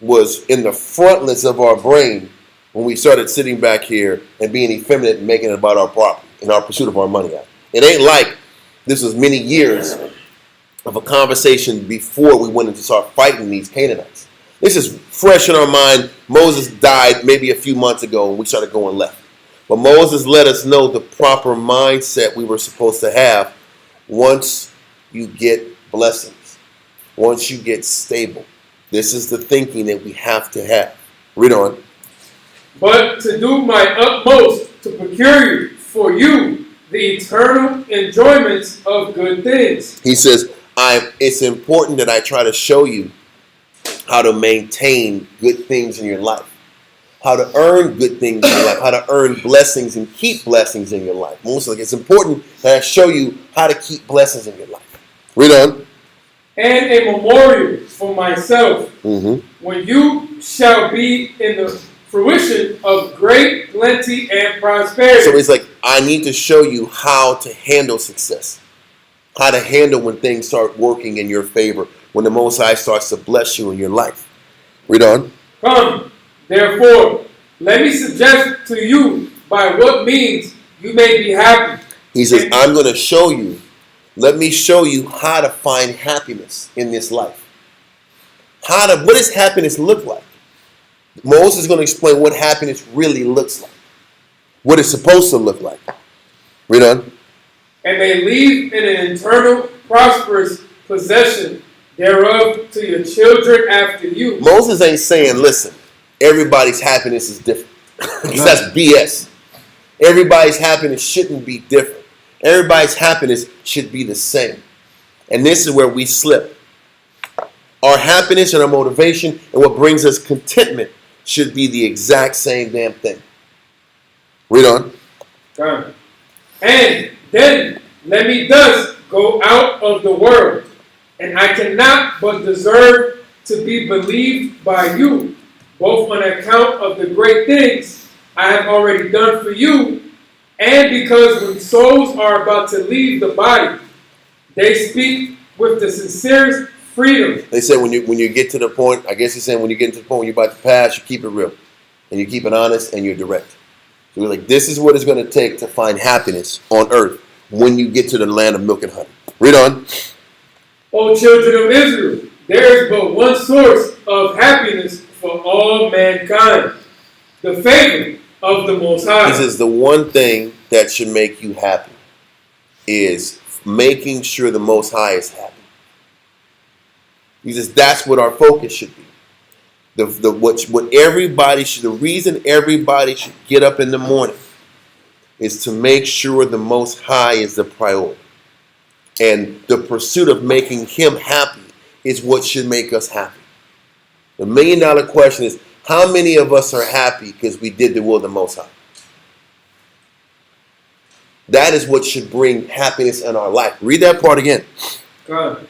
was in the frontlets of our brain when we started sitting back here and being effeminate and making it about our property in our pursuit of our money. It ain't like this was many years of a conversation before we went into start fighting these Canaanites. This is fresh in our mind. Moses died maybe a few months ago and we started going left. But Moses let us know the proper mindset we were supposed to have once you get blessings, once you get stable. This is the thinking that we have to have. Read on. But to do my utmost to procure for you the eternal enjoyments of good things. He says, it's important that I try to show you how to maintain good things in your life, how to earn good things in your life, how to earn blessings and keep blessings in your life. Most like it's important that I show you how to keep blessings in your life. Read on. And a memorial for myself, when you shall be in the fruition of great plenty and prosperity. So he's like, I need to show you how to handle success, how to handle when things start working in your favor, when the Most High starts to bless you in your life. Read on. Come, therefore, let me suggest to you by what means you may be happy. He says, I'm going to show you. Let me show you how to find happiness in this life. What does happiness look like? Moses is going to explain what happiness really looks like. What it's supposed to look like. Read on. And may leave in an eternal, prosperous possession thereof to your children after you. Moses ain't saying, listen, everybody's happiness is different. Because that's BS. Everybody's happiness shouldn't be different. Everybody's happiness should be the same. And this is where we slip. Our happiness and our motivation and what brings us contentment should be the exact same damn thing. Read on. And then let me thus go out of the world, and I cannot but deserve to be believed by you, both on account of the great things I have already done for you, and because when souls are about to leave the body, they speak with the sincerest freedom. They say when you get to the point, I guess he's saying when you get to the point when you're about to pass, you keep it real. And you keep it honest and you're direct. So we're like, this is what it's going to take to find happiness on earth when you get to the land of milk and honey. Read on. O children of Israel, there is but one source of happiness for all mankind, the favor of the Most High. He says the one thing that should make you happy is making sure the Most High is happy. He says that's what our focus should be. The reason everybody should get up in the morning is to make sure the Most High is the priority. And the pursuit of making him happy is what should make us happy. The $1 million question is, how many of us are happy because we did the will of the Most High? That is what should bring happiness in our life. Read that part again. God.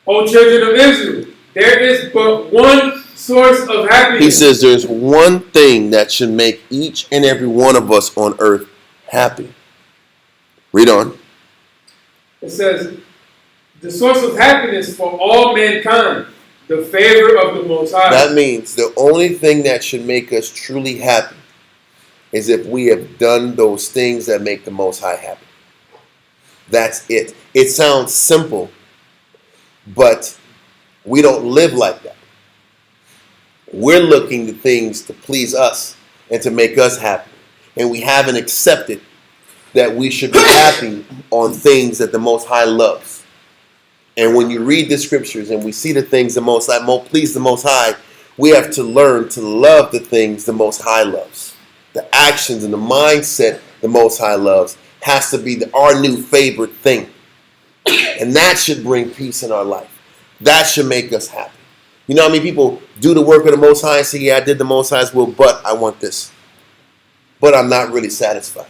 O children of Israel, there is but one source of happiness. He says there's one thing that should make each and every one of us on earth happy. Read on. It says, the source of happiness for all mankind, the favor of the Most High. That means the only thing that should make us truly happy is if we have done those things that make the Most High happy. That's it. It sounds simple, but we don't live like that. We're looking to things to please us and to make us happy. And we haven't accepted that we should be happy on things that the Most High loves. And when you read the scriptures and we see the things the Most High please the Most High, we have to learn to love the things the Most High loves. The actions and the mindset the Most High loves has to be our new favorite thing. And that should bring peace in our life. That should make us happy. You know how many people do the work of the Most High and say, yeah, I did the Most High's will, but I want this. But I'm not really satisfied.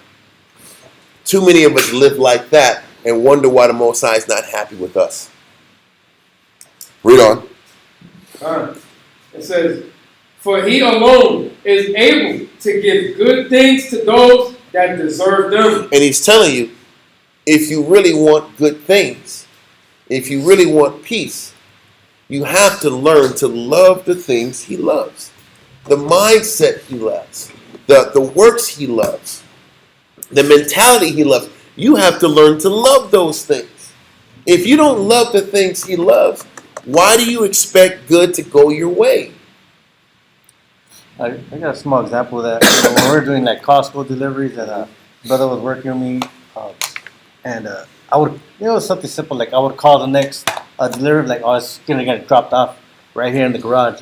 Too many of us live like that and wonder why the Most High is not happy with us. Read on. It says, for he alone is able to give good things to those that deserve them. And he's telling you, if you really want good things, if you really want peace, you have to learn to love the things he loves, the mindset he loves, the works he loves, the mentality he loves. You have to learn to love those things. If you don't love the things he loves, why do you expect good to go your way? I got a small example of that. When we were doing like Costco deliveries, and a brother was working with me, and I would, something simple like I would call the next delivery, like, oh, it's gonna get dropped off right here in the garage,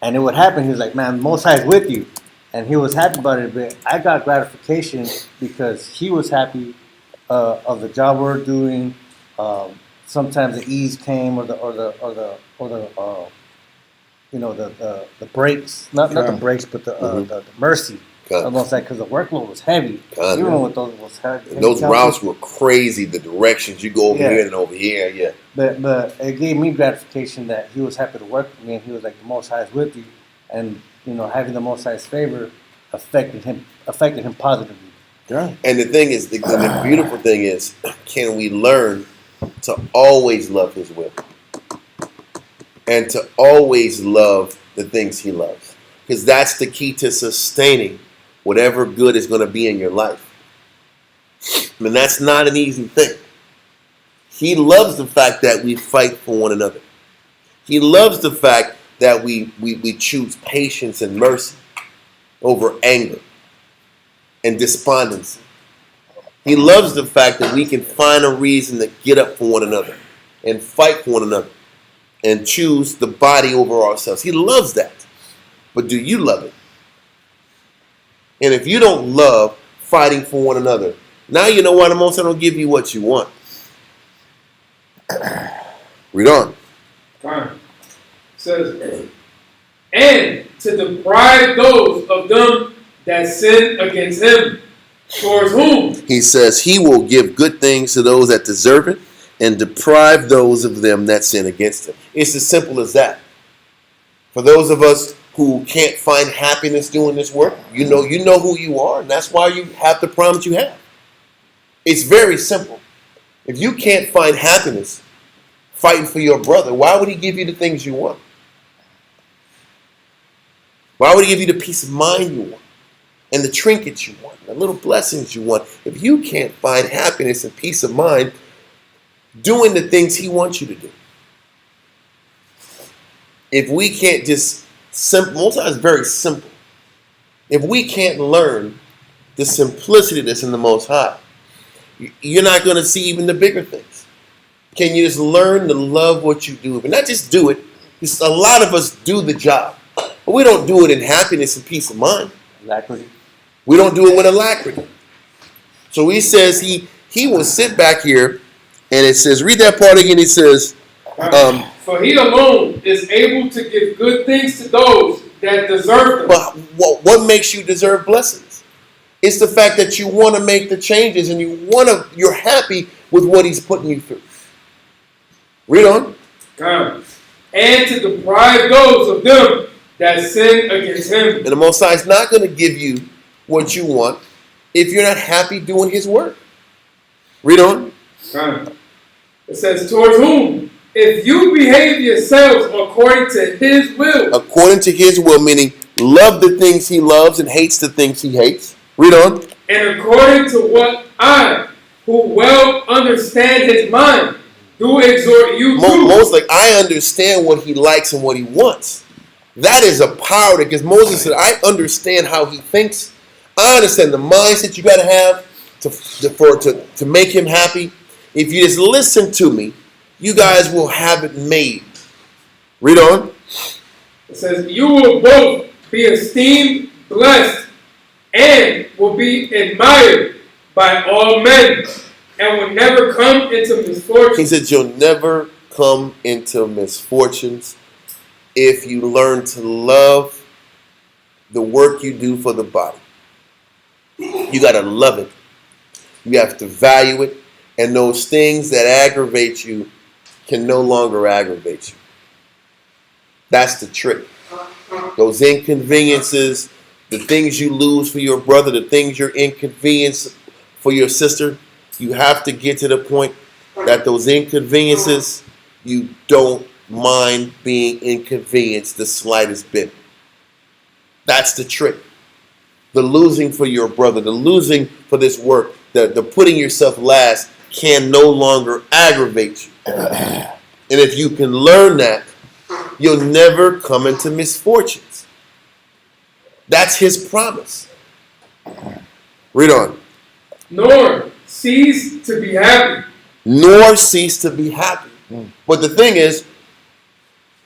and it would happen. He was like, man, Most High's with you, and he was happy about it. But I got gratification because he was happy of the job we're doing. Sometimes the ease came, or the breaks, not the breaks, but the mercy. Almost like because the workload was heavy. Even with those was heavy. Those routes were crazy. The directions you go over here and over here, yeah. But it gave me gratification that he was happy to work with me, and he was like, the Most High is with you, and having the Most High's favor affected him positively. Yeah. And the thing is, the beautiful thing is, can we learn to always love his will and to always love the things he loves? Because that's the key to sustaining whatever good is going to be in your life. I mean, that's not an easy thing. He loves the fact that we fight for one another. He loves the fact that we choose patience and mercy over anger and despondency. He loves the fact that we can find a reason to get up for one another and fight for one another and choose the body over ourselves. He loves that. But do you love it? And if you don't love fighting for one another, now you know why the Most High don't give you what you want. Read on. Fine. It says, and to deprive those of them that sin against him. Towards whom? He says he will give good things to those that deserve it and deprive those of them that sin against him. It's as simple as that. For those of us who can't find happiness doing this work, you know who you are, and that's why you have the problems you have. It's very simple. If you can't find happiness fighting for your brother, why would he give you the things you want? Why would he give you the peace of mind you want? And the trinkets you want, the little blessings you want? If you can't find happiness and peace of mind doing the things he wants you to do. If we can't just, Most High is very simple. If we can't learn the simplicity that's in the Most High, you're not going to see even the bigger things. Can you just learn to love what you do? But not just do it, because a lot of us do the job. But we don't do it in happiness and peace of mind. Alacrity. We don't do it with alacrity. So he says he will sit back here, and it says, read that part again. It says, for he alone is able to give good things to those that deserve them. But what makes you deserve blessings? It's the fact that you want to make the changes and you're happy with what he's putting you through. Read on. And to deprive those of them that sin against him. And the Most High is not going to give you what you want if you're not happy doing his work. Read on. It says, towards whom? If you behave yourselves according to his will. According to his will, meaning love the things he loves and hates the things he hates. Read on. And according to what I, who well understand his mind, do exhort you to. Most like I understand what he likes and what he wants. That is a power because Moses said, I understand how he thinks. I understand the mindset you got to have to make him happy. If you just listen to me, you guys will have it made. Read on. It says, you will both be esteemed, blessed, and will be admired by all men, and will never come into misfortune. He said, you'll never come into misfortunes if you learn to love the work you do for the body. You got to love it. You have to value it. And those things that aggravate you can no longer aggravate you. That's the trick. Those inconveniences, the things you lose for your brother, the things you're inconvenienced for your sister, you have to get to the point that those inconveniences, you don't mind being inconvenienced the slightest bit. That's the trick. The losing for your brother, the losing for this work, the putting yourself last can no longer aggravate you. And if you can learn that, you'll never come into misfortunes. That's his promise. Read on. Nor cease to be happy. Nor cease to be happy. But the thing is,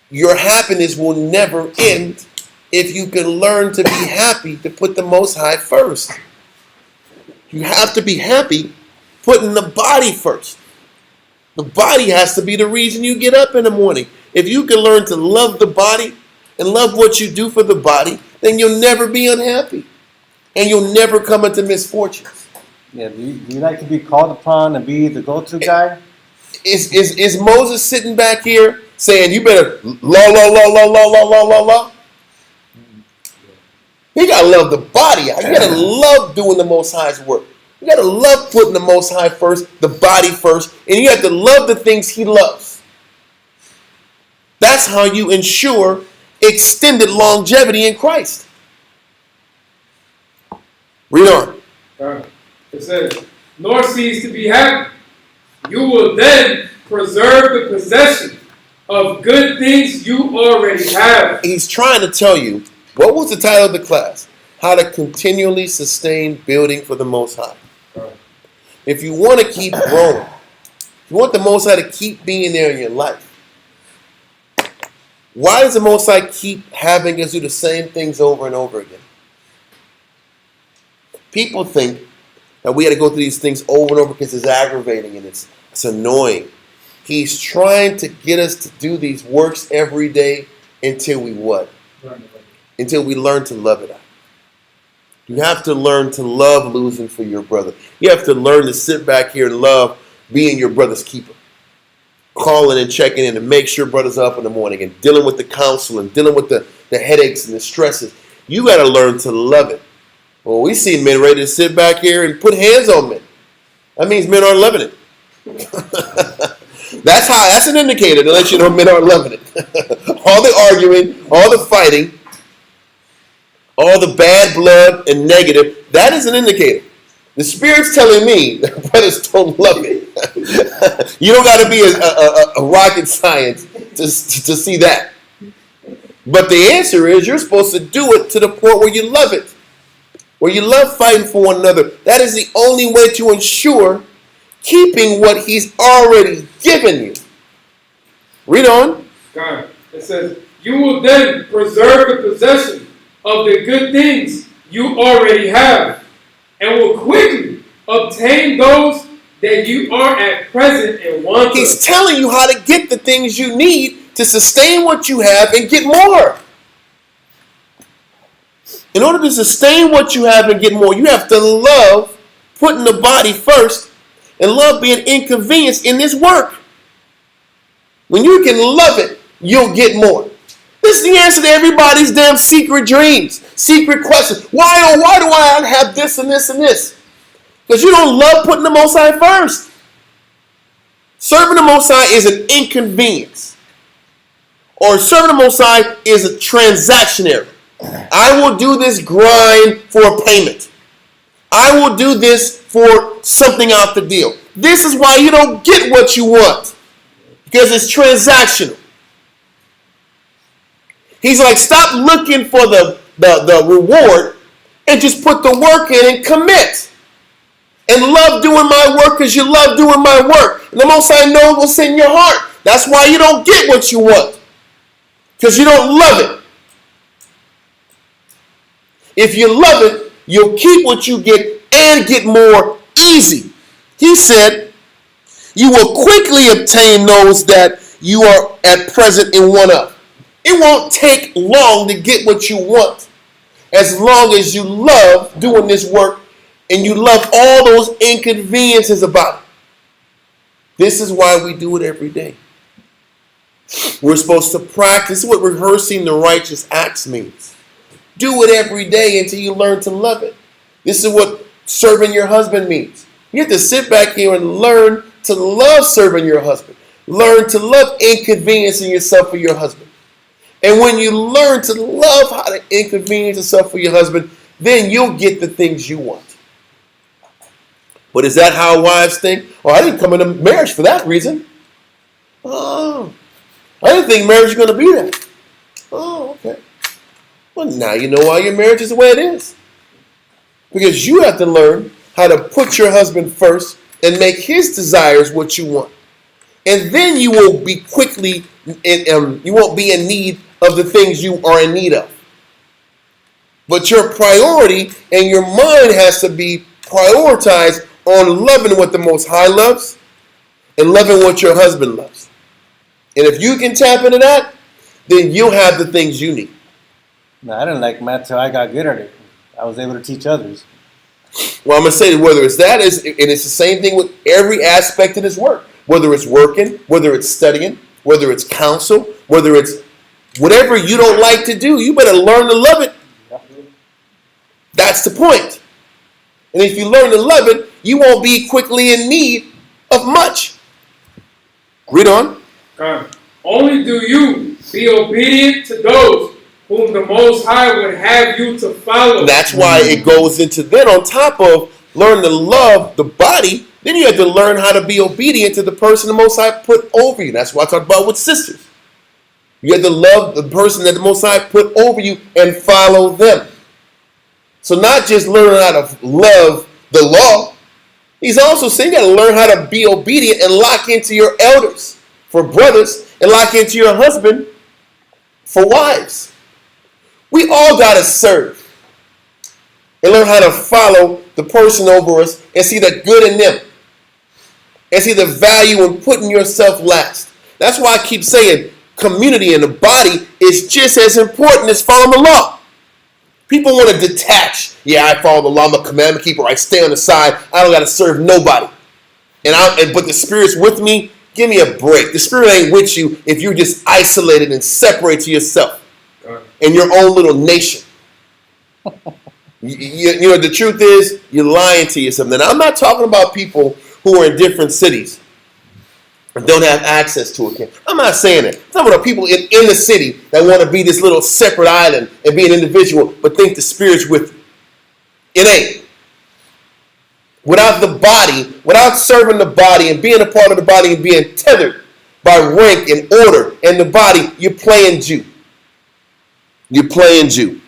your happiness will never end if you can learn to be happy to put the Most High first. You have to be happy putting the body first. The body has to be the reason you get up in the morning. If you can learn to love the body and love what you do for the body, then you'll never be unhappy. And you'll never come into misfortunes. Yeah, do you like to be called upon and be the go-to guy? Is Moses sitting back here saying, you better la? You gotta love the body. You gotta love doing the Most High's work. You gotta love putting the Most High first, the body first, and you have to love the things he loves. That's how you ensure extended longevity in Christ. Read on. It says, nor cease to be happy. You will then preserve the possession of good things you already have. He's trying to tell you, what was the title of the class? How to continually sustain building for the Most High. If you want to keep growing, if you want the Most High to keep being there in your life, why does the Most High keep having us do the same things over and over again? People think that we got to go through these things over and over because it's aggravating and it's annoying. He's trying to get us to do these works every day until we what? Until we learn to love it out. You have to learn to love losing for your brother. You have to learn to sit back here and love being your brother's keeper. Calling and checking in and make sure brother's up in the morning and dealing with the counsel and dealing with the headaches and the stresses. You got to learn to love it. Well, we see men ready to sit back here and put hands on men. That means men aren't loving it. That's an indicator to let you know men aren't loving it. All the arguing, all the fighting, all the bad blood and negative, that is an indicator. The Spirit's telling me that brothers don't love it. You don't got to be a rocket science to see that. But the answer is you're supposed to do it to the point where you love it. Where you love fighting for one another. That is the only way to ensure keeping what he's already given you. Read on. God, it says, you will then preserve the possession of the good things you already have, and will quickly obtain those that you are at present in want of. He's telling you how to get the things you need to sustain what you have and get more. In order to sustain what you have and get more, you have to love putting the body first and love being inconvenienced in this work. When you can love it, you'll get more. This is the answer to everybody's damn secret dreams, secret questions. Why do I have this and this and this? Because you don't love putting the Most High first. Serving the Most High is an inconvenience. Or serving the Most High is a transaction error. I will do this grind for a payment. I will do this for something out the deal. This is why you don't get what you want. Because it's transactional. He's like, stop looking for the reward and just put the work in and commit. And love doing my work because you love doing my work. And the Most High knows what's in your heart. That's why you don't get what you want. Because you don't love it. If you love it, you'll keep what you get and get more easy. He said, you will quickly obtain those that you are at present in want of. It won't take long to get what you want as long as you love doing this work and you love all those inconveniences about it. This is why we do it every day. We're supposed to practice. This is what rehearsing the righteous acts means. Do it every day until you learn to love it. This is what serving your husband means. You have to sit back here and learn to love serving your husband. Learn to love inconveniencing yourself for your husband. And when you learn to love how to inconvenience yourself for your husband, then you'll get the things you want. But is that how wives think? Oh, I didn't come into marriage for that reason. Oh, I didn't think marriage was going to be that. Oh, okay. Well, now you know why your marriage is the way it is. Because you have to learn how to put your husband first and make his desires what you want. And then you will be you won't be in need of the things you are in need of. But your priority and your mind has to be prioritized on loving what the Most High loves and loving what your husband loves. And if you can tap into that, then you'll have the things you need. No, I didn't like math till I got good at it. I was able to teach others. Well, I'm going to say whether it's that, and it's the same thing with every aspect of this work. Whether it's working, whether it's studying, whether it's counsel, whether it's whatever you don't like to do, you better learn to love it. That's the point. And if you learn to love it, you won't be quickly in need of much. Read on. Only do you be obedient to those whom the Most High would have you to follow. That's why it goes into then on top of learn to love the body, then you have to learn how to be obedient to the person the Most High put over you. That's what I talked about with sisters. You have to love the person that the Most High put over you and follow them. So not just learning how to love the law, he's also saying you got to learn how to be obedient and lock into your elders for brothers and lock into your husband for wives. We all got to serve and learn how to follow the person over us and see the good in them and see the value in putting yourself last. That's why I keep saying community in the body is just as important as following the law. People want to detach. Yeah, I follow the law. I'm a commandment keeper. I stay on the side. I don't got to serve nobody. But the Spirit's with me. Give me a break. The Spirit ain't with you if you're just isolated and separate to yourself in your own little nation. You know, the truth is, you're lying to yourself. And I'm not talking about people who are in different cities and don't have access to a camp. I'm not saying it. I'm talking about people in the city that want to be this little separate island and be an individual, but think the Spirit's with you. It ain't. Without the body, without serving the body and being a part of the body and being tethered by rank and order and the body, you're playing Jew. You're playing Jew.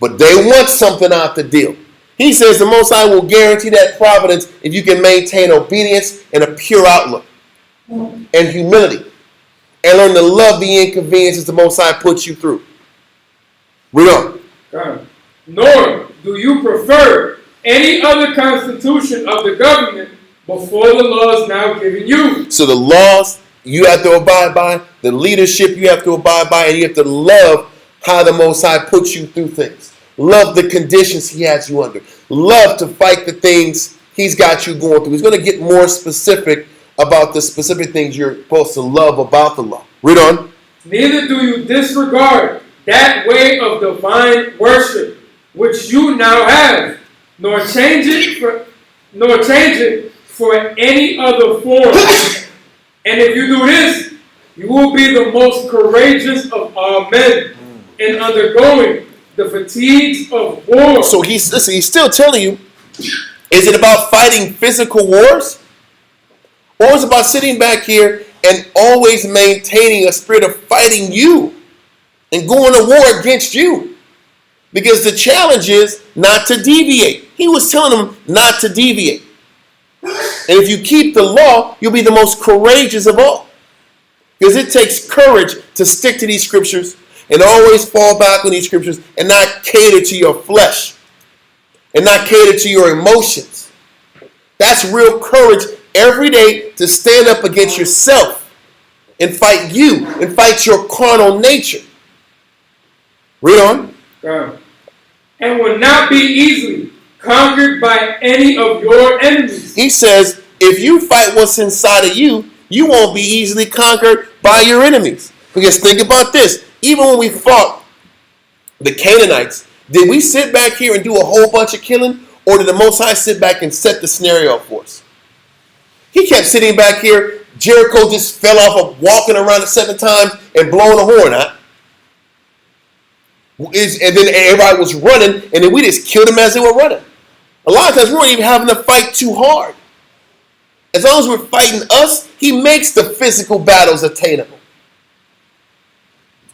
But they want something out the deal. He says the Most High will guarantee that providence if you can maintain obedience and a pure outlook and humility and learn to love the inconveniences the Most High puts you through. Read on. Nor do you prefer any other constitution of the government before the laws now given you. So the laws you have to abide by, the leadership you have to abide by, and you have to love how the Most High puts you through things. Love the conditions he has you under. Love to fight the things he's got you going through. He's going to get more specific about the specific things you're supposed to love about the law. Read on. Neither do you disregard that way of divine worship which you now have, nor change it for any other form. And if you do this, you will be the most courageous of all men in undergoing the fatigues of war. So he's still telling you, is it about fighting physical wars? Or is it about sitting back here and always maintaining a spirit of fighting you and going to war against you? Because the challenge is not to deviate. He was telling them not to deviate. And if you keep the law, you'll be the most courageous of all. Because it takes courage to stick to these scriptures and always fall back on these scriptures and not cater to your flesh and not cater to your emotions. That's real courage every day to stand up against yourself and fight you and fight your carnal nature. Read on. And will not be easily conquered by any of your enemies. He says, if you fight what's inside of you, you won't be easily conquered by your enemies. Because think about this. Even when we fought the Canaanites, did we sit back here and do a whole bunch of killing? Or did the Most High sit back and set the scenario for us? He kept sitting back here. Jericho just fell off of walking around it 7 times and blowing a horn out. And then everybody was running, and then we just killed them as they were running. A lot of times we weren't even having to fight too hard. As long as we're fighting us, he makes the physical battles attainable.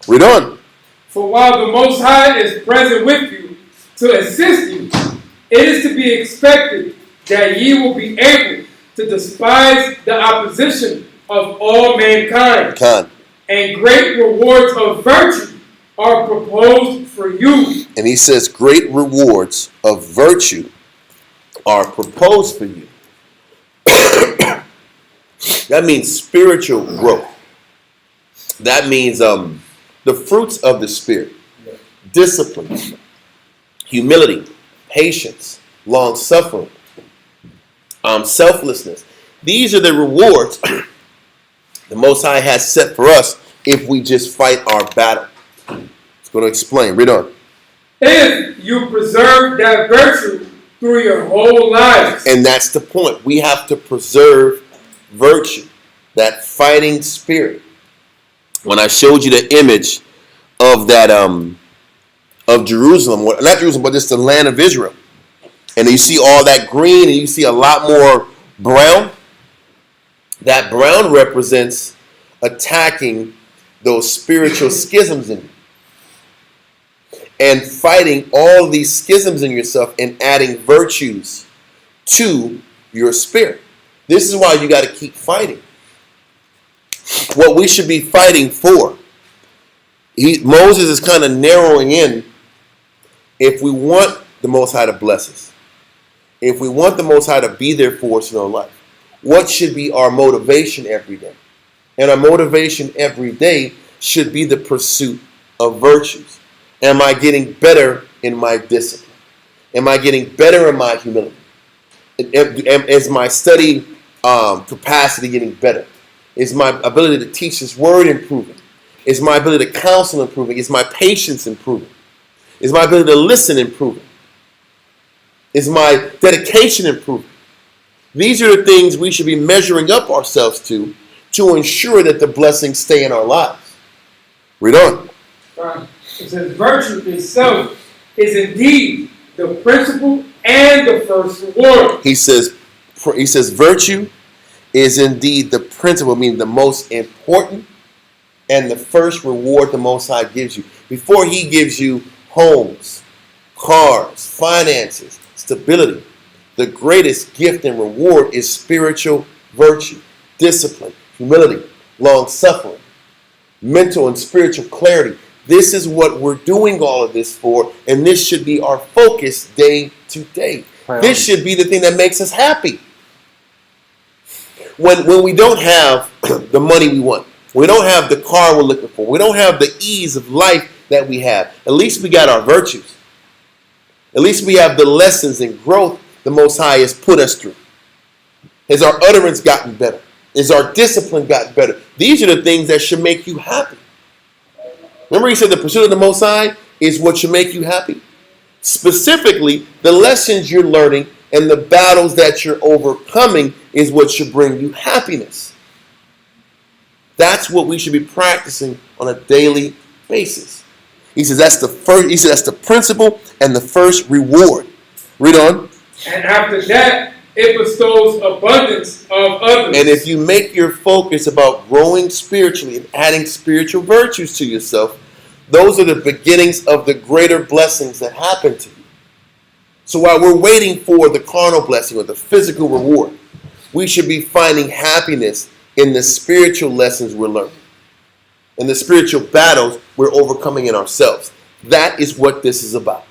Read on. For while the Most High is present with you to assist you, it is to be expected that ye will be able to despise the opposition of all mankind. And great rewards of virtue are proposed for you. And he says great rewards of virtue are proposed for you. That means spiritual growth. That means the fruits of the Spirit. Discipline, humility, patience, long-suffering, selflessness. These are the rewards the Most High has set for us if we just fight our battle. It's going to explain. Read on. If you preserve that virtue through your whole lives. And that's the point. We have to preserve virtue, that fighting spirit. When I showed you the image of that, of Jerusalem, not Jerusalem, but just the land of Israel, and you see all that green and you see a lot more brown, that brown represents attacking those spiritual schisms in you and fighting all of these schisms in yourself and adding virtues to your spirit. This is why you got to keep fighting. What we should be fighting for. Moses is kind of narrowing in. If we want the Most High to bless us, if we want the Most High to be there for us in our life, what should be our motivation every day? And our motivation every day should be the pursuit of virtues. Am I getting better in my discipline? Am I getting better in my humility? Is my study capacity getting better? Is my ability to teach His Word improving? Is my ability to counsel improving? Is my patience improving? Is my ability to listen improving? Is my dedication improving? These are the things we should be measuring up ourselves to ensure that the blessings stay in our lives. Read on. It says, virtue itself is indeed the principle and the first reward. He says virtue is indeed the principle, meaning the most important and the first reward the Most High gives you. Before He gives you homes, cars, finances, stability, the greatest gift and reward is spiritual virtue, discipline, humility, long-suffering, mental and spiritual clarity. This is what we're doing all of this for, and this should be our focus day to day. This should be the thing that makes us happy. When we don't have the money we want, we don't have the car we're looking for, we don't have the ease of life that we have, at least we got our virtues. At least we have the lessons and growth the Most High has put us through. Has our utterance gotten better? Is our discipline gotten better? These are the things that should make you happy. Remember He said the pursuit of the Most High is what should make you happy? Specifically, the lessons you're learning and the battles that you're overcoming is what should bring you happiness. That's what we should be practicing on a daily basis. He says that's the first. He said that's the principle and the first reward. Read on. And after that, it bestows abundance of others. And if you make your focus about growing spiritually and adding spiritual virtues to yourself, those are the beginnings of the greater blessings that happen to you. So while we're waiting for the carnal blessing or the physical reward, we should be finding happiness in the spiritual lessons we're learning, in the spiritual battles we're overcoming in ourselves. That is what this is about.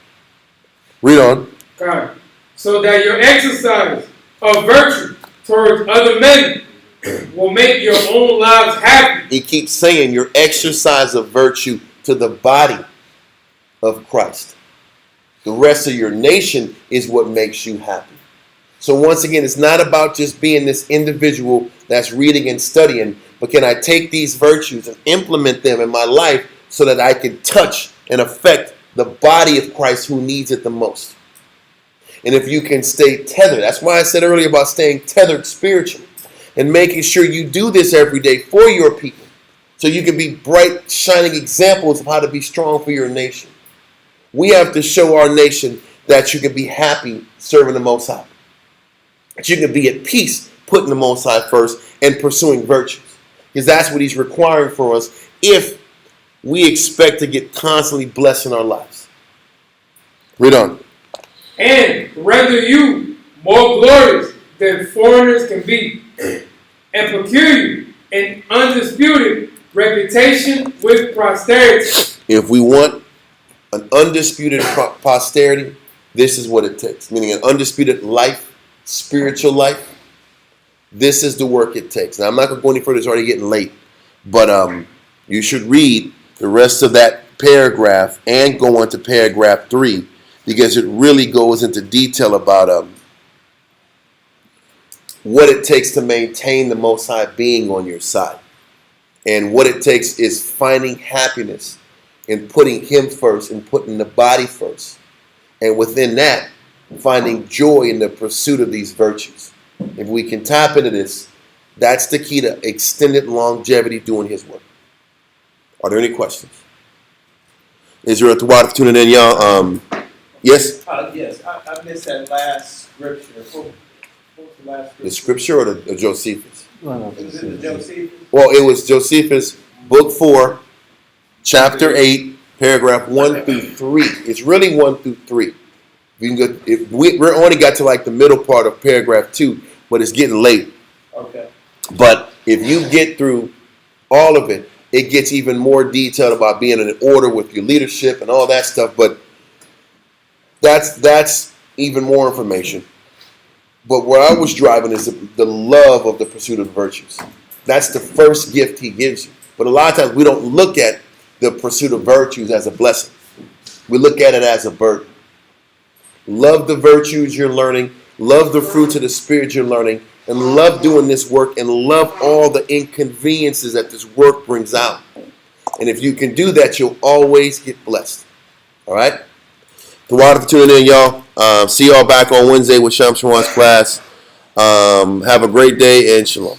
Read on. God. So that your exercise of virtue towards other men will make your own lives happy. He keeps saying your exercise of virtue to the body of Christ. The rest of your nation is what makes you happy. So once again, it's not about just being this individual that's reading and studying, but can I take these virtues and implement them in my life so that I can touch and affect the body of Christ who needs it the most? And if you can stay tethered, that's why I said earlier about staying tethered spiritually and making sure you do this every day for your people so you can be bright, shining examples of how to be strong for your nation. We have to show our nation that you can be happy serving the Most High, that you can be at peace putting the Most High first and pursuing virtues, because that's what he's requiring for us if we expect to get constantly blessed in our lives. Read on. And render you more glorious than foreigners can be, and procure you an undisputed reputation with posterity. If we want an undisputed posterity, this is what it takes. Meaning an undisputed life, spiritual life. This is the work it takes. Now, I'm not going to go any further. It's already getting late. But you should read the rest of that paragraph and go on to paragraph 3, because it really goes into detail about what it takes to maintain the Most High being on your side. And what it takes is finding happiness in putting him first and putting the body first. And within that, finding joy in the pursuit of these virtues. If we can tap into this, that's the key to extended longevity doing his work. Are there any questions? Israel Tawad tuning in, y'all. Yes? Yes, I missed that last scripture. What was the last scripture? The scripture or the Josephus? Was it the Josephus? Well, it was Josephus, book 4, chapter 8, paragraph 1 through 3. It's really 1 through 3. You can go, we're only got to like the middle part of paragraph 2, but it's getting late. Okay. But if you get through all of it, it gets even more detailed about being in order with your leadership and all that stuff. But that's even more information. But where I was driving is the love of the pursuit of virtues. That's the first gift he gives you. But a lot of times we don't look at the pursuit of virtues as a blessing. We look at it as a burden. Love the virtues you're learning. Love the fruits of the Spirit you're learning. And love doing this work. And love all the inconveniences that this work brings out. And if you can do that, you'll always get blessed. All right? Thank you for tuning in, y'all. See y'all back on Wednesday with Sham Shawan's class. Have a great day and shalom.